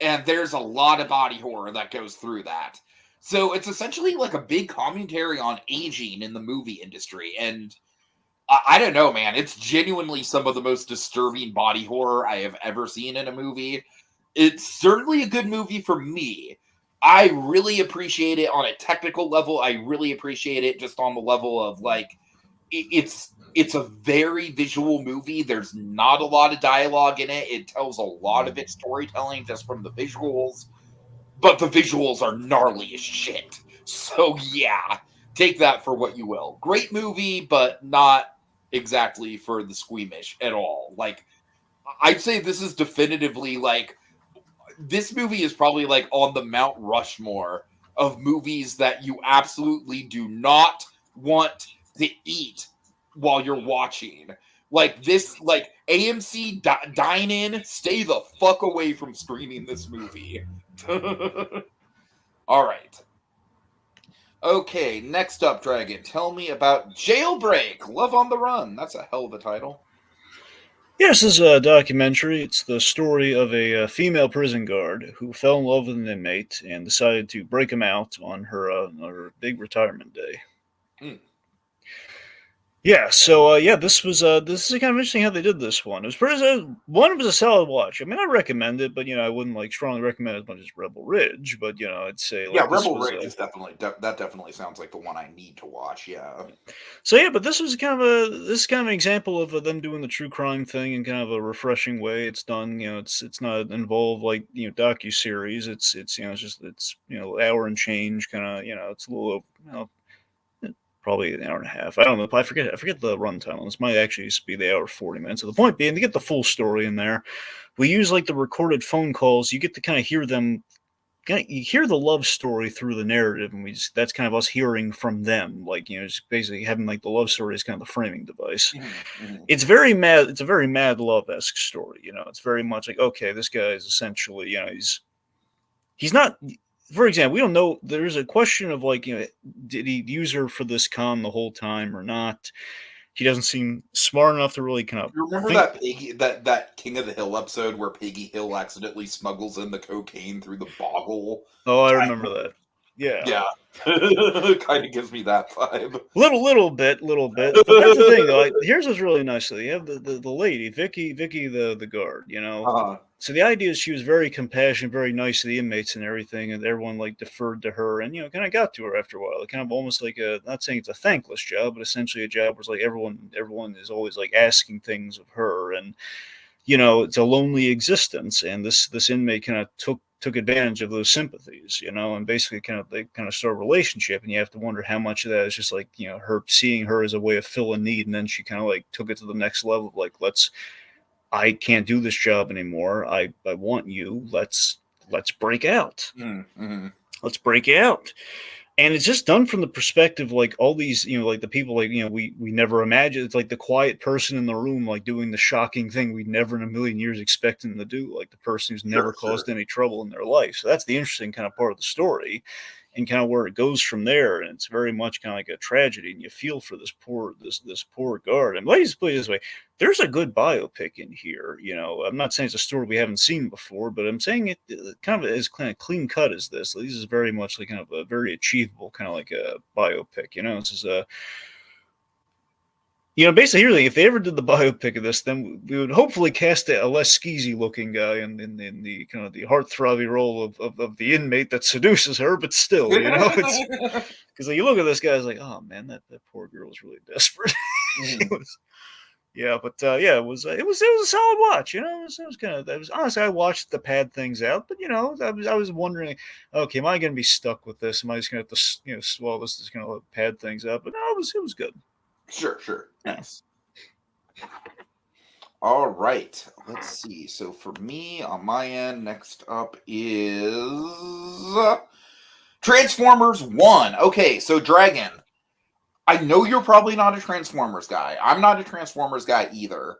S1: And there's a lot of body horror that goes through that. So it's essentially like a big commentary on aging in the movie industry. And I don't know, man. It's genuinely some of the most disturbing body horror I have ever seen in a movie. It's certainly a good movie for me. I really appreciate it on a technical level. I really appreciate it just on the level of like it's a very visual movie. There's not a lot of dialogue in it. It tells a lot of its storytelling just from the visuals, but the visuals are gnarly as shit. So yeah, take that for what you will. Great movie, but not exactly for the squeamish at all. Like I'd say this is definitively like this movie is probably like on the Mount Rushmore of movies that you absolutely do not want to eat while you're watching. Like this, like AMC Dine In, stay the fuck away from streaming this movie. All right. Okay, next up, Dragon. Tell me about Jailbreak, Love on the Run. That's a hell of a title.
S2: Yes, this is a documentary. It's the story of a female prison guard who fell in love with an inmate and decided to break him out on her big retirement day.
S1: Mm.
S2: Yeah, so this is kind of interesting how they did this one. It was pretty one. It was a solid watch. I mean, I recommend it, but I wouldn't like strongly recommend it as much as Rebel Ridge. But I'd say
S1: Yeah,
S2: like this
S1: Rebel
S2: was
S1: Ridge is definitely that definitely sounds like the one I need to watch. Yeah.
S2: so yeah. But this was this is kind of an example of them doing the true crime thing in kind of a refreshing way. It's done. It's not involved like docu series. It's it's hour and change kind of it's a little probably an hour and a half. I don't know. I forget the runtime on this. Might actually used to be the hour 40 minutes. So the point being, to get the full story in there, we use like the recorded phone calls. You get to kind of hear them. You hear the love story through the narrative, and that's kind of us hearing from them. Like just basically having like the love story is kind of the framing device.
S1: Mm-hmm.
S2: It's very mad. It's a very Mad Love-esque story. It's very much like, okay, this guy is essentially he's not. For example, we don't know. There's a question of like, did he use her for this con the whole time or not? He doesn't seem smart enough to really kind of
S1: You remember
S2: think.
S1: that King of the Hill episode where Piggy Hill accidentally smuggles in the cocaine through the boggle?
S2: Oh, I remember that. Yeah,
S1: Yeah, kind of gives me that vibe.
S2: little bit. But that's the thing, though. Here's what's really nice. Though. You have the lady, Vicky, the guard.
S1: Uh-huh.
S2: So the idea is she was very compassionate, very nice to the inmates and everything, and everyone like deferred to her, and kind of got to her after a while. It kind of almost like not saying it's a thankless job, but essentially a job where it's like everyone is always like asking things of her, and it's a lonely existence, and this inmate kind of took advantage of those sympathies, and basically they kind of start a relationship, and you have to wonder how much of that is just like her seeing her as a way of filling need, and then she kind of like took it to the next level of like, I can't do this job anymore. I want you. Let's break out.
S1: Mm-hmm.
S2: Let's break out. And it's just done from the perspective like all these, like the people like we never imagined. It's like the quiet person in the room, like doing the shocking thing we never in a million years expect them to do, like the person who's never caused any trouble in their life. So that's the interesting kind of part of the story, and kind of where it goes from there. And it's very much kind of like a tragedy, and you feel for this poor guard. And let me just put it this way: there's a good biopic in here. I'm not saying it's a story we haven't seen before, but I'm saying it kind of as kind of clean cut as this. This is very much like kind of a very achievable kind of like a biopic. This is a basically, here's the thing. If they ever did the biopic of this, then we would hopefully cast a less skeezy looking guy in the kind of the heartthrobby role of the inmate that seduces her, but still, it's because like, you look at this guy's like, oh man, that poor girl was really desperate. Yeah, but yeah, it was a solid watch. It was kind of, honestly, I watched the pad things out, but I was wondering, okay, am I going to be stuck with this? Am I just going to have to swallow this to kind of pad things up? But no, it was good.
S1: Sure.
S2: Yeah.
S1: Nice. All right. Let's see. So for me, on my end, next up is Transformers 1. Okay, so Dragon, I know you're probably not a Transformers guy. I'm not a Transformers guy either.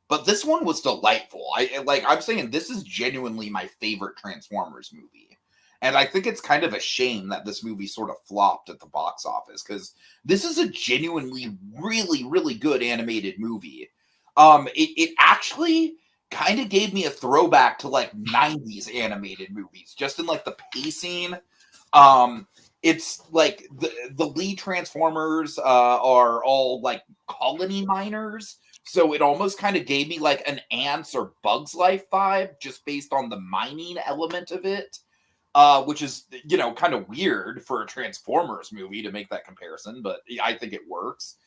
S1: But this one was delightful. I'm saying this is genuinely my favorite Transformers movie. And I think it's kind of a shame that this movie sort of flopped at the box office, because this is a genuinely really, really good animated movie. It actually kind of gave me a throwback to like 90s animated movies, just in like the pacing. It's like the lead Transformers are all like colony miners. So it almost kind of gave me like an Ants or Bugs Life vibe, just based on the mining element of it, which is, kind of weird for a Transformers movie to make that comparison, but I think it works.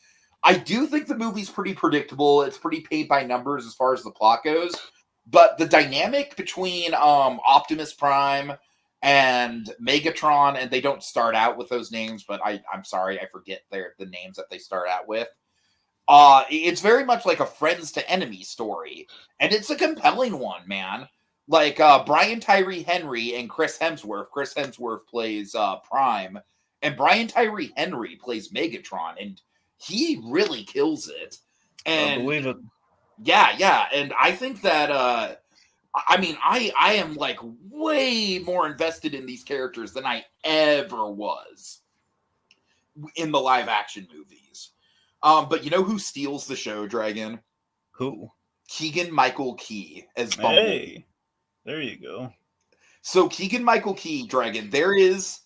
S1: I do think the movie's pretty predictable. It's pretty paint by numbers as far as the plot goes, but the dynamic between Optimus Prime and Megatron, and they don't start out with those names, but I'm sorry, I forget the names that they start out with. It's very much like a friends to enemies story, and it's a compelling one, man. Like Brian Tyree Henry and Chris Hemsworth. Chris Hemsworth plays Prime, and Brian Tyree Henry plays Megatron, and he really kills it.
S2: I
S1: And
S2: believe it.
S1: yeah, and I think that I am like way more invested in these characters than I ever was in the live action movies. But you know who steals the show, Dragon?
S2: Who?
S1: Keegan-Michael Key as Bumblebee.
S2: Hey, there you go.
S1: So Keegan-Michael Key, Dragon, there is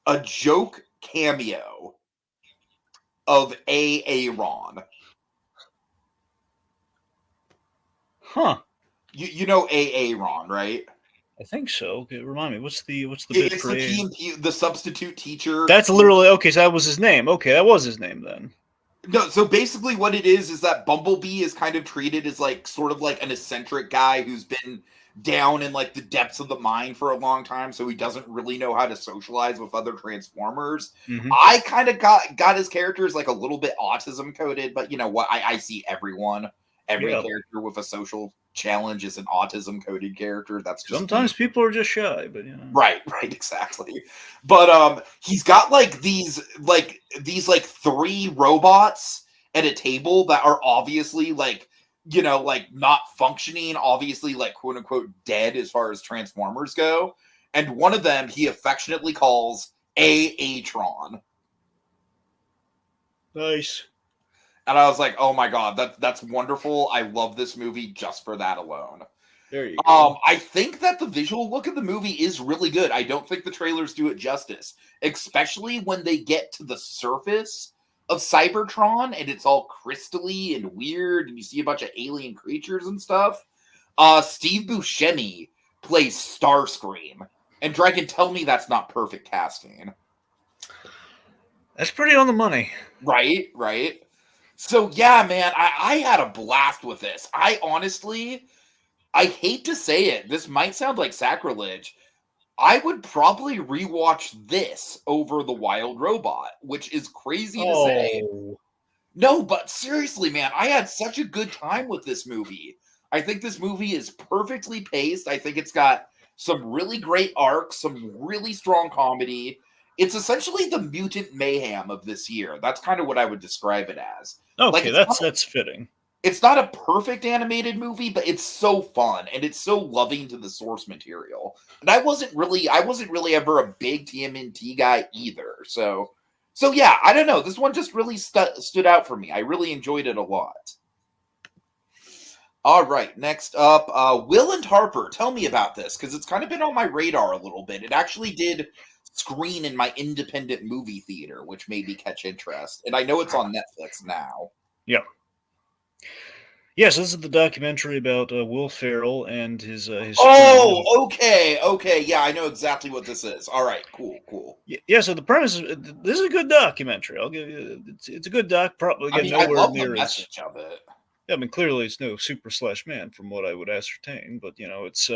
S1: a joke cameo of Aaron.
S2: Huh.
S1: You know Aaron, right?
S2: I think so. Okay, remind me. What's the bit
S1: It's
S2: for
S1: the Key and Peele, the substitute teacher.
S2: That's literally okay. So that was his name. Okay, that was his name then.
S1: No, so basically what it is that Bumblebee is kind of treated as like sort of like an eccentric guy who's been down in like the depths of the mine for a long time, so he doesn't really know how to socialize with other Transformers.
S2: Mhm.
S1: I kind of got his character as like a little bit autism coded, but you know what? I see every
S2: Yeah.
S1: character with a social challenge is an autism coded character. That's just
S2: Sometimes people are just shy, but you know.
S1: Right, exactly. But he's got like these three robots at a table that are obviously like not functioning, obviously like quote unquote dead as far as Transformers go. And one of them he affectionately calls Atron.
S2: Nice.
S1: And I was like, oh my god, that's wonderful. I love this movie just for that alone.
S2: There you go.
S1: I think that the visual look of the movie is really good. I don't think the trailers do it justice, especially when they get to the surface of Cybertron and it's all crystally and weird, and you see a bunch of alien creatures and stuff. Steve Buscemi plays Starscream, and Dragon, tell me that's not perfect casting.
S2: That's pretty on the money.
S1: Right. So yeah, man, I had a blast with this. I hate to say it, this might sound like sacrilege. I would probably rewatch this over The Wild Robot, which is crazy to say. No, but seriously, man, I had such a good time with this movie. I think this movie is perfectly paced. I think it's got some really great arcs, some really strong comedy. It's essentially the mutant mayhem of this year. That's kind of what I would describe it as.
S2: Okay, that's fitting.
S1: It's not a perfect animated movie, but it's so fun and it's so loving to the source material. And I wasn't really ever a big TMNT guy either. So yeah, I don't know. This one just really stood out for me. I really enjoyed it a lot. All right, next up, Will and Harper. Tell me about this because it's kind of been on my radar a little bit. It actually did screen in my independent movie theater, which made me catch interest. And I know it's on Netflix now.
S2: Yeah. Yes, this is the documentary about Will Ferrell and his.
S1: Oh, okay. Yeah, I know exactly what this is. All right, cool.
S2: Yeah. So the premise is this is a good documentary. I'll give you. It's a good doc. Probably
S1: I love the message of it.
S2: Yeah, I mean, clearly it's no Super/Man from what I would ascertain, but it's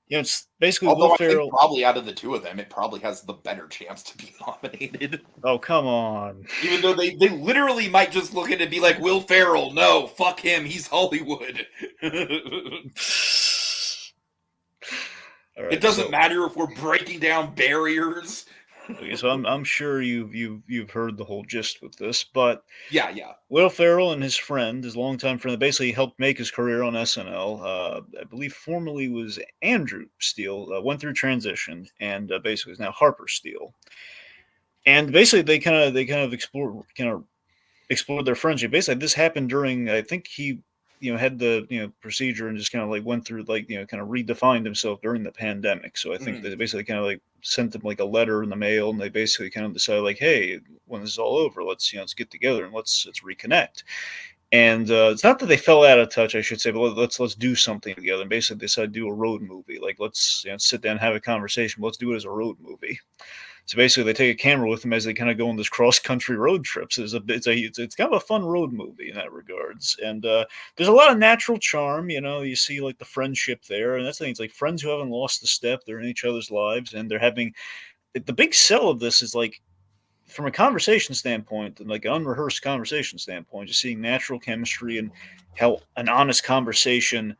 S2: it's basically
S1: Although
S2: Will Ferrell.
S1: I think probably out of the two of them, it probably has the better chance to be nominated.
S2: Oh, come on.
S1: Even though they literally might just look at it and be like, Will Ferrell, no, fuck him, he's Hollywood. It doesn't matter if we're breaking down barriers.
S2: Okay, so I'm sure you've heard the whole gist with this, but
S1: yeah.
S2: Will Ferrell and his friend, his longtime friend, that basically helped make his career on SNL. I believe formerly was Andrew Steele, went through transition, and basically is now Harper Steele. And basically, they kind of explored their friendship. Basically, this happened during, I think he had the procedure and just kind of like went through kind of redefined himself during the pandemic. So I think they basically kind of like sent them like a letter in the mail, and they basically kind of decided like, hey, when this is all over, let's get together and let's reconnect. And it's not that they fell out of touch, I should say, but let's do something together. And basically, they decided to do a road movie. Like, let's sit down and have a conversation. But let's do it as a road movie. So basically, they take a camera with them as they kind of go on this cross country road trips. It's kind of a fun road movie in that regards. And there's a lot of natural charm. You see like the friendship there, and that's the thing. It's like friends who haven't lost a step. They're in each other's lives, and they're having. The big sell of this is like from a conversation standpoint, and like an unrehearsed conversation standpoint, just seeing natural chemistry and how an honest conversation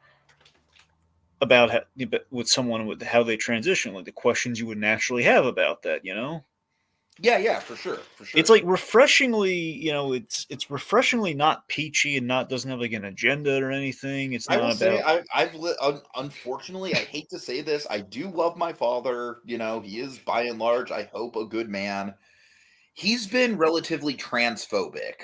S2: about with someone with how they transition, like the questions you would naturally have about that.
S1: Yeah, for sure.
S2: It's like refreshingly, it's refreshingly not peachy and not doesn't have like an agenda or anything. It's
S1: I will
S2: not
S1: say,
S2: about.
S1: unfortunately, I hate to say this, I do love my father. He is by and large, I hope, a good man. He's been relatively transphobic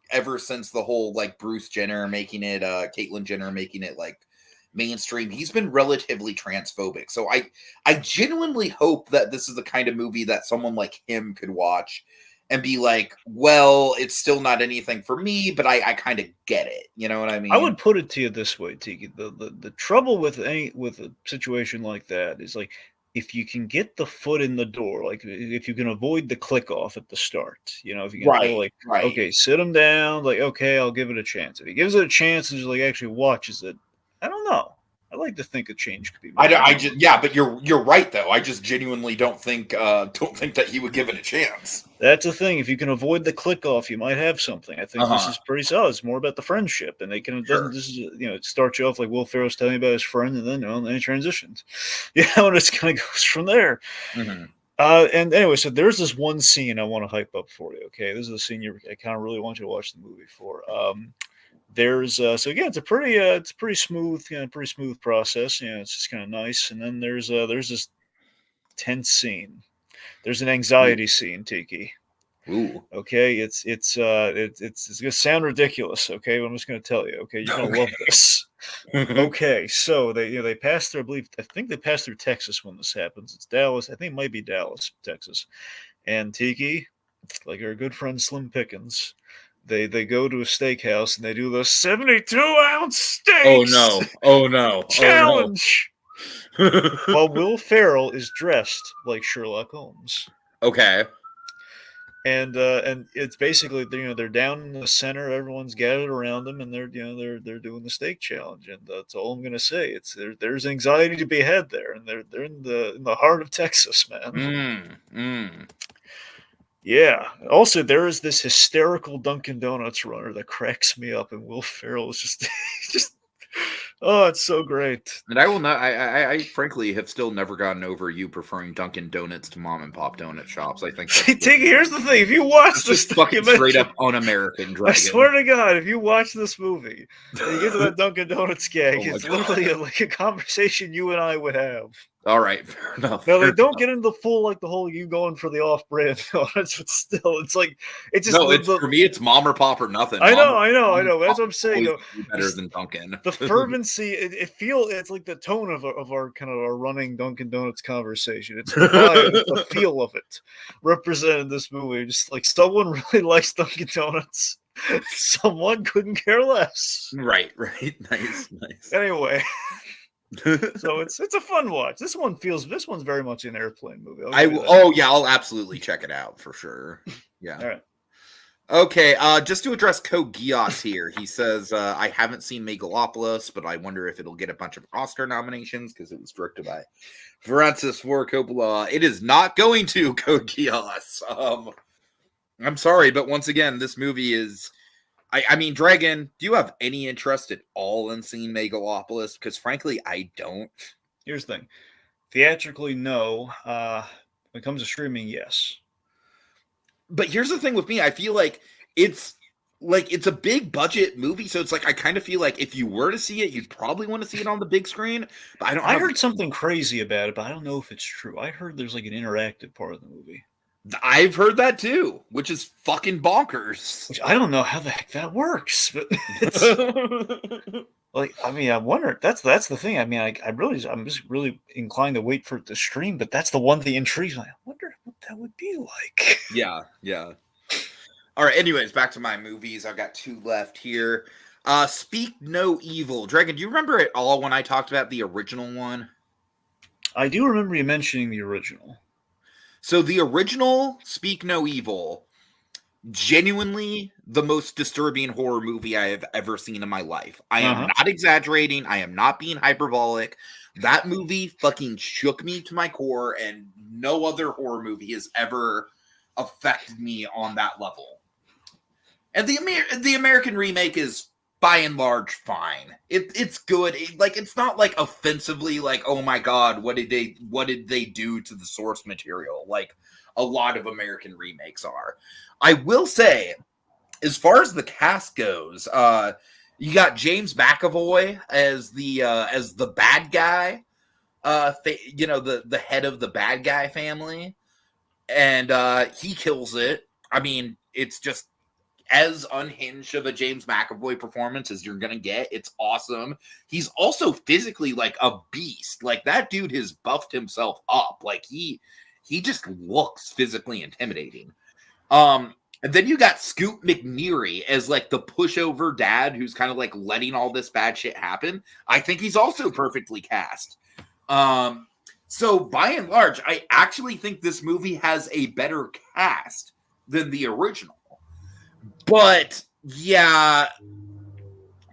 S1: ever since the whole like Bruce Jenner making it, Caitlyn Jenner making it like mainstream. He's been relatively transphobic. So I genuinely hope that this is the kind of movie that someone like him could watch and be like, well, it's still not anything for me, but I kind of get it. You know what I mean?
S2: I would put it to you this way, Tiki. The trouble with a situation like that is like if you can get the foot in the door, like if you can avoid the click off at the start, if you can go
S1: Right,
S2: like,
S1: right.
S2: okay, sit him down, like, okay, I'll give it a chance. If he gives it a chance and just like actually watches it, I don't know. I like to think a change could be made.
S1: Yeah, but you're right though. I just genuinely don't think that he would give it a chance.
S2: That's the thing. If you can avoid the click off, you might have something. I think this is pretty solid. It's more about the friendship, and it doesn't just it starts you off like Will Ferrell's telling you about his friend, and then he transitions, and it kind of goes from there.
S1: Mm-hmm.
S2: And anyway, so there's this one scene I want to hype up for you. Okay, this is a scene I kind of really want you to watch the movie for. There's so again, it's a pretty smooth, pretty smooth process. It's just kind of nice. And then there's this tense scene. There's an anxiety scene, Tiki.
S1: Ooh.
S2: Okay, it's gonna sound ridiculous. Okay, but I'm just gonna tell you. Okay, you're gonna love this. Okay, so they passed through. I think they passed through Texas when this happens. It's Dallas. I think it might be Dallas, Texas. And Tiki, like our good friend Slim Pickens, they go to a steakhouse and they do the 72-ounce steaks.
S1: Oh no!
S2: Challenge. While Will Ferrell is dressed like Sherlock Holmes.
S1: Okay.
S2: And it's basically they're down in the center, everyone's gathered around them, and they're doing the steak challenge, and that's all I'm gonna say. It's there's anxiety to be had there, and they're in the heart of Texas, man. Yeah. Also, there is this hysterical Dunkin' Donuts runner that cracks me up, and Will Ferrell is just oh, it's so great.
S1: And I will not. I frankly have still never gotten over you preferring Dunkin' Donuts to mom and pop donut shops. I think.
S2: Tiggy, here's the thing: if you watch this
S1: fucking straight up un-American Dragon.
S2: I swear to God, if you watch this movie and you get to that Dunkin' Donuts gag, it's literally like a conversation you and I would have.
S1: All right, fair enough.
S2: No, they don't get into the whole you going for the off-brand donuts, but still, it's like it's just
S1: for me, it's mom or pop or nothing.
S2: I know. That's what I'm saying.
S1: Better than Dunkin'.
S2: The fervency, it's like the tone of our kind of our running Dunkin' Donuts conversation. It's the vibe, it's the feel of it represented in this movie. Just like someone really likes Dunkin' Donuts, someone couldn't care less.
S1: Right. Nice.
S2: Anyway. So it's a fun watch. This one's very much an airplane movie.
S1: I'll absolutely check it out for sure. Yeah.
S2: All right.
S1: Okay, just to address Code Geass here, he says, I haven't seen Megalopolis, but I wonder if it'll get a bunch of Oscar nominations because it was directed by Francis Ford Coppola. It is not going to, Code Geass. I'm sorry, but once again, this movie is... I mean, Dragon, do you have any interest at all in seeing Megalopolis? Because frankly, I don't.
S2: Here's the thing. Theatrically, no. When it comes to streaming, yes.
S1: But here's the thing with me. I feel like it's a big budget movie, so it's like I kind of feel like if you were to see it, you'd probably want to see it on the big screen. But I
S2: heard something crazy about it, but I don't know if it's true. I heard there's like an interactive part of the movie.
S1: I've heard that too, which is fucking bonkers.
S2: Which I don't know how the heck that works, but it's like, I mean, I wonder. That's the thing. I mean, I'm just really inclined to wait for it to stream, but that's the one thing intrigues me. I wonder what that would be like.
S1: Yeah. All right, anyways, back to my movies. I've got 2 left here. Speak No Evil. Dragon, do you remember it all when I talked about the original one?
S2: I do remember you mentioning the original.
S1: So the original Speak No Evil, genuinely the most disturbing horror movie I have ever seen in my life. I am
S2: Uh-huh.
S1: not exaggerating. I am not being hyperbolic. That movie fucking shook me to my core, and no other horror movie has ever affected me on that level. And the American remake is by and large fine. It's good. It's not like offensively like, oh my god, what did they do to the source material? Like a lot of American remakes are. I will say, as far as the cast goes, you got James McAvoy as the bad guy, the head of the bad guy family, and he kills it. I mean, it's just as unhinged of a James McAvoy performance as you're gonna get. It's awesome. He's also physically like a beast. Like that dude has buffed himself up. Like he just looks physically intimidating. And then you got Scoot McNairy as like the pushover dad who's kind of like letting all this bad shit happen. I think he's also perfectly cast. So by and large, I actually think this movie has a better cast than the original. But yeah,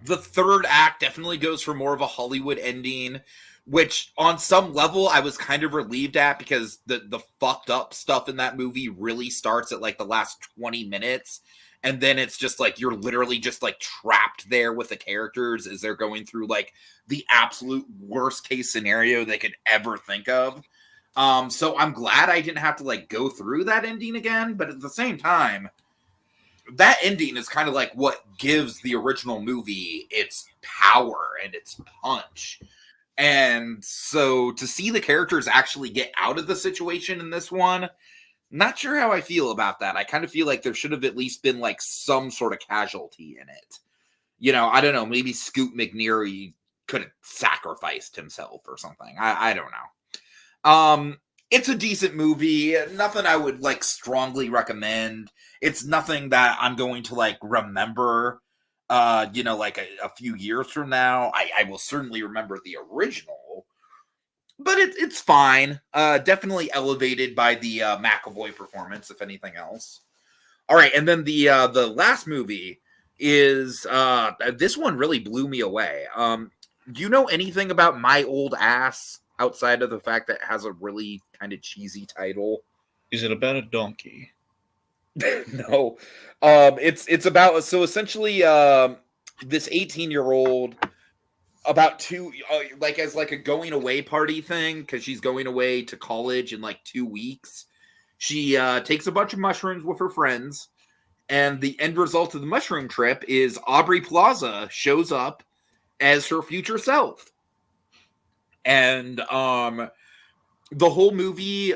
S1: the third act definitely goes for more of a Hollywood ending, which on some level I was kind of relieved at, because the fucked up stuff in that movie really starts at like the last 20 minutes. And then it's just like you're literally just like trapped there with the characters as they're going through like the absolute worst case scenario they could ever think of. So I'm glad I didn't have to like go through that ending again. But at the same time, that ending is kind of like what gives the original movie its power and its punch. And so to see the characters actually get out of the situation in this one, not sure how I feel about that. I kind of feel like there should have at least been like some sort of casualty in it. I don't know. Maybe Scoot McNairy could have sacrificed himself or something. I don't know. It's a decent movie. Nothing I would like strongly recommend. It's nothing that I'm going to like remember. Like a few years from now, I will certainly remember the original, but it's fine. Definitely elevated by the McAvoy performance, if anything else. All right, and then the last movie is this one really blew me away. Do you know anything about My Old Ass outside of the fact that it has a really kind of cheesy title?
S2: Is it about a donkey?
S1: No. It's about, so essentially this 18-year-old, about two like as like a going away party thing, because she's going away to college in like 2 weeks. She takes a bunch of mushrooms with her friends, and the end result of the mushroom trip is Aubrey Plaza shows up as her future self. And the whole movie,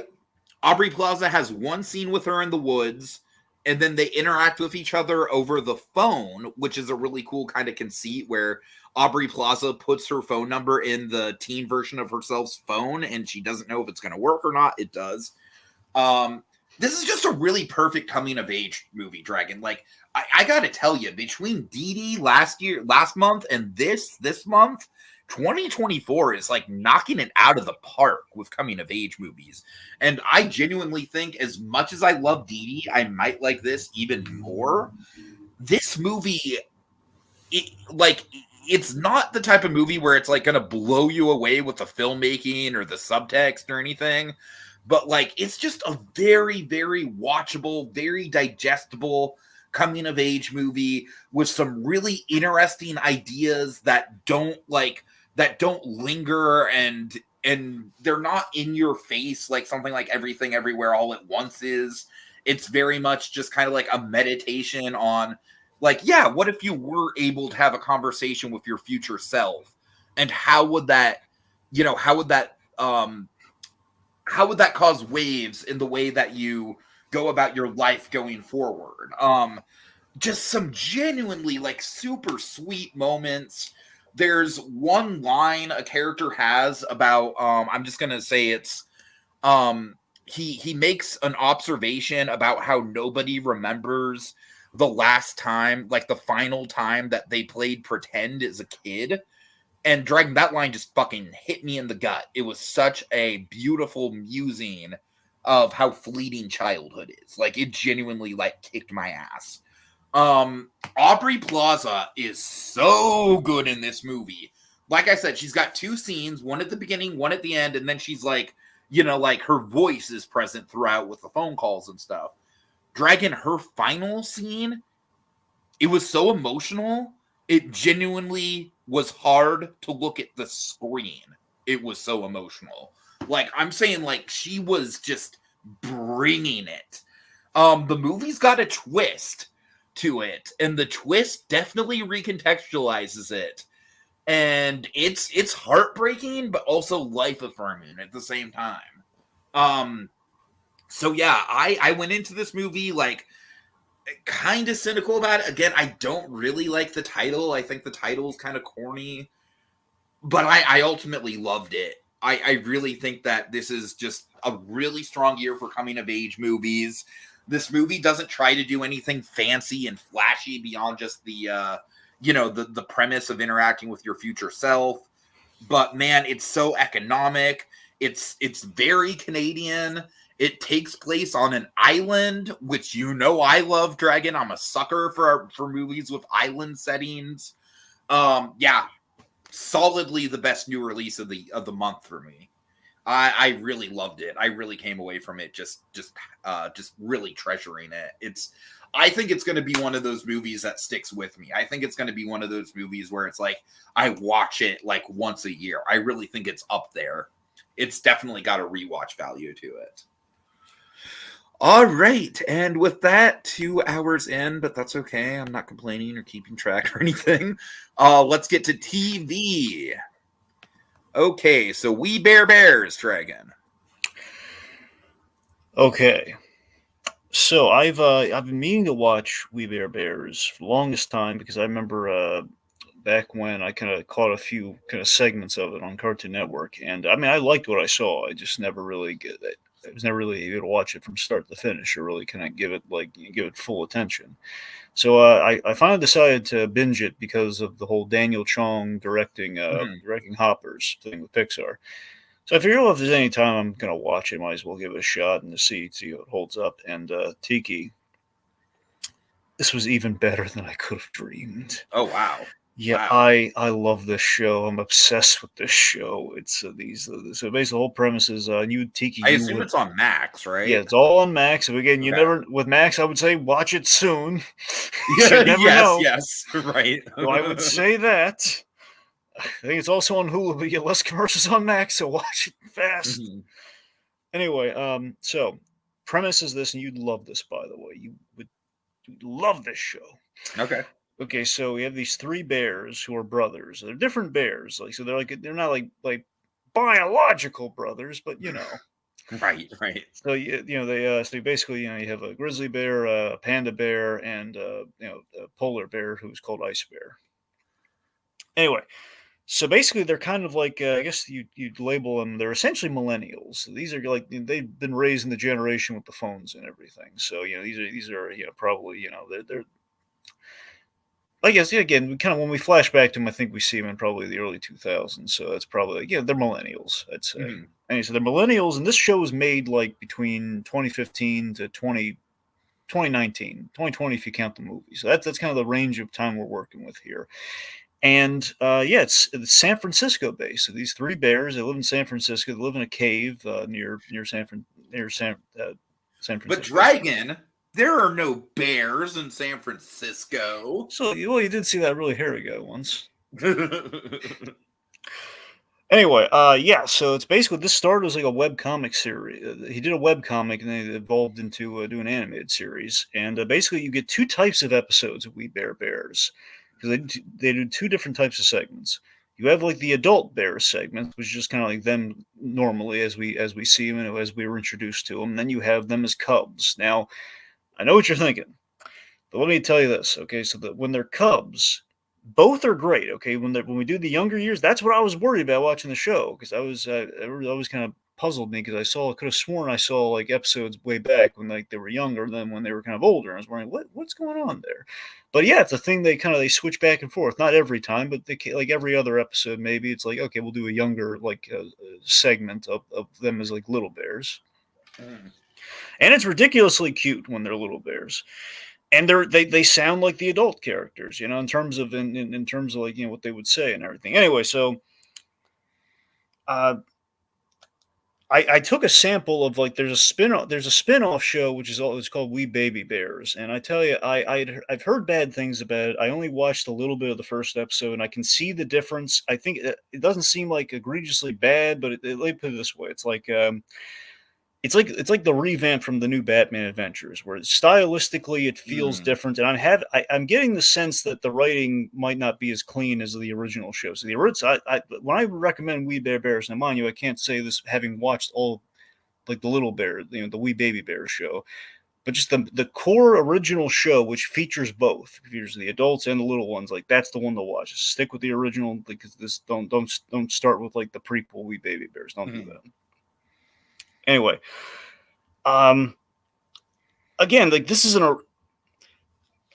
S1: Aubrey Plaza has one scene with her in the woods, and then they interact with each other over the phone, which is a really cool kind of conceit where Aubrey Plaza puts her phone number in the teen version of herself's phone, and she doesn't know if it's going to work or not. It does. This is just a really perfect coming of age movie, Dragon. Like, I got to tell you, between Dee Dee last month, and this month, 2024 is like knocking it out of the park with coming of age movies. And I genuinely think, as much as I love Dee Dee, I might like this even more. This movie, it's not the type of movie where it's like going to blow you away with the filmmaking or the subtext or anything. But like, it's just a very, very watchable, very digestible coming of age movie with some really interesting ideas that don't linger, and they're not in your face like something like Everything Everywhere All at Once is. It's very much just kind of like a meditation on, like, yeah, what if you were able to have a conversation with your future self, and how would that cause waves in the way that you go about your life going forward. Just some genuinely like super sweet moments. There's one line a character has about I'm just gonna say it's he makes an observation about how nobody remembers the last time, like the final time that they played pretend as a kid. And Dragon, that line just fucking hit me in the gut. It was such a beautiful musing of how fleeting childhood is. Like, it genuinely like kicked my ass. Aubrey Plaza is so good in this movie. Like I said, she's got two scenes, one at the beginning, one at the end, and then she's like, you know, like her voice is present throughout with the phone calls and stuff. Dragon, her final scene, it was so emotional. It genuinely was hard to look at the screen. It was so emotional. Like, I'm saying, like, she was just bringing it. The movie's got a twist to it, and the twist definitely recontextualizes it. And it's heartbreaking, but also life affirming at the same time. So yeah, I went into this movie like kind of cynical about it. Again, I don't really like the title. I think the title is kind of corny, but I ultimately loved it. I really think that this is just a really strong year for coming of age movies. This movie doesn't try to do anything fancy and flashy beyond just the the premise of interacting with your future self. But man, it's so economic. It's very Canadian. It takes place on an island, which I love, Dragon. I'm a sucker for movies with island settings. Yeah, solidly the best new release of the month for me. I really loved it. I really came away from it just really treasuring it. I think it's going to be one of those movies that sticks with me. I think it's going to be one of those movies where it's like I watch it like once a year. I really think it's up there. It's definitely got a rewatch value to it. All right, and with that, 2 hours in, but that's okay. I'm not complaining or keeping track or anything. Let's get to TV. Okay, so We Bare Bears, Dragon.
S2: Okay, so I've been meaning to watch We Bare Bears for the longest time because I remember back when I kind of caught a few kind of segments of it on Cartoon Network, and I mean I liked what I saw. I just never really get it. I was never really able to watch it from start to finish or really kind of give it full attention. So I finally decided to binge it because of the whole Daniel Chong directing Hoppers thing with Pixar. So I figured, well, if there's any time I'm gonna watch it, might as well give it a shot and see how it holds up. And Tiki, this was even better than I could have dreamed.
S1: Oh wow.
S2: Yeah,
S1: wow.
S2: I love this show. I'm obsessed with this show. It's so basically the whole premise is you Tiki.
S1: I assume it's on Max, right?
S2: Yeah, it's all on Max. So again, you
S1: Okay.
S2: never with Max. I would say watch it soon.
S1: Yeah,
S2: You never know.
S1: Yes, right.
S2: So I would say that. I think it's also on Hulu, but you get less commercials on Max, so watch it fast.
S1: Mhm.
S2: Anyway, so premise is this, and you'd love this, by the way. You'd love this show.
S1: Okay.
S2: Okay, so we have these three bears who are brothers. They're different bears, so they're not like biological brothers, but
S1: Right.
S2: So they basically you have a grizzly bear, a panda bear, and a polar bear who's called ice bear. Anyway, so basically they're kind of like I guess you'd label them. They're essentially millennials. These are like they've been raised in the generation with the phones and everything. So these are probably they're I guess again kind of when we flash back to them, I think we see them in probably the early 2000s. So that's probably they're millennials, I'd say.
S1: Mhm.
S2: Anyway, so they're millennials, and this show was made like between 2015 to 2019, 2020 if you count the movie. So that's kind of the range of time we're working with here. And it's San Francisco based. So these three bears, they live in San Francisco. They live in a cave near San Francisco.
S1: But Dragon, there are no bears in San Francisco.
S2: So you did see that really hairy guy once. Anyway, so it's basically this started as like a web comic series. He did a web comic and then it evolved into doing an animated series. And basically, you get two types of episodes of We Bare Bears because they do two different types of segments. You have like the adult bear segment, which is just kind of like them normally as we see them and as we were introduced to them. And then you have them as cubs. Now, I know what you're thinking, but let me tell you this, okay? So that when they're cubs, both are great, okay? When we do the younger years, that's what I was worried about watching the show because I was kind of puzzled me because I could have sworn I saw like episodes way back when like they were younger than when they were kind of older. I was wondering what's going on there. But yeah, it's a thing they switch back and forth. Not every time, but like every other episode, maybe it's like, okay, we'll do a younger like segment of them as like little bears,
S1: Mm.
S2: and it's ridiculously cute when they're little bears, and they sound like the adult characters, in terms of in terms of like what they would say and everything. Anyway, so uh, I took a sample of like there's a spin-off show which is it's called We Baby Bears, and I tell you I've heard bad things about it. I only watched a little bit of the first episode, and I can see the difference. I think it doesn't seem like egregiously bad, but let me put it this way: it's like the revamp from the new Batman Adventures, where stylistically it feels
S1: Mm.
S2: different, and I'm getting the sense that the writing might not be as clean as the original show. So the original, when I recommend We Bear Bears, and mind you, I can't say this having watched all like the Little Bear, the Wee Baby Bear show, but just the core original show, which features both, features the adults and the little ones. Like that's the one to watch. Just stick with the original, because this don't start with like the prequel We Baby Bears. Don't do
S1: Mm.
S2: that. Anyway. Um, again, like this isn't a.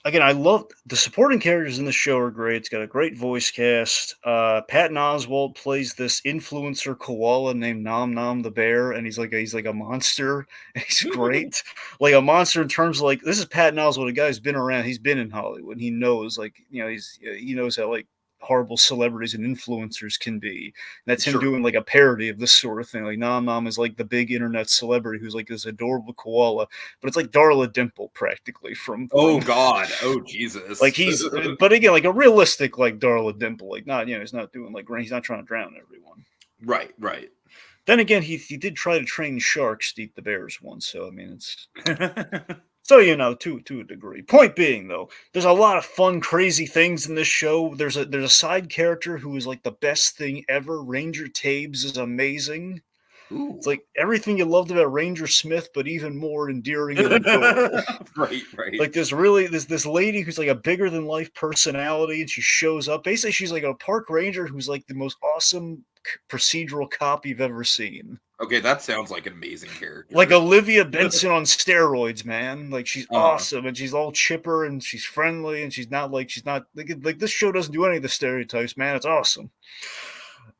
S2: Again, I love the supporting characters in the show are great. It's got a great voice cast. Patton Oswalt plays this influencer koala named Nom Nom the bear, and he's like a monster. And he's great, like a monster in terms of like this is Patton Oswalt, a guy who's been around. He's been in Hollywood. And he knows like he knows how like horrible celebrities and influencers can be. And that's him
S1: Sure.
S2: doing like a parody of this sort of thing. Like Nom Nom is like the big internet celebrity who's like this adorable koala, but it's like Darla Dimple practically
S1: Oh
S2: from
S1: God. Oh
S2: like
S1: Jesus.
S2: but again, like a realistic like Darla Dimple, like not he's not doing like he's not trying to drown everyone.
S1: Right. Right.
S2: Then again, he did try to train sharks to eat the bears once, so I mean it's so to a degree. Point being though, there's a lot of fun, crazy things in this show. There's a side character who is like the best thing ever. Ranger Tabes is amazing. It's
S1: Ooh.
S2: like everything you loved about Ranger Smith, but even more endearing and adorable.
S1: Right. Right.
S2: Like this lady who's like a bigger than life personality, and she shows up. Basically, she's like a park ranger who's like the most awesome procedural cop you've ever seen.
S1: Okay, that sounds like an amazing
S2: Like
S1: character.
S2: Olivia Benson on steroids, man. Like she's
S1: Uh,
S2: awesome, and she's all chipper, and she's friendly, and she's not like this show doesn't do any of the stereotypes, man. It's awesome.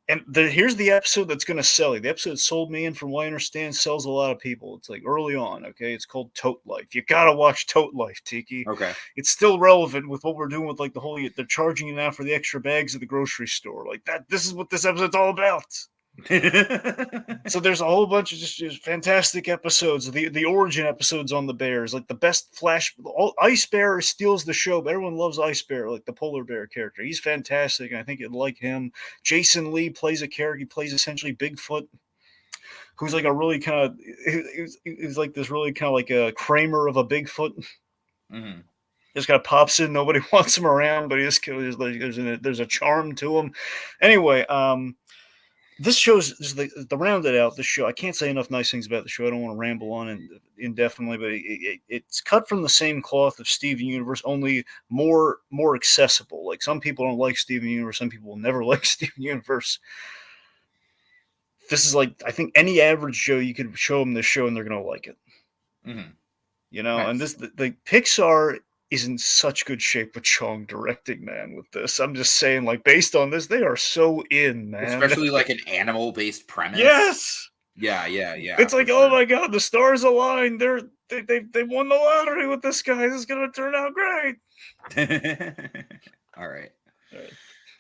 S2: And here's the episode that's going to sell you. The episode that sold me, and from what I understand, sells a lot of people. It's like early on, okay? It's called Tote Life. You got to watch Tote Life, Tiki.
S1: okay.
S2: It's still relevant with what we're doing with like the whole, they're charging you now for the extra bags at the grocery store. Like that, this is what this episode's all about. So there's a whole bunch of just fantastic episodes. The origin episodes on the bears, like the best flash. Ice Bear steals the show, but everyone loves Ice Bear, like the polar bear character. He's fantastic, and I think you'd like him. Jason Lee plays a character. He plays essentially Bigfoot, who's like a really kind of he's like this really kind of like a Kramer of a Bigfoot.
S1: Mhm.
S2: Just kind of pops in. Nobody wants him around, but he just there's a charm to him. Anyway, this show's the rounded out. This show, I can't say enough nice things about the show. I don't want to ramble on indefinitely, but it's cut from the same cloth of Steven Universe, only more accessible. Like some people don't like Steven Universe, some people will never like Steven Universe. This is like I think any average Joe you could show them this show and they're gonna like it.
S1: Mhm.
S2: And
S1: Nice.
S2: the Pixar is in such good shape with Chong directing, man. With this, I'm just saying, like based on this, they are so in, man.
S1: Especially like an animal-based premise.
S2: Yes.
S1: Yeah, yeah, yeah,
S2: It's
S1: for
S2: like, oh
S1: sure.
S2: my god, the stars aligned. They won the lottery with this guy. This is gonna turn out great.
S1: All right.
S2: All right.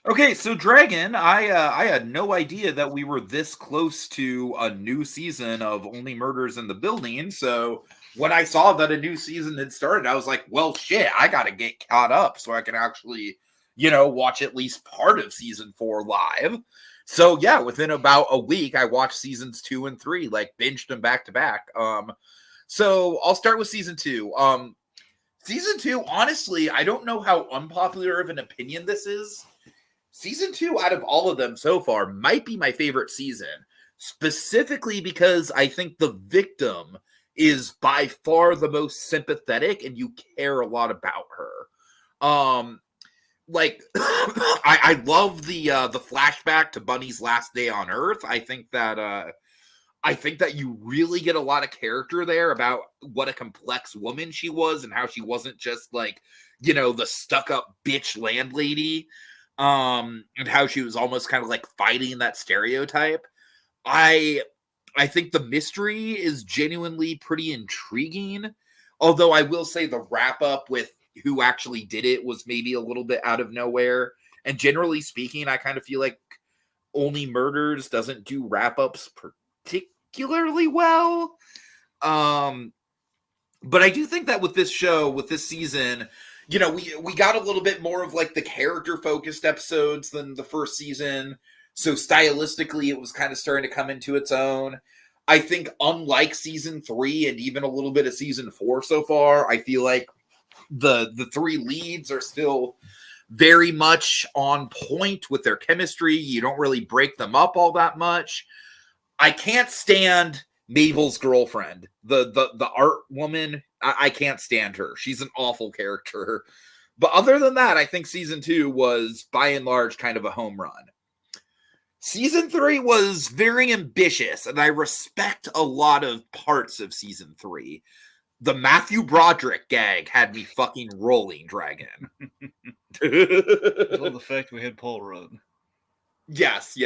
S1: Okay, so Dragon, I had no idea that we were this close to a new season of Only Murders in the Building. So when I saw that a new season had started, I was like, well, shit, I got to get caught up so I can actually, watch at least part of season 4 live. So yeah, within about a week, I watched seasons 2 and 3, like binged them back to back. So I'll start with season 2. Season 2, honestly, I don't know how unpopular of an opinion this is. Season 2, out of all of them so far, might be my favorite season, specifically because I think the victim is by far the most sympathetic and you care a lot about her. Like I love the flashback to Bunny's last day on Earth. I think that I think that you really get a lot of character there about what a complex woman she was and how she wasn't just like, the stuck-up bitch landlady, and how she was almost kind of like fighting that stereotype. I think the mystery is genuinely pretty intriguing. Although I will say the wrap up with who actually did it was maybe a little bit out of nowhere. And generally speaking, I kind of feel like Only Murders doesn't do wrap ups particularly well. But I do think that with this show, with this season, we got a little bit more of like the character focused episodes than the first season. So stylistically, it was kind of starting to come into its own. I think unlike season 3 and even a little bit of season 4 so far, I feel like the 3 leads are still very much on point with their chemistry. You don't really break them up all that much. I can't stand Mabel's girlfriend, the art woman. I can't stand her. She's an awful character. But other than that, I think season 2 was by and large kind of a home run. Season 3 was very ambitious, and I respect a lot of parts of season 3. The Matthew Broderick gag had me fucking rolling, Dragon.
S2: I love the fact we had Paul Rudd.
S1: Yes.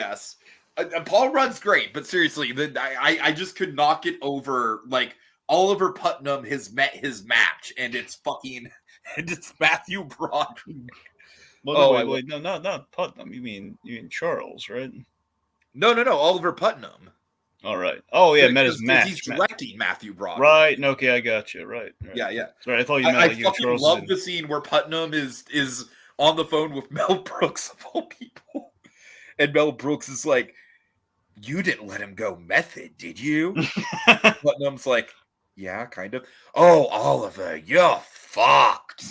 S1: Paul Rudd's great, but seriously, I just could not get over, like, Oliver Putnam has met his match, and it's Matthew Broderick.
S2: Well, wait, no, not Putnam. You mean Charles, right?
S1: No, Oliver Putnam.
S2: All right. Oh, yeah, met his match.
S1: He's directing Matthew Broderick.
S2: Right. No, okay, I got you. Right.
S1: Yeah.
S2: Sorry, I thought you meant
S1: I
S2: like
S1: fucking
S2: Charles.
S1: love the scene where Putnam is on the phone with Mel Brooks of all people, and Mel Brooks is like, "You didn't let him go method, did you?" Putnam's like, "Yeah, kind of." "Oh, Oliver, you're fucked."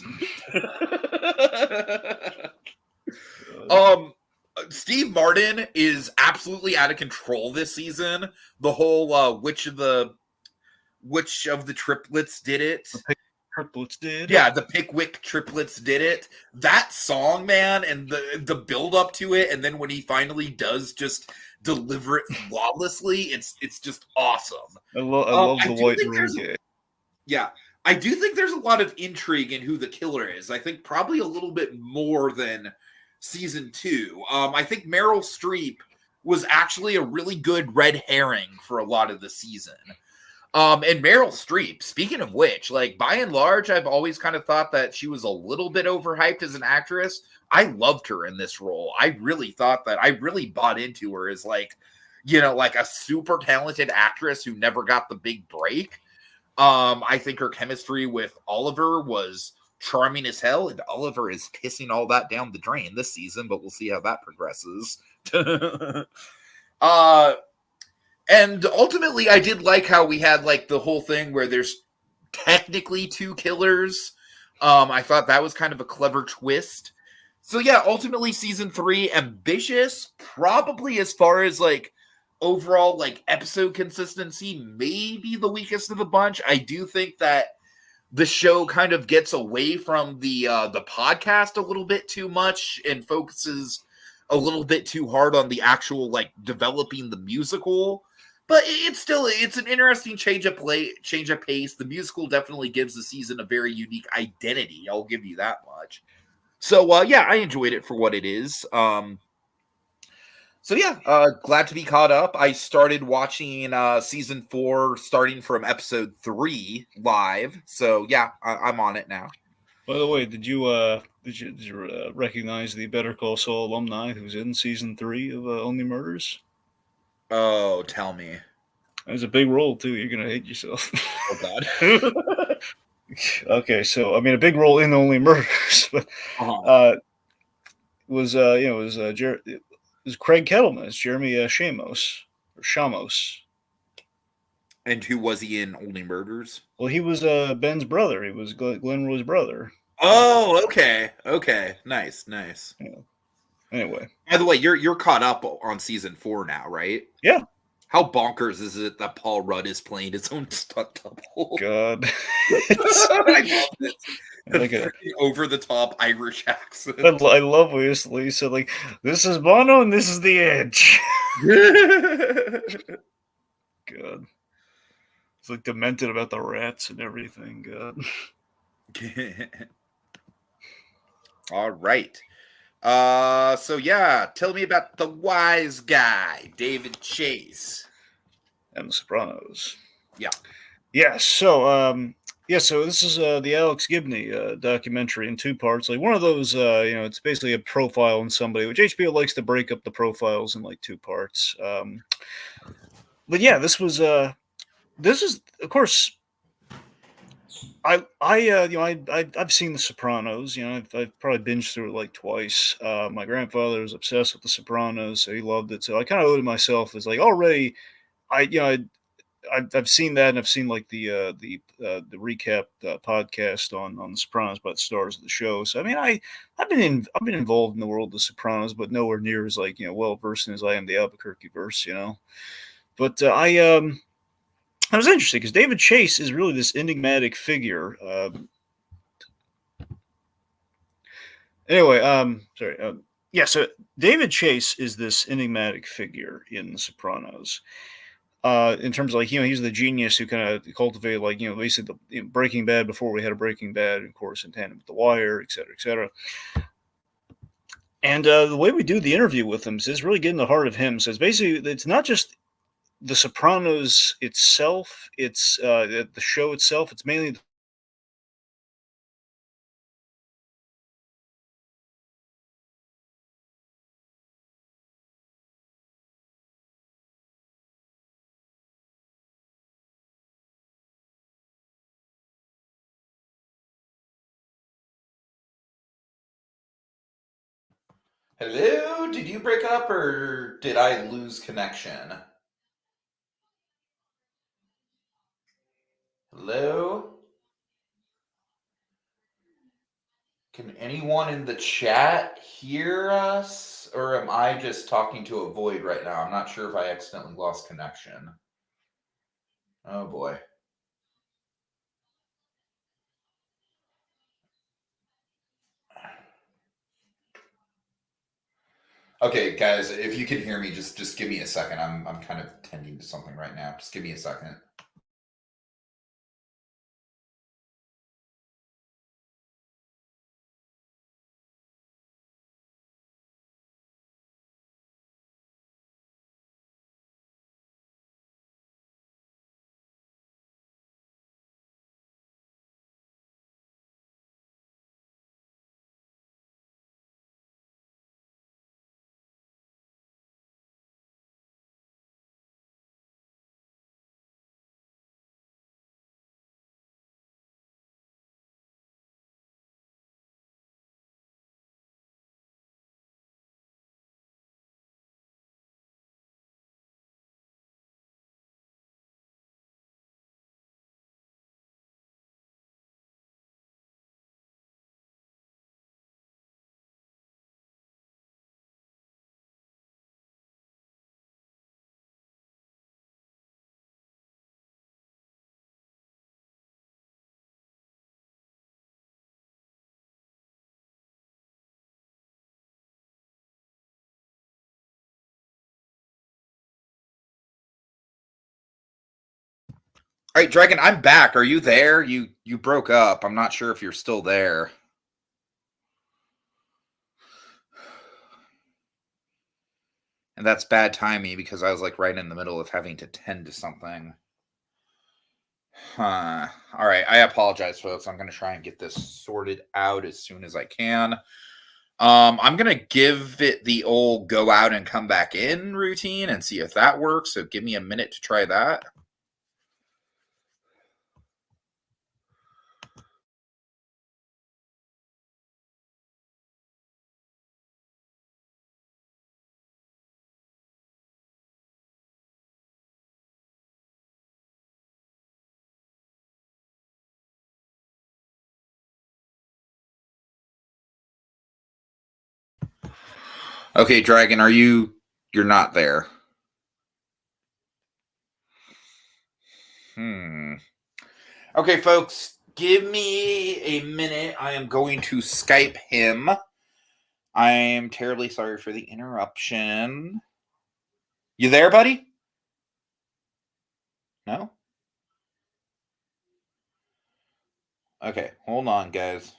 S1: Steve Martin is absolutely out of control this season. The whole which of the triplets did it?
S2: Triplets did.
S1: Yeah, the Pickwick triplets did it. That song, man, and the build up to it, and then when he finally does just deliver it flawlessly, it's just awesome.
S2: I love the white room.
S1: Yeah, I do think there's a lot of intrigue in who the killer is. I think probably a little bit more than season 2. I think Meryl Streep was actually a really good red herring for a lot of the season. And Meryl Streep, speaking of which, like, by and large, I've always kind of thought that she was a little bit overhyped as an actress. I loved her in this role. I really thought that I really bought into her as like a super talented actress who never got the big break. I think her chemistry with Oliver was charming as hell, and Oliver is pissing all that down the drain this season, but we'll see how that progresses. And ultimately, I did like how we had like the whole thing where there's technically 2 killers. I thought that was kind of a clever twist. So yeah, ultimately season 3, ambitious, probably as far as like overall like episode consistency, maybe the weakest of the bunch. I do think that the show kind of gets away from the podcast a little bit too much and focuses a little bit too hard on the actual like developing the musical. But it's an interesting change of pace. The musical definitely gives the season a very unique identity. I'll give you that much. So yeah, I enjoyed it for what it is. So yeah, glad to be caught up. I started watching season 4, starting from episode 3 live. So yeah, I'm on it now.
S2: By the way, did you recognize the Better Call Saul alumni who's in season 3 of Only Murders?
S1: Oh, tell me.
S2: There's a big role too. You're gonna hate yourself.
S1: Oh God.
S2: Okay, so I mean, a big role in Only Murders, but it was Craig Kettleman. It's Jeremy Shamos.
S1: And who was he in Only Murders?
S2: Well, he was Ben's brother. He was Glenn Roy's brother.
S1: Oh, okay, nice.
S2: Yeah. Anyway,
S1: by the way, you're caught up on season 4 now, right?
S2: Yeah.
S1: How bonkers is it that Paul Rudd is playing his own stunt double?
S2: God,
S1: I love it.
S2: Like a
S1: over the top Irish accent.
S2: I love what he said, like, this is Bono and this is the Edge. God. It's like demented about the rats and everything. God.
S1: All right. So yeah, tell me about the wise guy, David Chase.
S2: And The Sopranos.
S1: Yeah.
S2: Yeah, so so this is the Alex Gibney documentary in two parts. Like one of those, it's basically a profile on somebody, which HBO likes to break up the profiles in like two parts. But yeah, this is of course I've seen The Sopranos. I've probably binged through it like twice. My grandfather was obsessed with The Sopranos, so he loved it. So I kind of owed it myself as like already I you know I've seen that, and I've seen like the recap podcast on The Sopranos by the stars of the show. So I mean, I've been involved in the world of The Sopranos, but nowhere near as like well versed as I am the Albuquerque verse. But I was interested because David Chase is really this enigmatic figure. Anyway, sorry. Yeah, so David Chase is this enigmatic figure in The Sopranos. In terms of like he's the genius who kind of cultivated like basically the Breaking Bad before we had a Breaking Bad, of course, in tandem with The Wire, et cetera, et cetera. And the way we do the interview with him is really getting the heart of him. So it's basically it's not just The Sopranos itself; it's the show itself. It's mainly
S1: Hello? Did you break up or did I lose connection? Hello? Can anyone in the chat hear us? Or am I just talking to a void right now? I'm not sure if I accidentally lost connection. Oh boy. Okay, guys, if you can hear me, just give me a second. I'm kind of tending to something right now. Just give me a second. All right, Dragon, I'm back. Are you there? You broke up. I'm not sure if you're still there. And that's bad timing because I was like right in the middle of having to tend to something. Huh. All right, I apologize, folks. I'm going to try and get this sorted out as soon as I can. I'm going to give it the old go out and come back in routine and see if that works. So give me a minute to try that. Okay, Dragon, you're not there? Okay, folks, give me a minute. I am going to Skype him. I am terribly sorry for the interruption. You there, buddy? No? Okay, hold on, guys.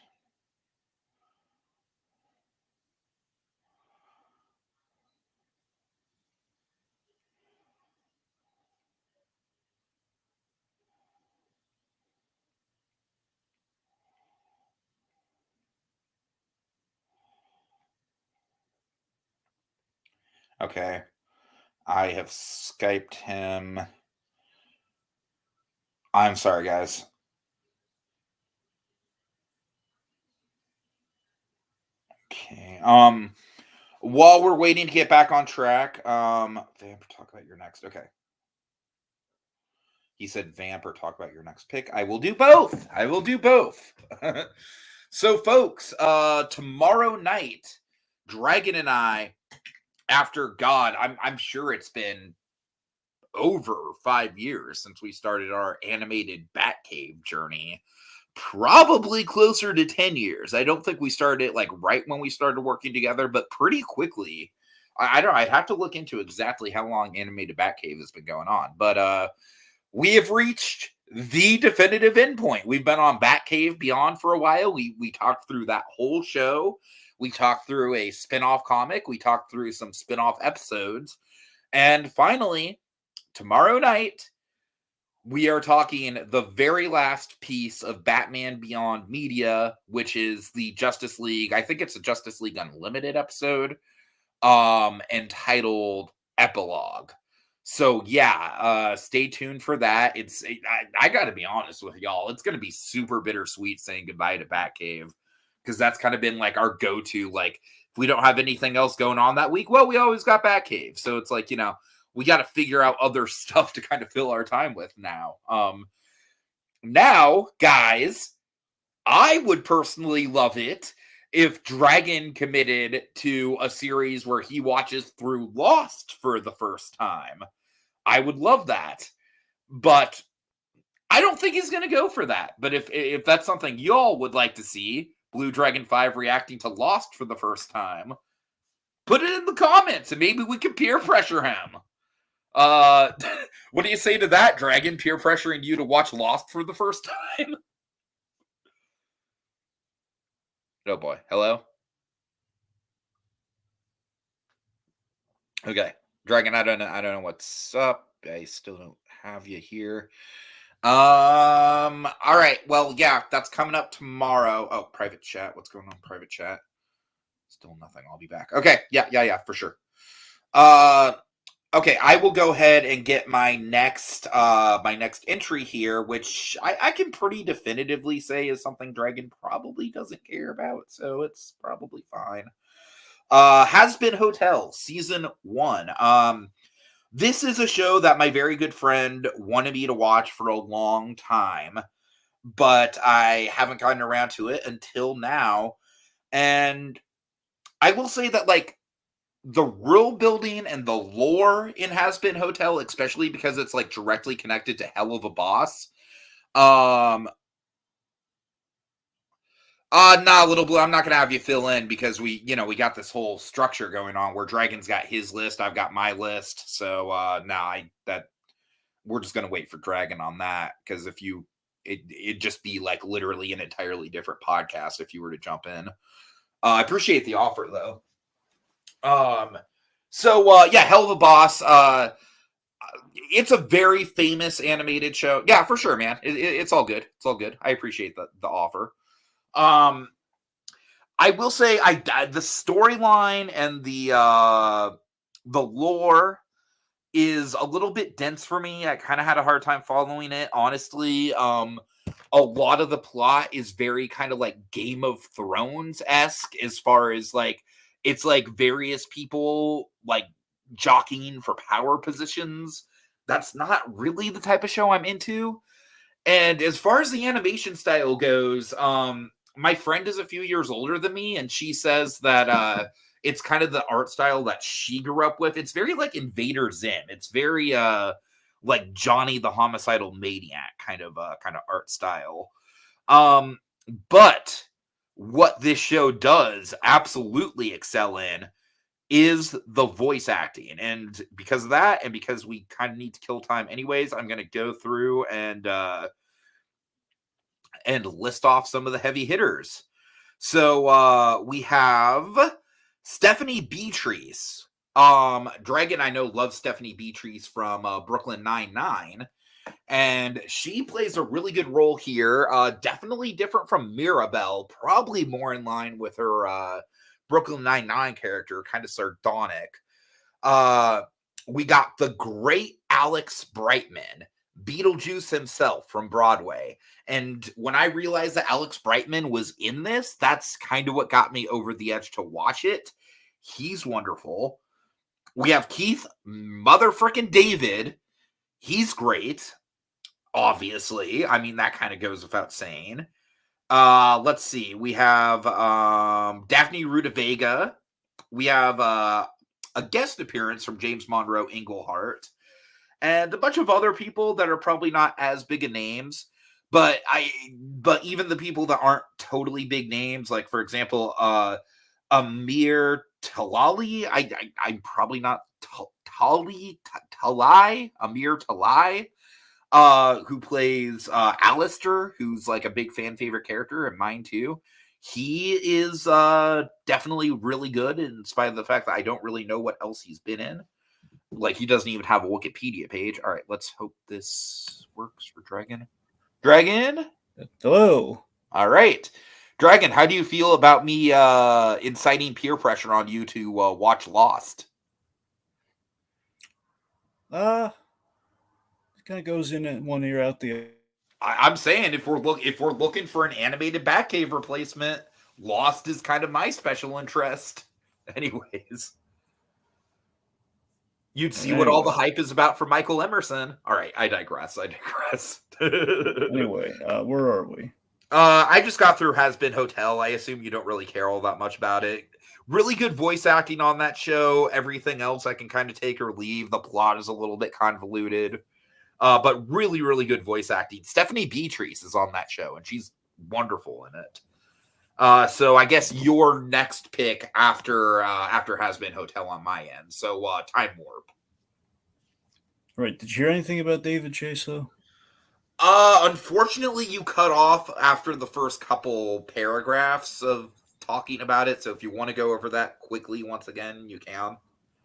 S1: Okay. I have Skyped him. I'm sorry, guys. Okay. While we're waiting to get back on track, Vamp, talk about your next. Okay. He said Vamp or talk about your next pick. I will do both. I will do both. So, folks, tomorrow night, Dragon and I, after God, I'm sure it's been over 5 years since we started our animated Batcave journey. Probably closer to 10 years. I don't think we started it like right when we started working together, but pretty quickly. I don't know. I'd have to look into exactly how long animated Batcave has been going on. But we have reached the definitive endpoint. We've been on Batcave Beyond for a while. We talked through that whole show. We talked through a spin-off comic. We talked through some spin-off episodes. And finally, tomorrow night, we are talking the very last piece of Batman Beyond media, which is the Justice League. I think it's a Justice League Unlimited episode, entitled Epilogue. So yeah, stay tuned for that. I gotta be honest with y'all, it's gonna be super bittersweet saying goodbye to Batcave, because that's kind of been like our go-to. Like, if we don't have anything else going on that week, well, we always got Batcave. So it's like, we got to figure out other stuff to kind of fill our time with now. Now, guys, I would personally love it if Dragon committed to a series where he watches through Lost for the first time. I would love that. But I don't think he's going to go for that. But if that's something y'all would like to see, Blue Dragon 5 reacting to Lost for the first time, put it in the comments and maybe we can peer pressure him. What do you say to that, Dragon? Peer pressuring you to watch Lost for the first time? Oh boy. Hello? Okay. Dragon, I don't know what's up. I still don't have you here. All right. Well, yeah, that's coming up tomorrow. Oh, private chat. What's going on, private chat? Still nothing. I'll be back. Okay. Yeah, for sure. Okay, I will go ahead and get my next entry here, which I can pretty definitively say is something Dragon probably doesn't care about, so it's probably fine. Has Been Hotel, Season 1. This is a show that my very good friend wanted me to watch for a long time, but I haven't gotten around to it until now. And I will say that, like, the world building and the lore in Has Been Hotel, especially because it's like directly connected to Hell of a Boss. Nah, Little Blue, I'm not gonna have you fill in because we got this whole structure going on where Dragon's got his list, I've got my list. So we're just gonna wait for Dragon on that, because it'd just be like literally an entirely different podcast if you were to jump in. I appreciate the offer though. Yeah, Hell of a Boss. It's a very famous animated show. Yeah, for sure, man. It's all good. It's all good. I appreciate the offer. I will say the storyline and the lore is a little bit dense for me. I kind of had a hard time following it, honestly. A lot of the plot is very kind of like Game of Thrones-esque, as far as like it's like various people like jockeying for power positions. That's not really the type of show I'm into. And as far as the animation style goes, my friend is a few years older than me, and she says that it's kind of the art style that she grew up with. It's very like Invader Zim. It's very like Johnny the Homicidal Maniac kind of art style. But what this show does absolutely excel in is the voice acting. And because of that, and because we kind of need to kill time anyways, I'm going to go through and list off some of the heavy hitters. So we have Stephanie Beatrice. Dragon, I know, loves Stephanie Beatrice from Brooklyn Nine-Nine. And she plays a really good role here. Definitely different from Mirabelle, probably more in line with her Brooklyn Nine-Nine character, kind of sardonic. We got the great Alex Brightman, Beetlejuice himself from Broadway. And when I realized that Alex Brightman was in this, that's kind of what got me over the edge to watch it. He's wonderful. We have Keith motherfucking David. He's great. Obviously. I mean, that kind of goes without saying. Let's see. We have Daphne Rudavega. We have a guest appearance from James Monroe Englehart. And a bunch of other people that are probably not as big of names. But even the people that aren't totally big names, like, for example, Amir Talali. I'm probably not Talai. Amir Talai. Who plays Alistair, who's like a big fan favorite character, and mine too. He is definitely really good, in spite of the fact that I don't really know what else he's been in. Like, he doesn't even have a Wikipedia page. All right, let's hope this works for Dragon. Dragon?
S2: Hello.
S1: All right. Dragon, how do you feel about me inciting peer pressure on you to watch Lost?
S2: It kind of goes in one ear, out the other.
S1: I'm saying if we're looking for an animated Batcave replacement, Lost is kind of my special interest. Anyways, you'd see what all the hype is about for Michael Emerson. All right, I digress.
S2: Anyway, where are we?
S1: I just got through Has Been Hotel. I assume you don't really care all that much about it. Really good voice acting on that show. Everything else I can kind of take or leave. The plot is a little bit convoluted. But really, really good voice acting. Stephanie Beatrice is on that show, and she's wonderful in it. So I guess your next pick after Has Been Hotel on my end. So Time Warp.
S2: Right. Did you hear anything about David Chase, though?
S1: Unfortunately, you cut off after the first couple paragraphs of talking about it. So if you want to go over that quickly once again, you can.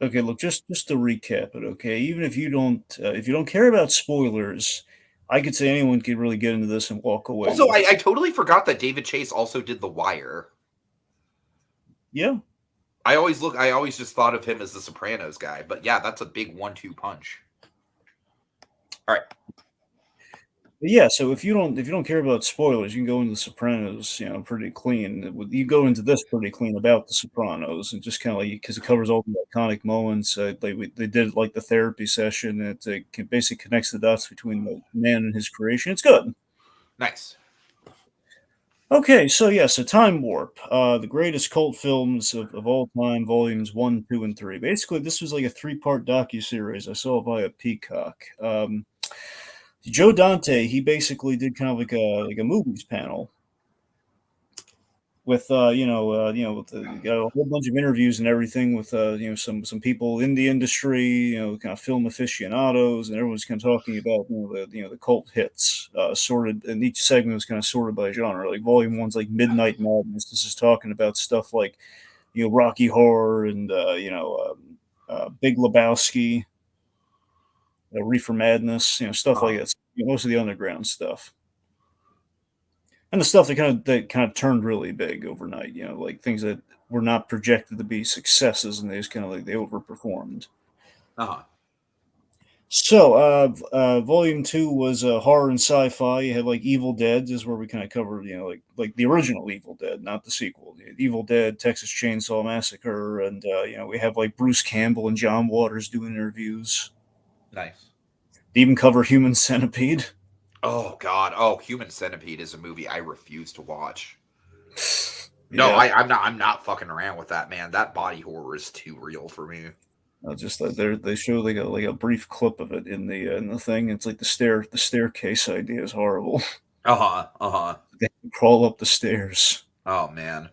S2: Okay, look, just to recap it, okay? Even if you don't care about spoilers, I could say anyone could really get into this and walk away.
S1: Also, I totally forgot that David Chase also did The Wire.
S2: Yeah.
S1: I always just thought of him as the Sopranos guy, but yeah, that's a big 1-2 punch. All right.
S2: Yeah, so if you don't care about spoilers, you can go into The Sopranos, pretty clean. You go into this pretty clean about The Sopranos, and just kind of like, because it covers all the iconic moments. They did like the therapy session. It basically connects the dots between the man and his creation. It's good.
S1: Nice.
S2: Okay, so Time Warp, the greatest cult films of all time, volumes 1, 2, and 3. Basically, this was like a 3-part docuseries I saw via Peacock. Joe Dante, he basically did kind of like a movies panel with with got a whole bunch of interviews and everything with some people in the industry, kind of film aficionados, and everyone's kind of talking about the cult hits, sorted, and each segment was kind of sorted by genre. Like Volume 1's like Midnight Madness. This is talking about stuff like Rocky Horror and Big Lebowski. Reefer Madness, stuff like that. Most of the underground stuff, and the stuff that kind of turned really big overnight. Like things that were not projected to be successes, and they just kind of like they overperformed. So, Volume 2 was horror and sci-fi. You had like Evil Dead. This is where we kind of covered, like the original Evil Dead, not the sequel. Evil Dead, Texas Chainsaw Massacre, and we have like Bruce Campbell and John Waters doing interviews.
S1: Nice.
S2: They even cover Human Centipede.
S1: Oh God! Oh, Human Centipede is a movie I refuse to watch. No, I'm not fucking around with that, man. That body horror is too real for me.
S2: Just they show like a brief clip of it in the thing. It's like the staircase idea is horrible.
S1: Uh huh.
S2: They crawl up the stairs.
S1: Oh man.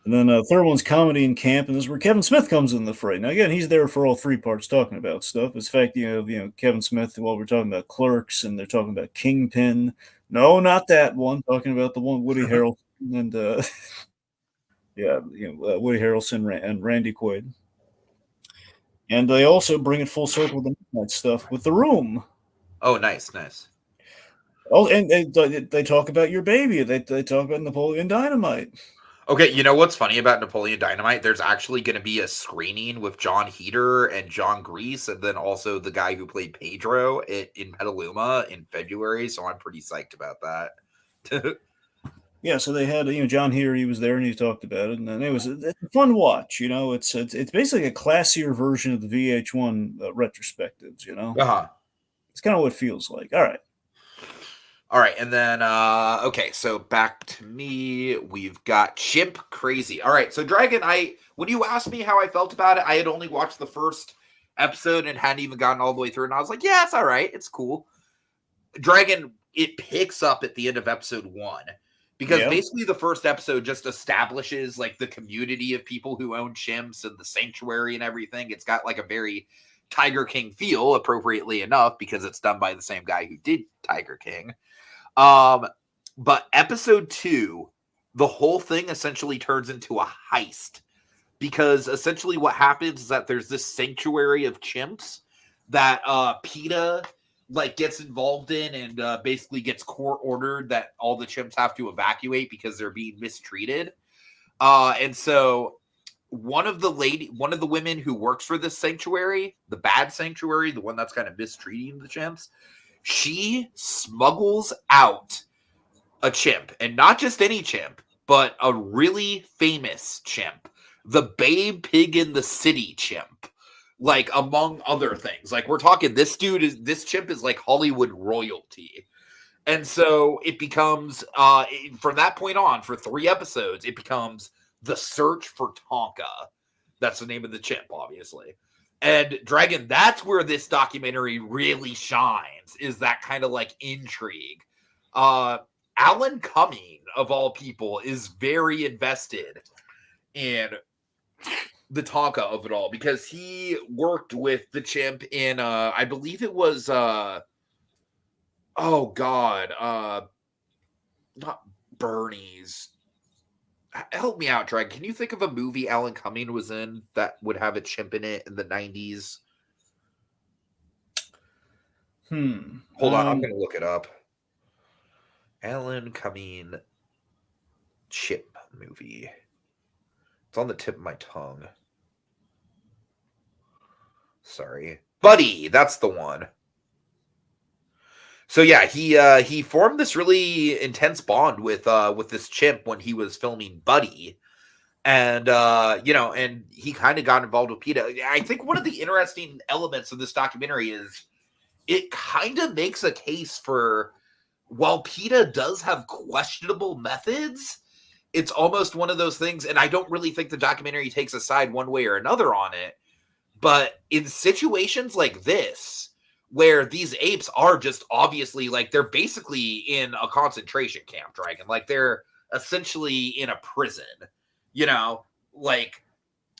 S2: And then third one's comedy and camp, and this is where Kevin Smith comes in the fray. Now again, he's there for all three parts talking about stuff. It's fact, Kevin Smith while we're talking about Clerks, and they're talking about Kingpin. No, not that one. Talking about the one Woody Harrelson and Woody Harrelson and Randy Quaid. And they also bring it full circle with the Midnight stuff with The Room.
S1: Oh, nice.
S2: Oh, and they talk about Your Baby. They talk about Napoleon Dynamite.
S1: Okay, you know what's funny about Napoleon Dynamite? There's actually going to be a screening with John Heder and John Grease, and then also the guy who played Pedro in Petaluma in February, so I'm pretty psyched about that.
S2: Yeah, so they had John Heder. He was there and he talked about it, and then it's a fun watch. It's basically a classier version of the VH1 retrospectives. It's kind of what it feels like.
S1: All right, and then okay, so back to me. We've got Chimp Crazy. All right, so Dragon, when you asked me how I felt about it, I had only watched the first episode and hadn't even gotten all the way through, and I was like, yeah, it's all right, it's cool. Dragon, it picks up at the end of episode 1 because basically the first episode just establishes like the community of people who own chimps and the sanctuary and everything. It's got like a very Tiger King feel, appropriately enough, because it's done by the same guy who did Tiger King. But episode 2, the whole thing essentially turns into a heist, because essentially what happens is that there's this sanctuary of chimps that PETA like gets involved in, and basically gets court ordered that all the chimps have to evacuate because they're being mistreated. And so one of the women who works for this sanctuary, the bad sanctuary, the one that's kind of mistreating the chimps, she smuggles out a chimp, and not just any chimp, but a really famous chimp, the Babe Pig in the City chimp, like among other things. Like we're talking, this chimp is like Hollywood royalty. And so it becomes, from that point on, for 3 episodes, it becomes The Search for Tonka. That's the name of the chimp, obviously. And Dragon, that's where this documentary really shines, is that kind of like intrigue. Alan Cumming, of all people, is very invested in the Tonka of it all, because he worked with the chimp in, I believe it was, not Bernie's. Help me out, Dragon. Can you think of a movie Alan Cumming was in that would have a chimp in it in the 90s? Hold on, I'm going to look it up. Alan Cumming chimp movie. It's on the tip of my tongue. Sorry. Buddy, that's the one. So yeah, he formed this really intense bond with this chimp when he was filming Buddy. And and he kind of got involved with PETA. I think one of the interesting elements of this documentary is it kind of makes a case for, while PETA does have questionable methods, it's almost one of those things, and I don't really think the documentary takes a side one way or another on it, but in situations like this, where these apes are just obviously, like, they're basically in a concentration camp, Dragon. Like, they're essentially in a prison, like,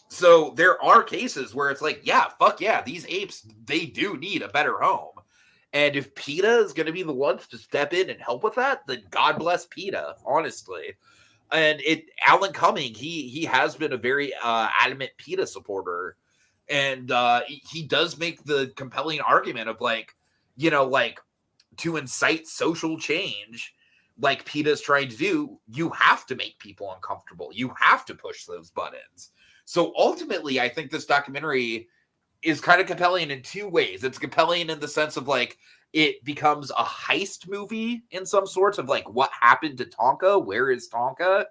S1: so there are cases where it's like, yeah, fuck yeah, these apes, they do need a better home. And if PETA is going to be the ones to step in and help with that, then God bless PETA, honestly. And Alan Cumming, he has been a very adamant PETA supporter. And he does make the compelling argument of, like, to incite social change, like PETA's trying to do, you have to make people uncomfortable. You have to push those buttons. So ultimately, I think this documentary is kind of compelling in 2 ways. It's compelling in the sense of, like, it becomes a heist movie in some sorts of, like, what happened to Tonka? Where is Tonka?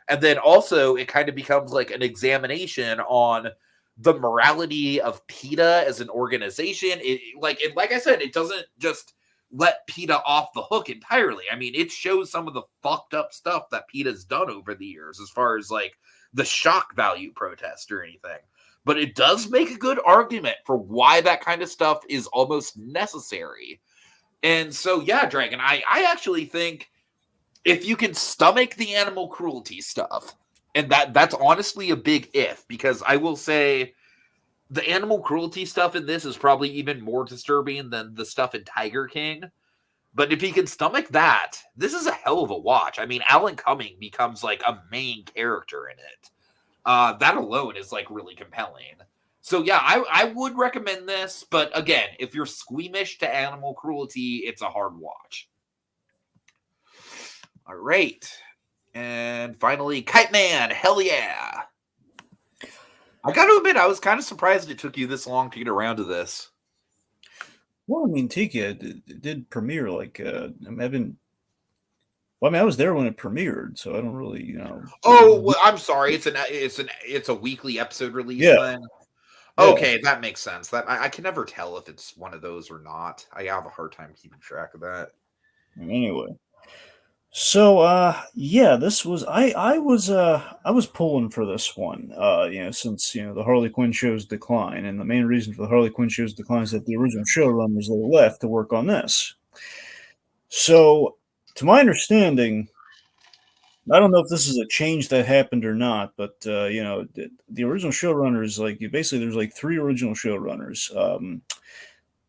S1: And then also it kind of becomes like an examination on the morality of PETA as an organization. Like I said, it doesn't just let PETA off the hook entirely. I mean, it shows some of the fucked up stuff that PETA's done over the years, as far as like the shock value protest or anything. But it does make a good argument for why that kind of stuff is almost necessary. And so, yeah, Dragon, I actually think if you can stomach the animal cruelty stuff, And that's honestly a big if, because I will say the animal cruelty stuff in this is probably even more disturbing than the stuff in Tiger King. But if he can stomach that, this is a hell of a watch. I mean, Alan Cumming becomes like a main character in it. That alone is like really compelling. So yeah, I would recommend this, but again, if you're squeamish to animal cruelty, it's a hard watch. All right. And finally, Kite Man, hell yeah. I got to admit, I was kind of surprised it took you this long to get around to this.
S2: Well, I mean, Tiki did premiere like I've been. Well, I mean, I was there when it premiered, so I don't really,
S1: Oh, well, I'm sorry. It's a weekly episode release
S2: Yeah,
S1: then.
S2: yeah.
S1: Okay, that makes sense. That I can never tell if it's one of those or not. I have a hard time keeping track of that.
S2: Anyway, so yeah, this was I was pulling for this one, since the Harley Quinn show's decline, and the main reason for the Harley Quinn show's decline is that the original showrunners they left to work on this. So, to my understanding, I don't know if this is a change that happened or not, but the original showrunners, like basically, there's like three original showrunners.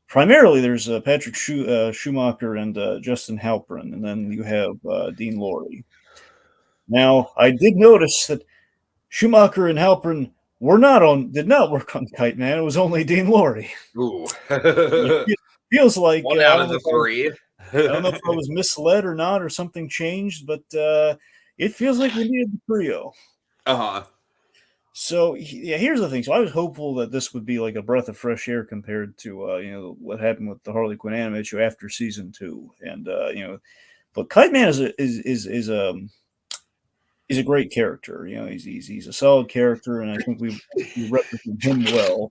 S2: Primarily, there's Patrick Schumacher and Justin Halpern, and then you have Dean Lorey. Now, I did notice that Schumacher and Halpern did not work on Kite Man. It was only Dean Lorey.
S1: Ooh.
S2: It feels like
S1: One out of the three.
S2: I don't know if I was misled or not, or something changed, but it feels like we needed the trio.
S1: Uh-huh.
S2: So yeah, here's the thing. So I was hopeful that this would be like a breath of fresh air compared to what happened with the Harley Quinn animated show after season 2, and but Kite Man is a great character. He's a solid character, and I think we represent him well.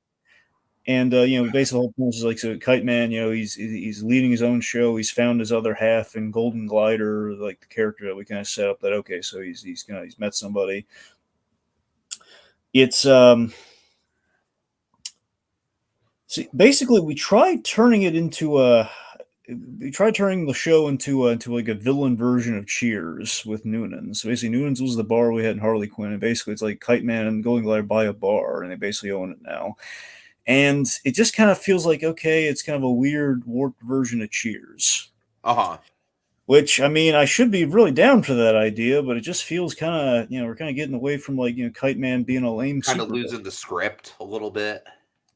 S2: And basically the whole point is like, so Kite Man, he's leading his own show. He's found his other half in Golden Glider, like the character that we kind of set up. That okay, so he's met somebody. It's see, basically we tried turning the show into like a villain version of Cheers with Noonan's. So basically, Noonan's was the bar we had in Harley Quinn, and basically it's like Kite Man and Golden Glider buy a bar, and they basically own it now. And it just kind of feels like, okay, it's kind of a weird, warped version of Cheers.
S1: Uh-huh.
S2: Which, I mean, I should be really down for that idea, but it just feels kind of, we're kind of getting away from like, Kite Man being a lame
S1: Kind of
S2: super
S1: losing the script a little bit.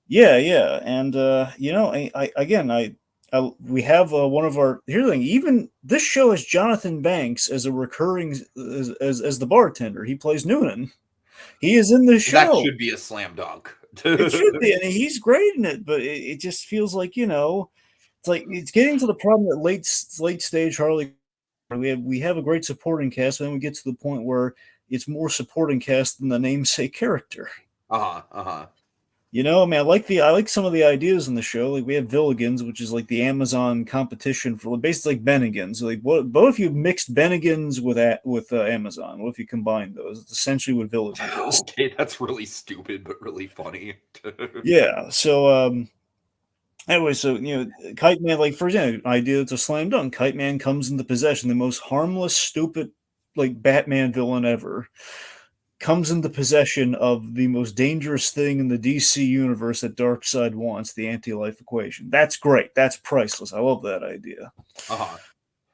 S2: Yeah, yeah. And, we have one of our, here's the thing, even this show has Jonathan Banks as a recurring, as the bartender. He plays Noonan. He is in the show.
S1: That should be a slam dunk.
S2: It should be, and he's great in it, but it just feels like, it's like it's getting to the problem that late stage Harley. We have a great supporting cast, and then we get to the point where it's more supporting cast than the namesake character.
S1: Uh-huh.
S2: I mean, I like some of the ideas in the show. Like we have Villigans, which is like the Amazon competition for basically like Bennigan's. Like what if you mixed Bennigan's with Amazon? What if you combined those? It's essentially what Villigans is.
S1: Okay, that's really stupid, but really funny.
S2: Yeah. So anyway, so Kite Man, like for example, idea that's a slam dunk. Kite Man comes into possession, the most harmless, stupid, like Batman villain ever. Comes into possession of the most dangerous thing in the DC universe that Darkseid wants, the anti-life equation. That's great. That's priceless. I love that idea.
S1: Uh-huh.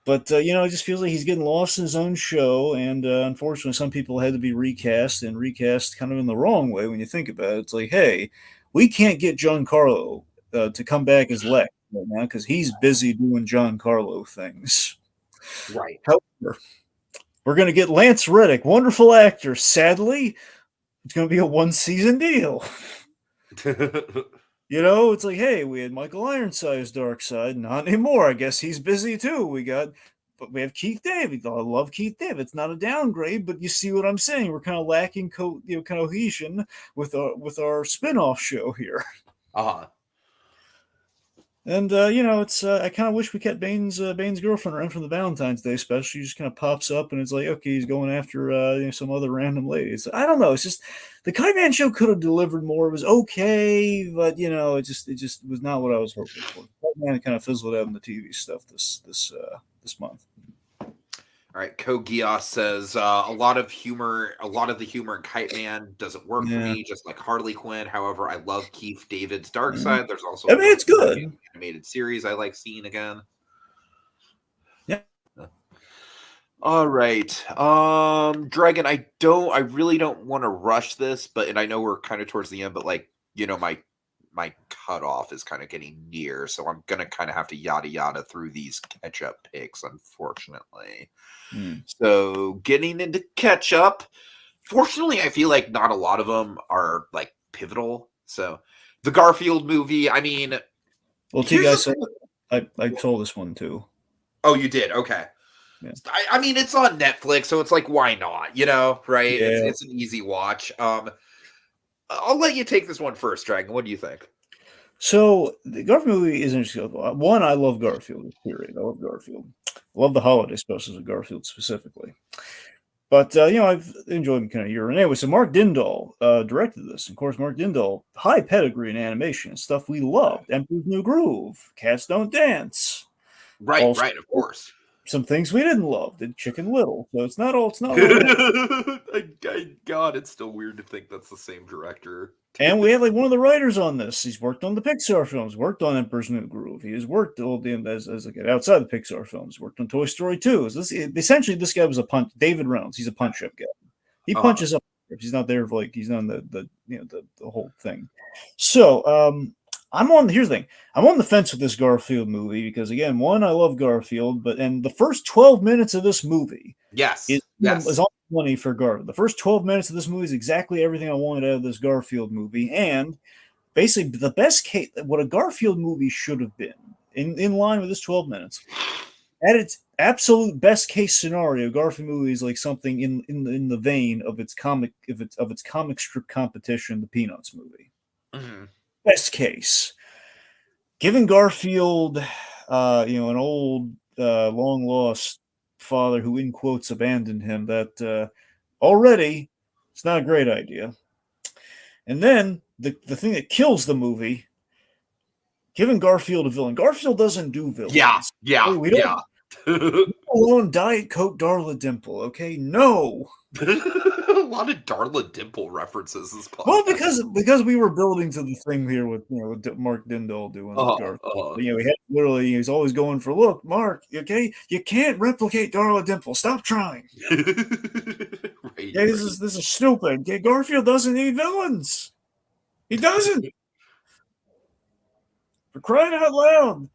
S2: But, it just feels like he's getting lost in his own show, and unfortunately, some people had to be recast kind of in the wrong way when you think about it. It's like, hey, we can't get Giancarlo to come back as Lex right now because he's busy doing Giancarlo things.
S1: Right.
S2: However, we're going to get Lance Reddick, wonderful actor. Sadly, it's going to be a one-season deal. It's like, hey, we had Michael Ironside's Darkseid. Not anymore. I guess he's busy too. But we have Keith David. I love Keith David. It's not a downgrade, but you see what I'm saying. We're kind of lacking cohesion with our spin-off show here.
S1: Uh-huh.
S2: And it's I kind of wish we kept Bane's girlfriend around from the Valentine's Day special. She just kind of pops up, and it's like, okay, he's going after some other random ladies. I don't know. It's just the Kite Man show could have delivered more. It was okay, but it just was not what I was hoping for. Kite Man kind of fizzled out in the TV stuff this month.
S1: All right, Kogias says a lot of the humor in Kite Man doesn't work for
S2: Yeah.
S1: me, just like Harley Quinn. However, I love Keith David's Dark
S2: Yeah.
S1: Side. There's also
S2: I
S1: a
S2: mean, it's good.
S1: animated series I like seeing again.
S2: Yeah.
S1: All right, Dragon. I really don't want to rush this, and I know we're kind of towards the end, but like my cutoff is kind of getting near, so I'm gonna kind of have to yada yada through these catch up picks, unfortunately. So getting into catch up, fortunately, I feel like not a lot of them are like pivotal. So the Garfield movie, I mean,
S2: Well, T guys, I told this one too.
S1: Oh, you did? Okay.
S2: Yeah.
S1: I mean, it's on Netflix, so it's like, why not? Right?
S2: Yeah.
S1: It's an easy watch. I'll let you take this one first, Dragon. What do you think?
S2: So the Garfield movie is interesting. One, I love Garfield. Period. I love Garfield. I love the holiday specials of Garfield specifically. But I've enjoyed them kind of year. Anyway, so Mark Dindal directed this. Of course, Mark Dindal, high pedigree in animation and stuff we loved. Emperor's New Groove, Cats Don't Dance.
S1: Right,
S2: Also,
S1: of course.
S2: some things we didn't love, did Chicken Little. So it's not all.
S1: God, it's still weird to think that's the same director.
S2: And we had like one of the writers on this. He's worked on the Pixar films, worked on Emperor's New Groove. He has worked as like outside the Pixar films, worked on Toy Story 2. Essentially, this guy was a punch. David Reynolds, he's a punch up guy. He punches up. He's not there for like he's on the whole thing. So here's the thing. I'm on the fence with this Garfield movie because again, one, I love Garfield, and the first 12 minutes of this movie is all money for Garfield. The first 12 minutes of this movie is exactly everything I wanted out of this Garfield movie. And basically the best case, what a Garfield movie should have been in line with this 12 minutes. At its absolute best case scenario, Garfield movie is like something in the vein of its comic strip competition, the Peanuts movie.
S1: Mm-hmm.
S2: Best case, giving Garfield, an old long lost father who in quotes abandoned him, that already it's not a great idea. And then the thing that kills the movie, giving Garfield a villain. Garfield doesn't do villains. We don't alone Diet Coke Darla Dimple, okay? No.
S1: A lot of Darla Dimple references this podcast.
S2: Well, because we were building to the thing here with with Mark Dindal doing Garfield. He's always going for, look, Mark, okay, you can't replicate Darla Dimple. Stop trying. This is stupid. Okay? Garfield doesn't need villains. He doesn't. For crying out loud.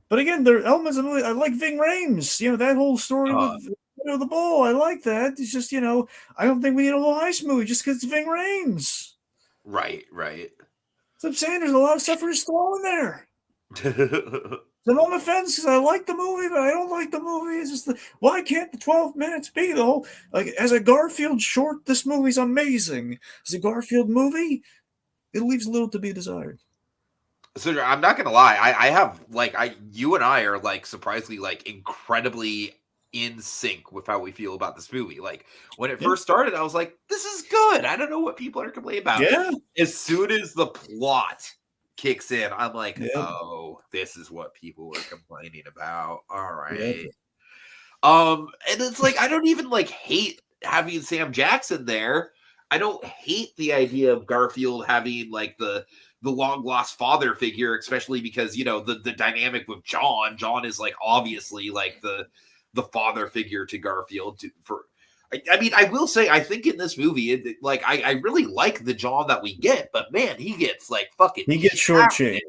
S2: But again, there are elements of the movie. I like Ving Rhames. That whole story with the bull. I like that. It's just, I don't think we need a whole heist movie just because it's Ving Rhames.
S1: Right.
S2: So I'm saying there's a lot of stuff we're just throwing there. So I'm on the fence because I like the movie, but I don't like the movie. It's just why can't the 12 minutes be the whole, like, as a Garfield short, this movie's amazing. As a Garfield movie, it leaves little to be desired.
S1: So I'm not gonna lie, I have you and I are like surprisingly like incredibly in sync with how we feel about this movie. Like when it first started, I was like, this is good. I don't know what people are complaining about.
S2: Yeah.
S1: As soon as the plot kicks in, I'm like, oh, this is what people were complaining about. All right. And it's like I don't even like hate having Sam Jackson there. I don't hate the idea of Garfield having like the long lost father figure, especially because the dynamic with John. John is like obviously like the father figure to Garfield. I mean, I will say, I think in this movie, I really like the John that we get, but man, he gets like fucking.
S2: He gets shortchanged.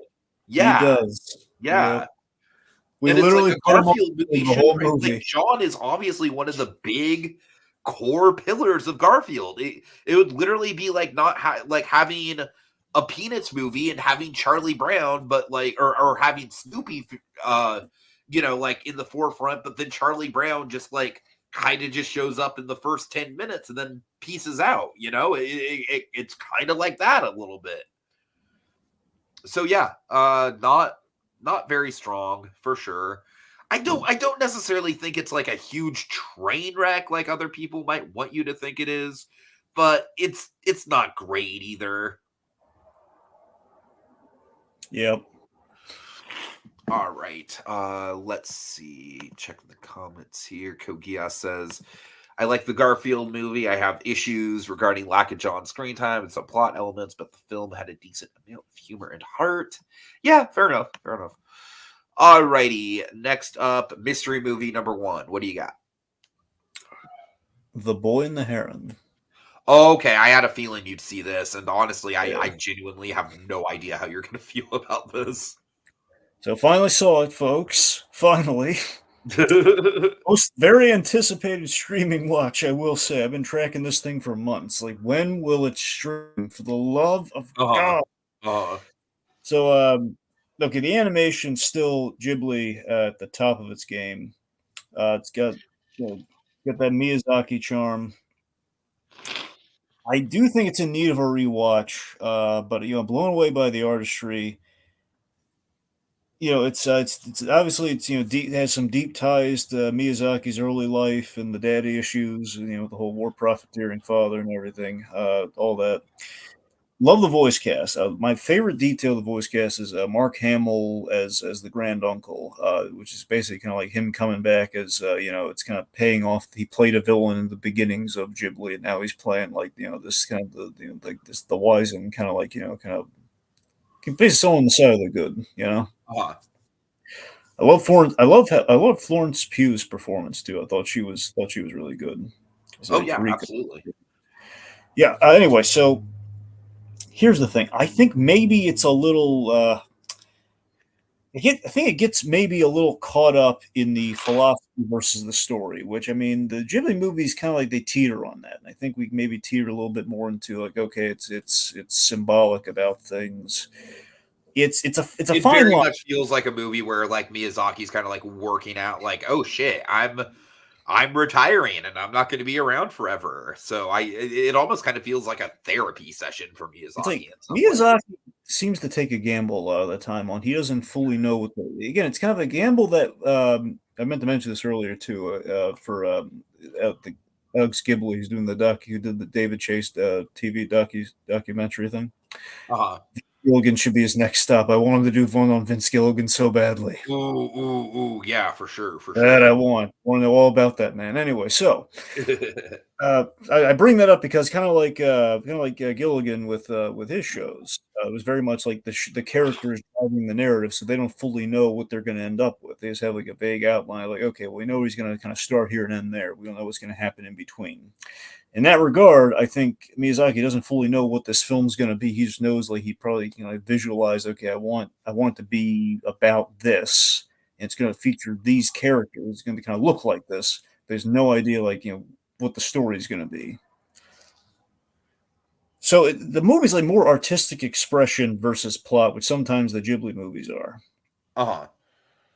S1: Yeah,
S2: he does.
S1: Yeah.
S2: We literally
S1: like Garfield movie the whole movie. Like, John is obviously one of the big core pillars of Garfield. It would literally be like not having a Peanuts movie and having Charlie Brown, but like or having Snoopy like in the forefront, but then Charlie Brown just like kind of just shows up in the first 10 minutes and then pieces out. It's kind of like that a little bit. So yeah, not very strong for sure. I don't necessarily think it's like a huge train wreck like other people might want you to think it is, but it's not great either.
S2: Yep.
S1: All right. Let's see. check the comments here. Kogia says, I like the Garfield movie. I have issues regarding lack of John screen time and some plot elements, but the film had a decent amount of humor and heart. Yeah, fair enough. Fair enough. Alrighty. Next up, mystery movie number 1. What do you got?
S2: The Boy and the Heron.
S1: Okay, I had a feeling you'd see this, and honestly,
S2: Yeah.
S1: I genuinely have no idea how you're going to feel about this.
S2: So finally saw it, folks. Finally. Most very anticipated streaming watch, I will say. I've been tracking this thing for months. Like, when will it stream? For the love of God. So, okay, the animation's still Ghibli at the top of its game. It's got, got that Miyazaki charm. I do think it's in need of a rewatch, but blown away by the artistry. It's obviously it has some deep ties to Miyazaki's early life and the daddy issues, with the whole war profiteering father and everything, all that. Love the voice cast. My favorite detail of the voice cast is Mark Hamill as the grand uncle, which is basically kind of like him coming back as it's kind of paying off. He played a villain in the beginnings of Ghibli, and now he's playing like this kind of the wise and kind of like kind of basically someone on the side of the good. I love Florence. I love Florence Pugh's performance too. I thought she was really good.
S1: Oh yeah, absolutely.
S2: Yeah. Anyway, so here's the thing. I think maybe it's a little. I think it gets maybe a little caught up in the philosophy versus the story, which the Ghibli movies kind of like they teeter on that. And I think we maybe teeter a little bit more into like, okay, it's symbolic about things. It's a
S1: it
S2: fine
S1: very
S2: line.
S1: much feels like a movie where like Miyazaki's kind of like working out like, oh shit, I'm retiring and I'm not going to be around forever. So it almost kind of feels like a therapy session for Miyazaki.
S2: It's like Miyazaki seems to take a gamble a lot of the time on. He doesn't fully know what again, it's kind of a gamble that I meant to mention this earlier too, for the Alex Ghibli, who's doing who did the David Chase TV documentary thing. Gilligan should be his next stop. I want him to do one on Vince Gilligan so badly.
S1: Ooh, yeah, for sure.
S2: That I want to know all about that, man. Anyway, so I bring that up because kind of like Gilligan with his shows, it was very much like the characters driving the narrative, so they don't fully know what they're going to end up with. They just have like a vague outline, like, okay, well, we know he's going to kind of start here and end there. We don't know what's going to happen in between. In that regard, I think Miyazaki doesn't fully know what this film's going to be. He just knows, like, he probably visualized, okay, I want it to be about this. And it's going to feature these characters. It's going to kind of look like this. There's no idea, like, what the story is going to be. So the movie's like more artistic expression versus plot, which sometimes the Ghibli movies are.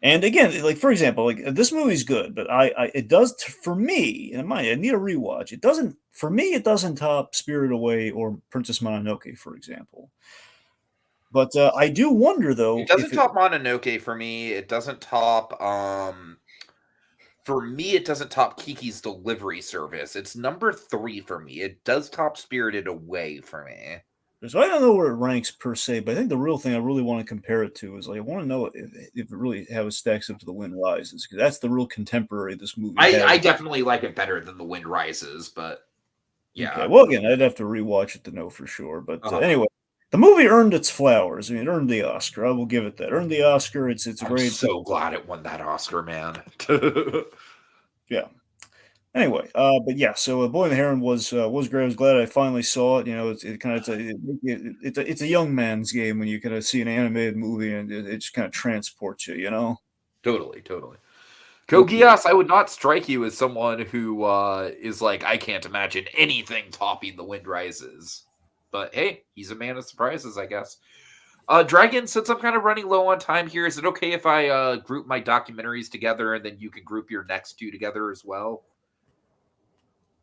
S2: And again, like for example, like this movie's good, but it does for me, and I need a rewatch. It doesn't top Spirited Away or Princess Mononoke, for example. But I do wonder though.
S1: It doesn't top Mononoke for me. It doesn't top for me, it doesn't top Kiki's Delivery Service. It's number 3 for me. It does top Spirited Away for me.
S2: So I don't know where it ranks per se, but I think the real thing I really want to compare it to is like I want to know if it really how it stacks up to The Wind Rises, because that's the real contemporary of this movie.
S1: I definitely like it better than The Wind Rises, but yeah.
S2: Okay. Well, again, I'd have to rewatch it to know for sure. But anyway, the movie earned its flowers. I mean, it earned the Oscar. I will give it that. Earned the Oscar. It's great.
S1: I'm so glad it won that Oscar, man.
S2: Yeah. Anyway, but yeah, so Boy and the Heron was great. I was glad I finally saw it. It's a young man's game when you kind of see an animated movie and it just kind of transports you,
S1: Totally. Kogias, I would not strike you as someone who is like, I can't imagine anything topping The Wind Rises. But hey, he's a man of surprises, I guess. Dragon, since I'm kind of running low on time here, is it okay if I group my documentaries together and then you can group your next 2 together as well?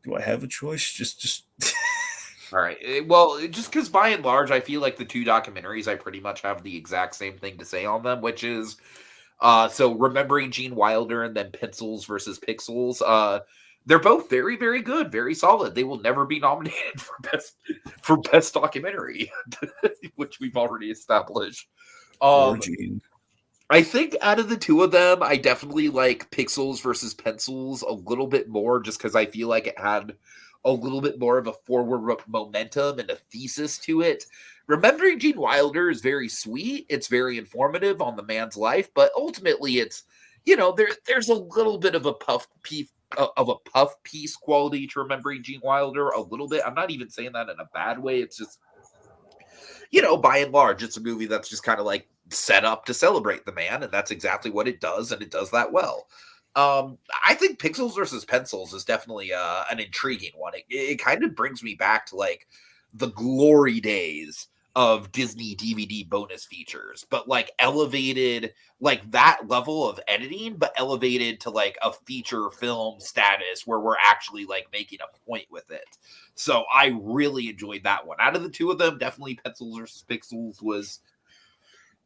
S2: Do I have a choice? Just
S1: all right. Well, just because by and large, I feel like the 2 documentaries, I pretty much have the exact same thing to say on them, which is, so Remembering Gene Wilder and then Pencils versus Pixels. They're both very, very good, very solid. They will never be nominated for best documentary, which we've already established.
S2: Or Gene.
S1: I think out of the two of them, I definitely like Pixels versus Pencils a little bit more, just because I feel like it had a little bit more of a forward momentum and a thesis to it. Remembering Gene Wilder is very sweet. It's very informative on the man's life, but ultimately, it's there's a little bit of a puff piece quality to Remembering Gene Wilder. A little bit. I'm not even saying that in a bad way. It's just by and large, it's a movie that's just kind of like set up to celebrate the man, and that's exactly what it does, and it does that well. I think Pixels versus Pencils is definitely an intriguing one. It kind of brings me back to like the glory days of Disney DVD bonus features, but like elevated, like that level of editing, but elevated to like a feature film status where we're actually like making a point with it. So I really enjoyed that one. Out of the two of them, definitely Pencils versus Pixels was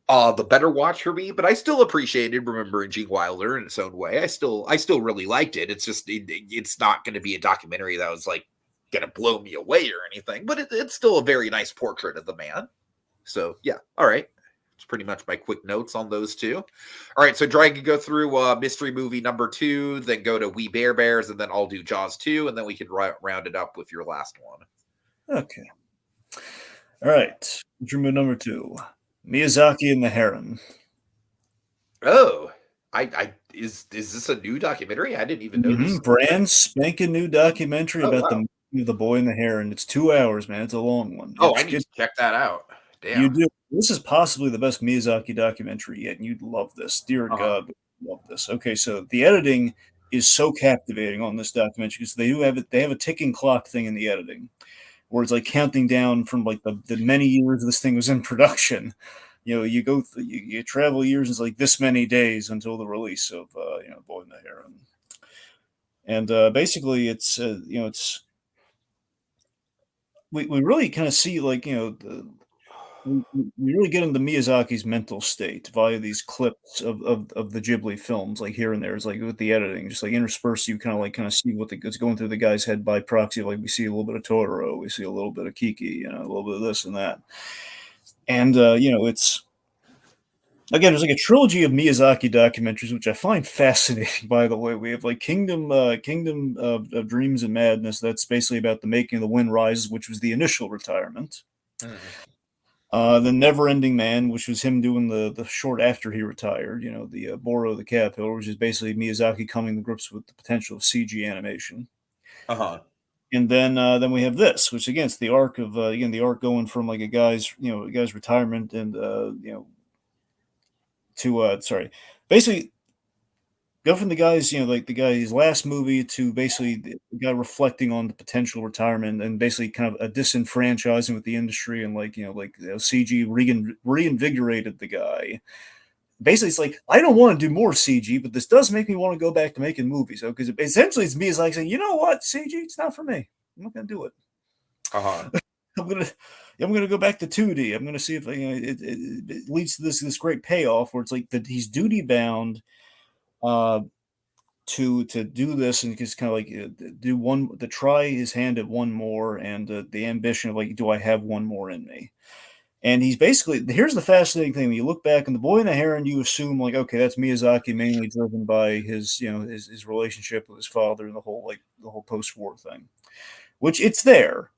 S1: the better watch for me, but I still appreciated Remembering Gene Wilder in its own way. I still really liked it. It's just it's not going to be a documentary that was like going to blow me away or anything, but it's still a very nice portrait of the man. So yeah, all right. It's pretty much my quick notes on those two. All right, so Dragon, go through mystery movie number 2, then go to We Bear Bears, and then I'll do Jaws 2, and then we can round it up with your last one.
S2: Okay. All right. Mystery movie number 2. Miyazaki and the Heron.
S1: Oh, I is this a new documentary? I didn't even notice.
S2: Brand spanking new documentary
S1: Oh
S2: about
S1: wow.
S2: the boy and the heron. It's 2 hours, man. It's a long one.
S1: Oh, I
S2: It's
S1: need
S2: good.
S1: to check that out.
S2: You
S1: Damn.
S2: do. This is possibly the best Miyazaki documentary yet, and you'd love this. Dear
S1: Uh-huh.
S2: God, you'd love this. Okay, so the editing is so captivating on this documentary because they do have it. They have a ticking clock thing in the editing, where it's like counting down from like the many years this thing was in production. You go you travel years. It's like this many days until the release of Boy and the Heron, and basically it's we really kind of see like we really get into Miyazaki's mental state via these clips of the Ghibli films, like here and there. It's like with the editing, just like interspersed, you kind of see what's going through the guy's head by proxy. Like we see a little bit of Totoro, we see a little bit of Kiki, a little bit of this and that, and it's again, there's like a trilogy of Miyazaki documentaries, which I find fascinating. By the way, we have like Kingdom of Dreams and Madness. That's basically about the making of The Wind Rises, which was the initial retirement.
S1: Mhm.
S2: The Never Ending Man, which was him doing the short after he retired. The Boro the Caterpillar, which is basically Miyazaki coming to grips with the potential of CG animation.
S1: Uh-huh.
S2: And then we have this, which again, it's the arc of the arc going from like a guy's retirement and to sorry, basically go from the guy's like the guy's last movie to basically the guy reflecting on the potential retirement and basically kind of a disenfranchising with the industry and CG reinvigorated the guy. Basically, it's like I don't want to do more CG, but this does make me want to go back to making movies. Because essentially, it's me is like saying, you know what, CG, it's not for me. I'm not gonna do it.
S1: Uh-huh.
S2: I'm gonna I'm gonna go back to 2D. I'm gonna see if it leads to this great payoff where it's like that he's duty bound uh, to do this and just kind of like do one to try his hand at one more and the ambition of like, do I have one more in me? And he's basically here's the fascinating thing: when you look back on the Boy and the Heron, you assume like, okay, that's Miyazaki mainly driven by his relationship with his father and the whole post war thing, which it's there.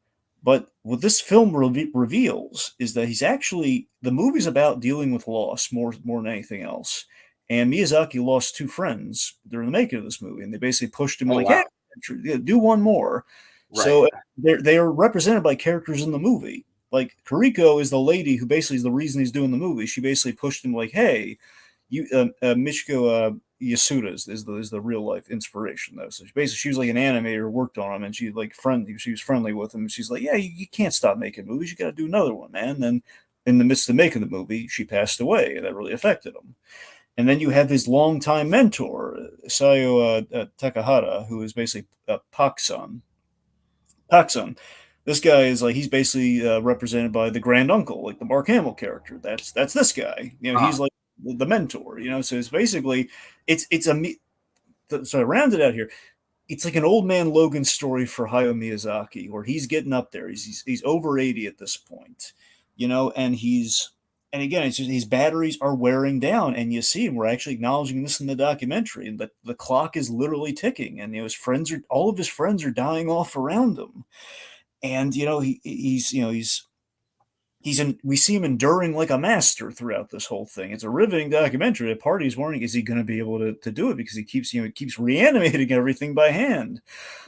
S2: But what this film reveals is that he's actually the movie's about dealing with loss more than anything else. And Miyazaki lost 2 friends during the making of this movie, and they basically pushed him
S1: Oh
S2: like,
S1: wow.
S2: "Hey, do one more."
S1: Right.
S2: So they are represented by characters in the movie. Like Kariko is the lady who basically is the reason he's doing the movie. She basically pushed him like, "Hey, you Michiko Yasuda is the real life inspiration though. So she was like an animator, worked on him, and she was friendly with him. And she's like, yeah, you can't stop making movies. You got to do another one, man. And then in the midst of making the movie, she passed away, and that really affected him. And then you have his longtime mentor, Sayo Takahata, who is basically Pak-san. Pak-san. This guy is like he's basically represented by the grand uncle, like the Mark Hamill character. That's this guy.
S1: Uh-huh.
S2: He's like the mentor. So it's basically it's a so I rounded out here. It's like an old man Logan story for Hayao Miyazaki, where he's getting up there. He's over 80 at this point, and And again, it's just these batteries are wearing down, and you see him. We're actually acknowledging this in the documentary, and the clock is literally ticking, and his friends are all of his friends are dying off around him, and he's in. We see him enduring like a master throughout this whole thing. It's a riveting documentary. The party's wondering, is he going to be able to do it because he keeps reanimating everything by hand,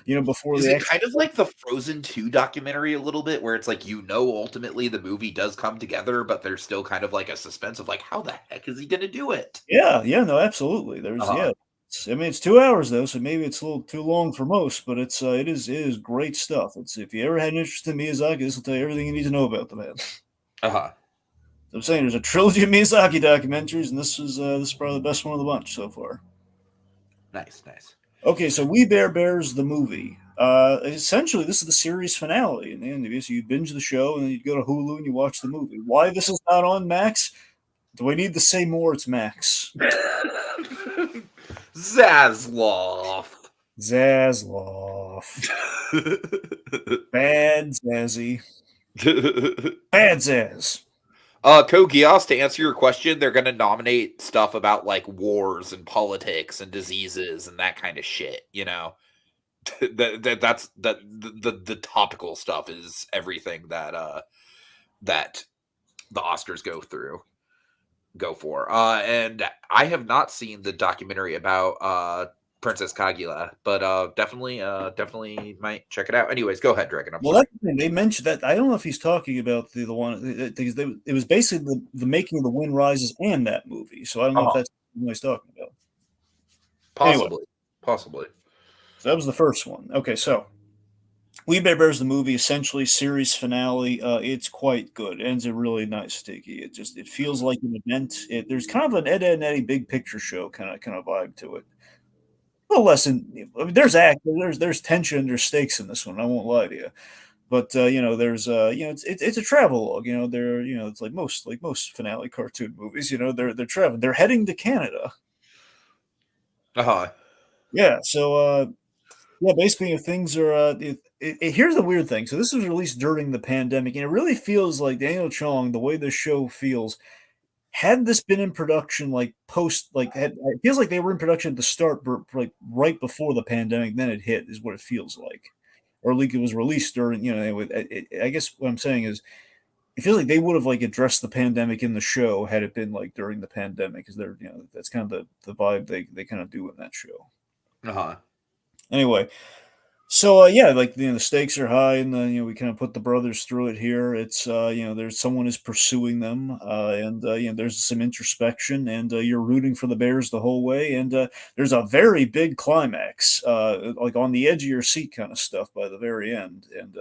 S2: before
S1: Is
S2: they
S1: it
S2: actually.
S1: kind of like the Frozen 2 documentary a little bit, where it's like, ultimately the movie does come together, but there's still kind of like a suspense of like, how the heck is he gonna do it?
S2: Yeah, yeah, no, absolutely. There's
S1: Uh-huh.
S2: yeah. I mean, it's 2 hours though, so maybe it's a little too long for most, but it is great stuff. It's if you ever had an interest in Miyazaki, this will tell you everything you need to know about the man.
S1: Uh-huh.
S2: I'm saying there's a trilogy of Miyazaki documentaries, and this is probably the best one of the bunch so far.
S1: Nice, nice.
S2: Okay, so We Bare Bears the movie. Essentially, this is the series finale, and then so you binge the show, and then you go to Hulu and you watch the movie. Why this is not on Max? Do we need to say more? It's Max.
S1: Zasloff.
S2: Zasloff. Bad Zazzy. Bad Zaz.
S1: Kogias, to answer your question, they're gonna nominate stuff about like wars and politics and diseases and that kind of shit. That's the topical stuff is everything that the Oscars go for. And I have not seen the documentary about Princess Kaguya, but definitely might check it out. Anyways, go ahead, Dragon. I'm
S2: Well,
S1: sorry.
S2: that's the thing. They mentioned that. I don't know if he's talking about the one because it was basically the making of The Wind Rises and that movie. So I don't know if
S1: Uh-huh.
S2: that's what he's talking about. Anyway,
S1: Possibly.
S2: so that was the first one. Okay, so We Bare Bears the movie, essentially series finale. It's quite good. It ends a really nice sticky. It feels like an event. There's kind of an Ed, Eddie big picture show kind of vibe to it. A little less in. I mean, there's act, there's tension, there's stakes in this one. I won't lie to you. But there's it's a travelogue. It's like most finale cartoon movies. They're traveling. They're heading to Canada.
S1: Uh-huh.
S2: Yeah. So yeah, basically, if things are here's the weird thing. So this was released during the pandemic, and it really feels like Daniel Chong, the way the show feels. Had this been in production like post, it feels like they were in production at the start, like right before the pandemic, then it hit, is what it feels like, or like it was released during. I guess what I'm saying is it feels like they would have like addressed the pandemic in the show had it been like during the pandemic, because that's kind of the vibe they kind of do in that show.
S1: Uh-huh.
S2: Anyway, so yeah, like the stakes are high, and we kind of put the brothers through it here. It's there's someone is pursuing them, and there's some introspection, and you're rooting for the Bears the whole way, and there's a very big climax, like on the edge of your seat kind of stuff by the very end, and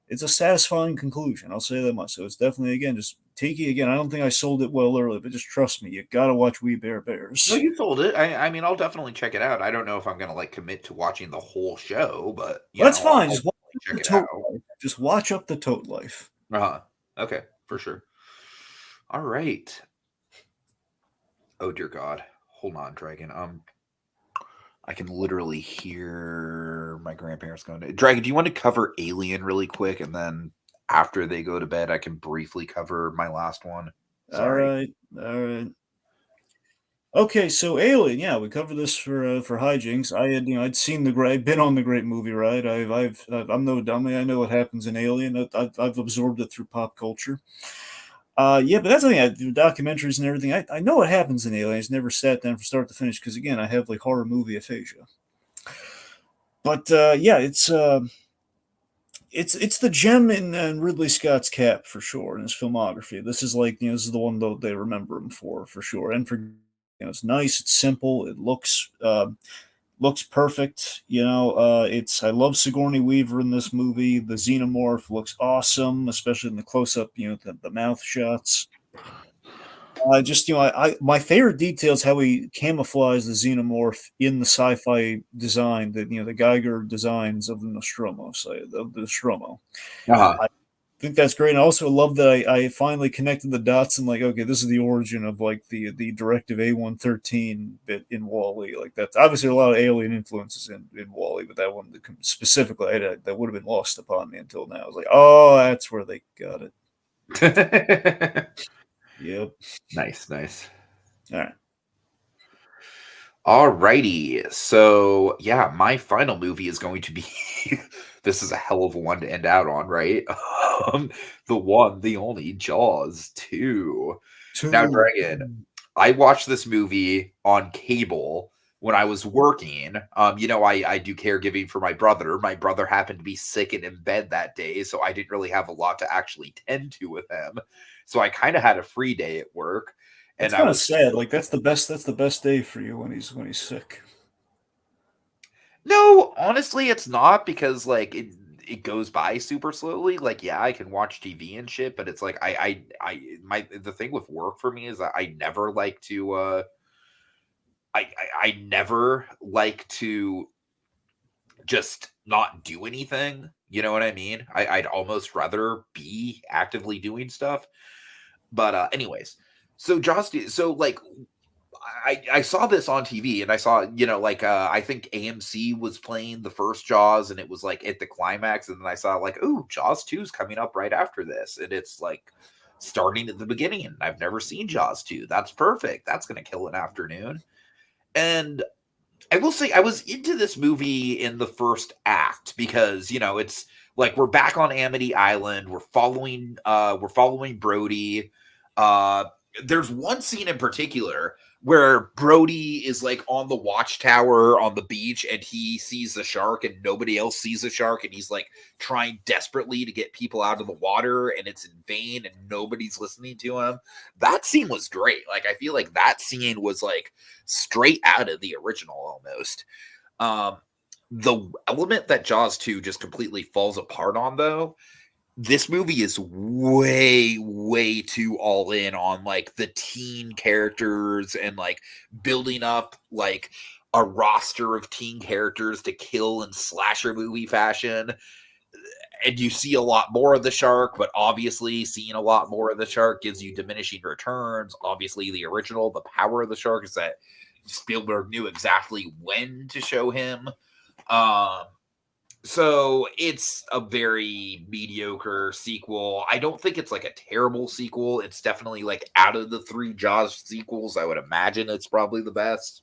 S2: it's a satisfying conclusion. I'll say that much. So it's definitely again just Tiki again. I don't think I sold it well earlier, but just trust me, you got to watch We Bare
S1: No,
S2: Bears.
S1: you sold it. I mean, I'll definitely check it out. I don't know if I'm gonna like commit to watching the whole show, but
S2: Well, that's fine.
S1: I'll
S2: Just watch up
S1: check
S2: the
S1: it
S2: tote
S1: out.
S2: life. Just watch up the tote life.
S1: Uh-huh. Okay, for sure. All right. Oh dear God. Hold on, Dragon. I can literally hear my grandparents going to Dragon. Do you want to cover Alien really quick, and then after they go to bed, I can briefly cover my last one?
S2: All
S1: Sorry.
S2: right, all right. Okay, so Alien, yeah, we covered this for hijinks. I'd seen I'd been on the great movie ride. I'm no dummy. I know what happens in Alien. I've absorbed it through pop culture. Yeah, but that's the thing. I do documentaries and everything. I know what happens in Alien. I just never sat down from start to finish because again, I have like horror movie aphasia. But yeah, it's the gem in Ridley Scott's cap for sure in his filmography. This is like this is the one though they remember him for sure, and for it's nice, it's simple, it looks perfect. It's I love Sigourney Weaver in this movie. The xenomorph looks awesome, especially in the close up. The mouth shots. Just my favorite detail is how he camouflaged the xenomorph in the sci-fi design that the Geiger designs of the Nostromo, of the Nostromo.
S1: Uh-huh.
S2: I think that's great. And I also love that I finally connected the dots and like, okay, this is the origin of like the directive A113 bit in Wall-E. Like that's obviously a lot of alien influences in Wall-E, but that one specifically that would have been lost upon me until now. I was like, oh, that's where they got it. Yep.
S1: Nice, nice.
S2: All right.
S1: Alrighty. So yeah, my final movie is going to be this is a hell of a one to end out on, right? The one, the only Jaws 2. Now,
S2: Two.
S1: Dragon, I watched this movie on cable when I was working. I do caregiving for my brother. My brother happened to be sick and in bed that day, so I didn't really have a lot to actually tend to with him. So I kind of had a free day at work,
S2: That's
S1: and I
S2: kind of
S1: was
S2: sad. Like that's the best. That's the best day for you when he's sick.
S1: no, honestly, it's not because like it goes by super slowly. Like, yeah, I can watch TV and shit, but it's like my the thing with work for me is that I never like to I never like to just not do anything. You know what I mean? I'd almost rather be actively doing stuff. But anyways, so so like I saw this on TV and I saw, I think AMC was playing the first Jaws and it was like at the climax. And then I saw like, oh, Jaws 2 is coming up right after this. And it's like starting at the beginning. And I've never seen Jaws 2. That's perfect. That's going to kill an afternoon. And I will say I was into this movie in the first act because, it's like we're back on Amity Island. We're following Brody. Uh there's one scene in particular where Brody is like on the watchtower on the beach and he sees the shark and nobody else sees the shark and he's like trying desperately to get people out of the water and it's in vain and nobody's listening to him. That scene was great. Like I feel like that scene was like straight out of the original almost. Um, the element that Jaws 2 just completely falls apart on, though, this movie is way, way too all in on like the teen characters and like building up like a roster of teen characters to kill in slasher movie fashion. And you see a lot more of the shark, but obviously seeing a lot more of the shark gives you diminishing returns. Obviously, the power of the shark is that Spielberg knew exactly when to show him. Um, so it's a very mediocre sequel. I don't think it's like a terrible sequel. It's definitely like out of the three Jaws sequels, I would imagine it's probably the best.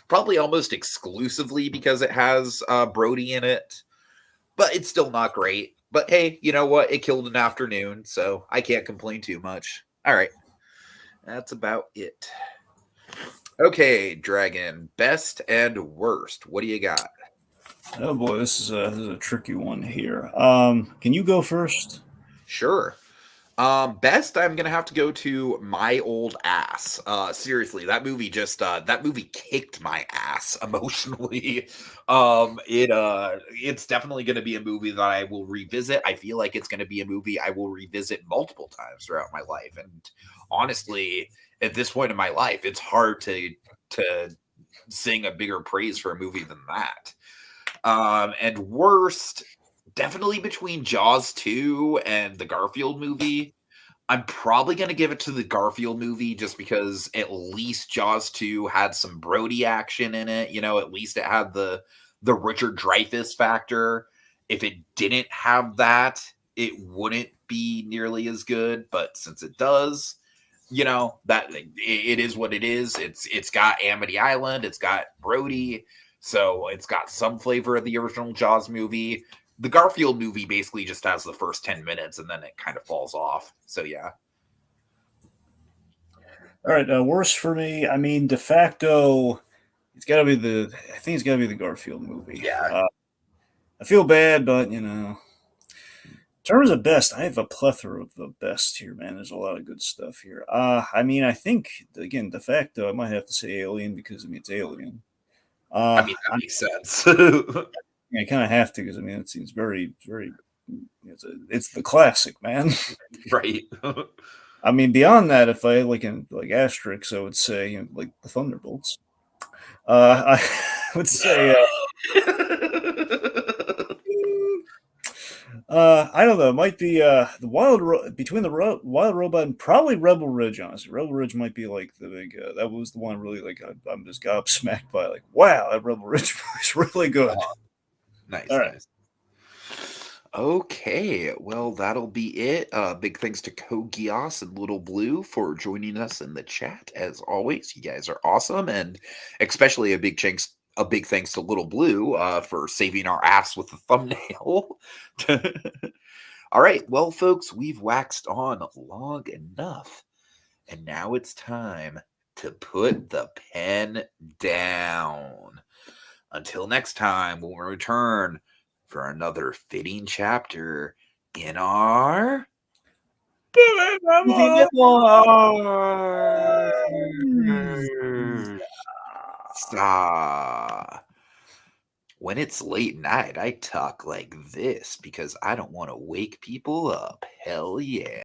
S1: Probably almost exclusively because it has Brody in it, but it's still not great. But hey, you know what? It killed an afternoon, so I can't complain too much. All right, that's about it. Okay, Dragon, best and worst. What do you got?
S2: Oh boy, this is a tricky one here. Can you go first?
S1: Sure. Best, I'm gonna have to go to My Old Ass. Seriously, that movie kicked my ass emotionally. It's definitely gonna be a movie that I will revisit. I feel like it's gonna be a movie I will revisit multiple times throughout my life. And honestly, at this point in my life, it's hard to sing a bigger praise for a movie than that. And worst, definitely between Jaws 2 and the Garfield movie. I'm probably going to give it to the Garfield movie just because at least Jaws 2 had some Brody action in it. At least it had the Richard Dreyfuss factor. If it didn't have that, it wouldn't be nearly as good. But since it does, that it is what it is. It's got Amity Island, it's got Brody, so it's got some flavor of the original Jaws movie. The Garfield movie basically just has the first 10 minutes and then it kind of falls off. So yeah.
S2: All right, worst for me. I mean, de facto, it's got to be the. I think it's got to be the Garfield movie.
S1: Yeah.
S2: I feel bad, but in terms of best, I have a plethora of the best here, man. There's a lot of good stuff here. I mean, I think again, de facto, I might have to say Alien because I mean it's Alien.
S1: I mean, that
S2: I,
S1: makes sense.
S2: I kind of have to because I mean it seems very, very. It's the classic, man.
S1: Right.
S2: I mean, beyond that, if I like asterisks, I would say like the Thunderbolts. I would say I don't know. It might be the between the Wild Robot and probably Rebel Ridge. Honestly, Rebel Ridge might be like the big. That was the one really like I'm just gobsmacked by. Like, wow, that Rebel Ridge was really good.
S1: Nice,
S2: All right.
S1: nice. Okay, well, that'll be it. Big thanks to Kogias and Little Blue for joining us in the chat. As always, you guys are awesome, and especially a big thanks to Little Blue for saving our ass with the thumbnail. All right, well, folks, we've waxed on long enough, and now it's time to put the pen down. Until next time, we'll return for another fitting chapter in our movie memoirs. When it's late night, I talk like this because I don't want to wake people up. Hell yeah.